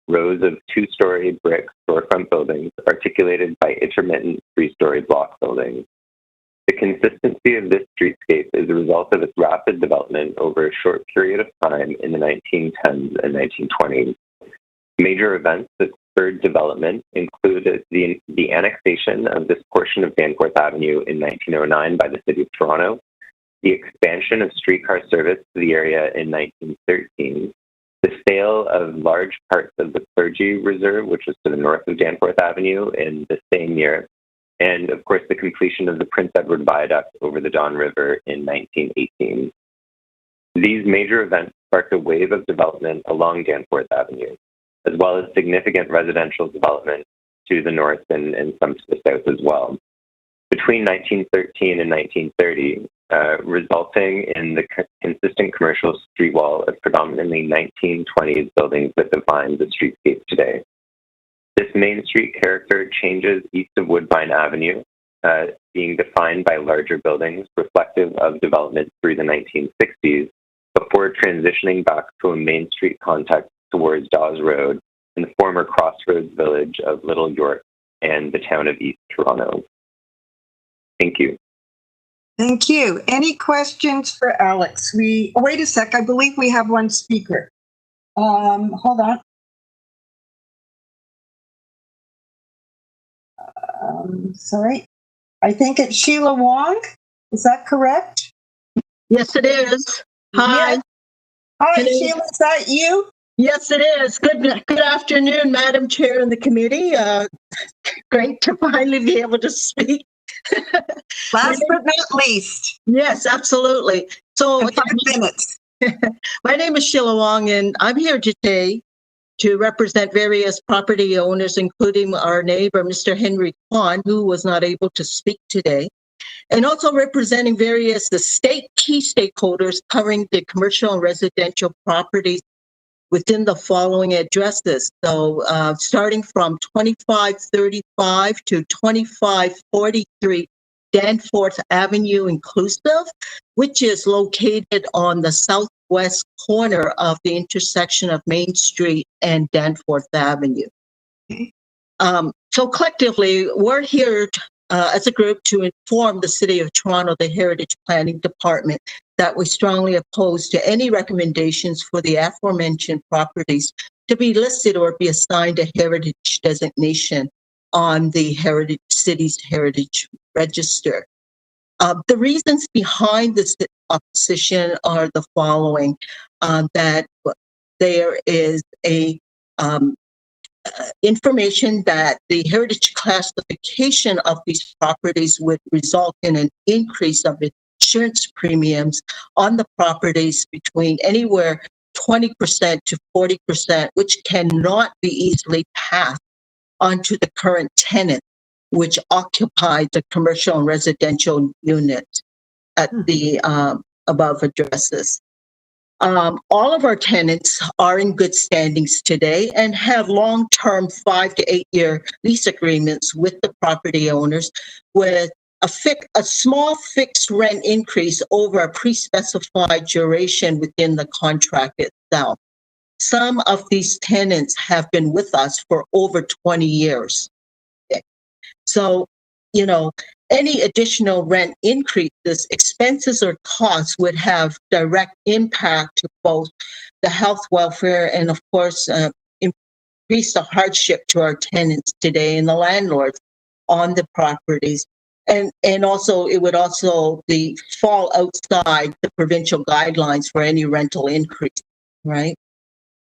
rows of 2-story brick storefront buildings articulated by intermittent 3-story block buildings. The consistency of this streetscape is a result of its rapid development over a short period of time in the 1910s and 1920s. Major events that spurred development included the annexation of this portion of Danforth Avenue in 1909 by the City of Toronto, the expansion of streetcar service to the area in 1913, the sale of large parts of the clergy reserve, which was to the north of Danforth Avenue in the same year, and of course the completion of the Prince Edward Viaduct over the Don River in 1918. These major events sparked a wave of development along Danforth Avenue, as well as significant residential development to the north and some to the south as well. Between 1913 and 1930, resulting in the consistent commercial street wall of predominantly 1920s buildings that define the streetscape today. This Main Street character changes east of Woodbine Avenue, being defined by larger buildings reflective of development through the 1960s, before transitioning back to a Main Street context towards Dawes Road in the former crossroads village of Little York and the town of East Toronto. Thank you. Thank you. Any questions for Alex? Wait a sec. I believe we have one speaker. Hold on. Sorry. I think it's Sheila Wong. Is that correct? Yes, it is. Hi. Yes. Hi, Sheila. Is that you? Yes, it is. Good afternoon, Madam Chair and the committee. Great to finally be able to speak. Last but not least. Yes, absolutely. So, 5 minutes. My name is Sheila Wong, and I'm here today to represent various property owners, including our neighbor, Mr. Henry Kwan, who was not able to speak today, and also representing various key stakeholders covering the commercial and residential properties within the following addresses. So starting from 2535 to 2543 Danforth Avenue inclusive, which is located on the southwest corner of the intersection of Main Street and Danforth Avenue. So collectively, we're here as a group to inform the City of Toronto, the Heritage Planning Department, that we strongly oppose to any recommendations for the aforementioned properties to be listed or be assigned a heritage designation on the city's heritage register. The reasons behind this opposition are the following: that there is information that the heritage classification of these properties would result in an increase of insurance premiums on the properties between anywhere 20% to 40%, which cannot be easily passed onto the current tenant, which occupied the commercial and residential unit at the above addresses. All of our tenants are in good standings today and have long-term 5 to 8 year lease agreements with the property owners with a small fixed rent increase over a pre-specified duration within the contract itself. Some of these tenants have been with us for over 20 years. So, any additional rent increases, expenses or costs would have direct impact to both the health, welfare, and of course, increase the hardship to our tenants today and the landlords on the properties. And also, it would also fall outside the provincial guidelines for any rental increase, right?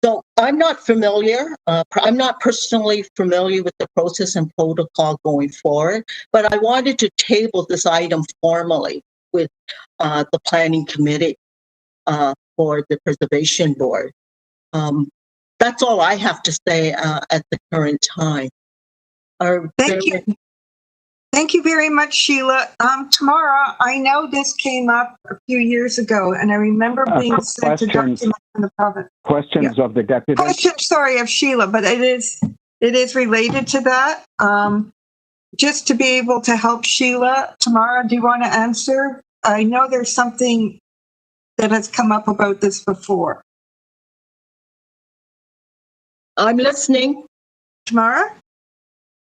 So I'm not personally familiar with the process and protocol going forward, but I wanted to table this item formally with the planning committee for the preservation board. That's all I have to say at the current time. Thank you. Thank you very much, Sheila. Tamara, I know this came up a few years ago, and I remember being sent a document from the province. Questions of the deputy? Questions, sorry, of Sheila, but it is related to that. Just to be able to help Sheila, Tamara, do you want to answer? I know there's something that has come up about this before. I'm listening. Tamara?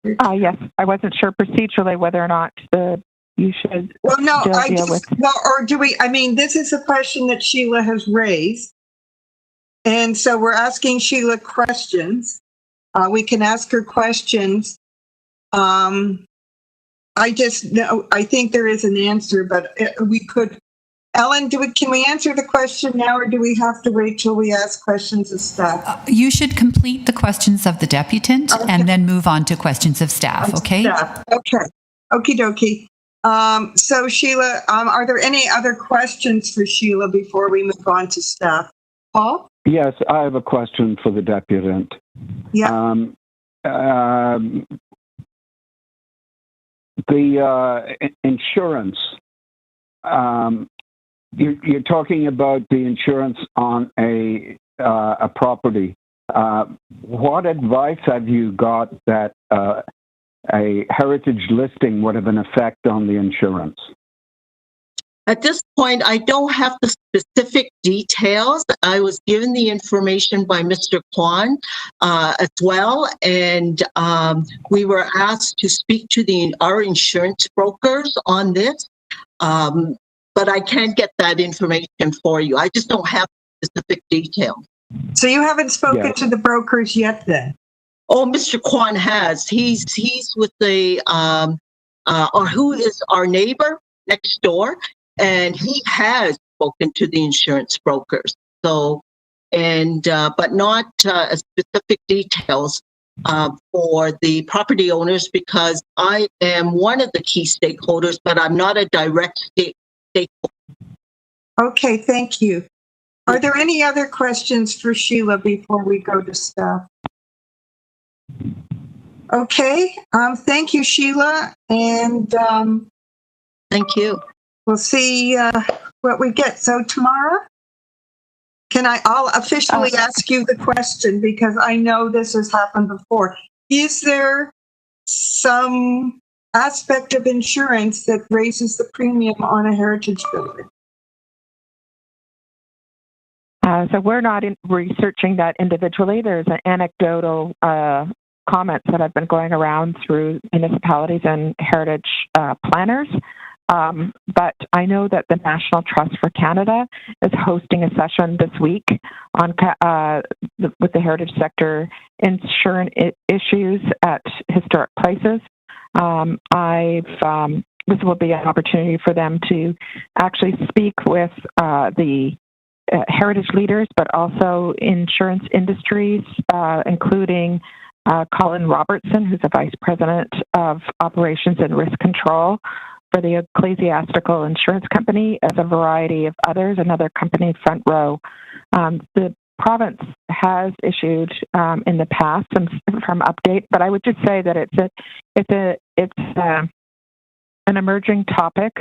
Yes, I wasn't sure procedurally whether or not you should. Well, no, this is a question that Sheila has raised. And so we're asking Sheila questions. We can ask her questions. I think there is an answer, but we could. Ellen, can we answer the question now, or do we have to wait till we ask questions of staff? You should complete the questions of the deputant and then move on to questions of staff, okay? Okay. Okie dokie. So Sheila, are there any other questions for Sheila before we move on to staff? Paul? Yes, I have a question for the deputant. Yeah. The insurance. You're talking about the insurance on a property. What advice have you got that a heritage listing would have an effect on the insurance? At this point, I don't have the specific details. I was given the information by Mr. Kwan as well, and we were asked to speak to our insurance brokers on this. But I can't get that information for you. I just don't have specific details. So you haven't spoken to the brokers yet then? Oh, Mr. Kwan has. He's with who is our neighbor next door, and he has spoken to the insurance brokers. So, but not specific details for the property owners, because I am one of the key stakeholders, but I'm not a direct stakeholder. Okay, thank you. Are there any other questions for Sheila before we go to staff? Okay, thank you, Sheila, and thank you. We'll see what we get. So Tamara, I'll officially ask you the question because I know this has happened before. Is there some aspect of insurance that raises the premium on a heritage building? So we're not researching that individually. There's an anecdotal comments that have been going around through municipalities and heritage planners. But I know that the National Trust for Canada is hosting a session this week on with the heritage sector insurance issues at historic prices. This will be an opportunity for them to actually speak with the heritage leaders, but also insurance industries, including Colin Robertson, who's the Vice President of Operations and Risk Control for the Ecclesiastical Insurance Company, as a variety of others, another company, Front Row. The province has issued in the past some update, but I would just say that it's an emerging topic,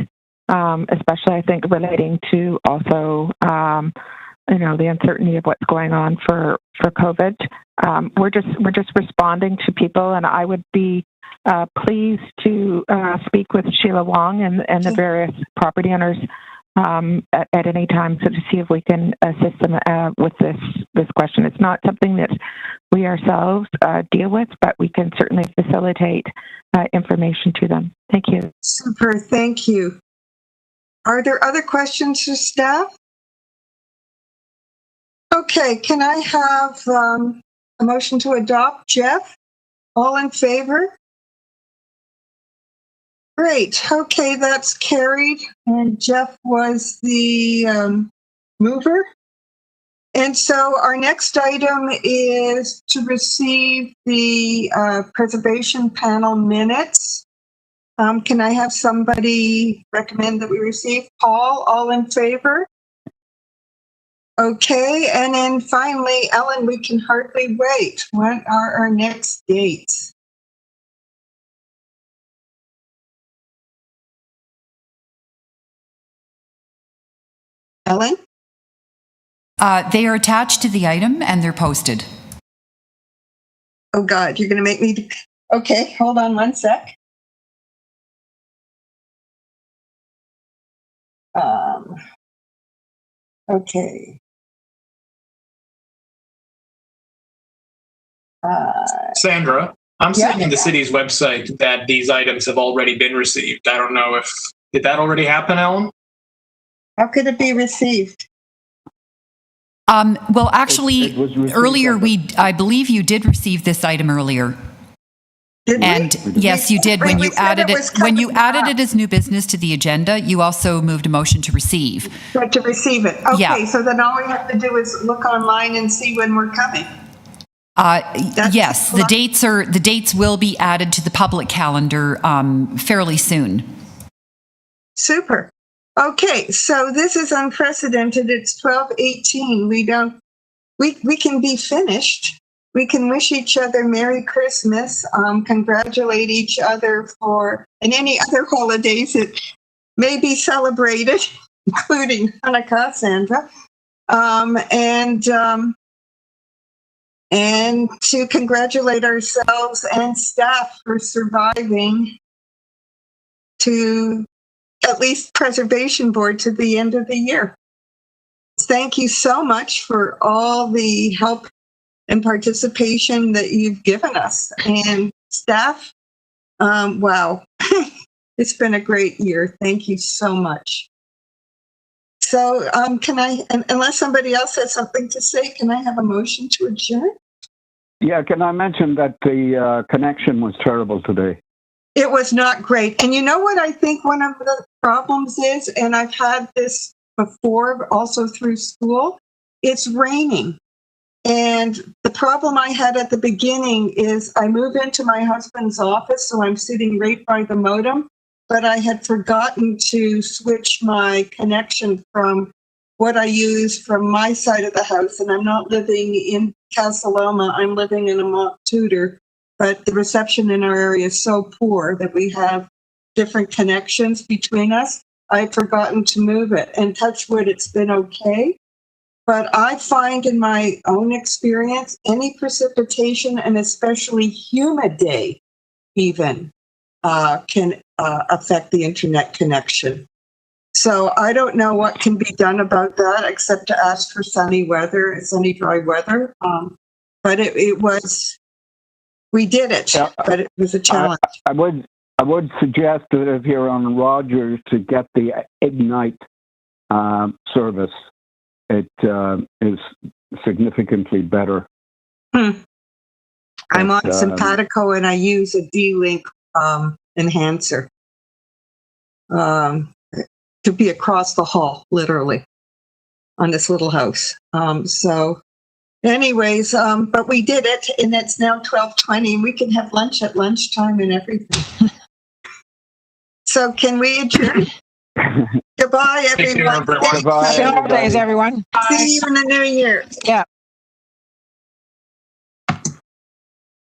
especially I think relating to also the uncertainty of what's going on for COVID. We're just responding to people, and I would be pleased to speak with Sheila Wong and the various property owners at any time, so to see if we can assist them with this question. It's not something that we ourselves deal with, but we can certainly facilitate information to them. Thank you. Super, thank you. Are there other questions for staff? Okay, can I have a motion to adopt? Jeff? All in favor? Great. Okay, that's carried. And Jeff was the mover. And so our next item is to receive the preservation panel minutes. Can I have somebody recommend that we receive? Paul, all in favor? Okay, and then finally, Ellen, we can hardly wait. What are our next dates? Ellen? They are attached to the item and they're posted. Oh God, you're going to make me... Okay, hold on one sec. Okay. Sandra, I'm seeing on the city's website that these items have already been received. I don't know did that already happen, Ellen? How could it be received? Well, actually, earlier I believe you did receive this item earlier. Did and we? Yes, you did when you added it. When you added it as new business to the agenda, you also moved a motion to receive. But to receive it. Okay, yeah. So then all we have to do is look online and see when we're coming. Yes, the dates will be added to the public calendar fairly soon. Super. Okay, so this is unprecedented. It's 12:18. We can be finished. We can wish each other Merry Christmas, congratulate each other and any other holidays that may be celebrated, including Hanukkah, Sandra, and to congratulate ourselves and staff for surviving to at least Preservation Board to the end of the year. Thank you so much for all the help and participation that you've given us. And staff, wow, it's been a great year. Thank you so much. So can I, unless somebody else has something to say, can I have a motion to adjourn? Yeah, can I mention that the connection was terrible today? It was not great. And you know what I think one of the problems is, and I've had this before also through school, it's raining. And the problem I had at the beginning is I moved into my husband's office, so I'm sitting right by the modem, but I had forgotten to switch my connection from what I use from my side of the house. And I'm not living in Casa Loma, I'm living in a mock Tudor. but the reception in our area is so poor that we have different connections between us. I've forgotten to move it, and touch wood, it's been okay. But I find in my own experience, any precipitation, and especially humid day even, can affect the internet connection. So I don't know what can be done about that except to ask for sunny dry weather. But we did it, but it was a challenge. I would suggest that if you're on Rogers to get the Ignite service. It is significantly better. I'm on Simpatico and I use a D-Link enhancer to be across the hall, literally, on this little house. So anyways, but we did it, and it's now 12:20, and we can have lunch at lunchtime and everything. So can we adjourn? Goodbye, everyone. Goodbye. Happy holidays, everyone. See you in the new year. Yeah.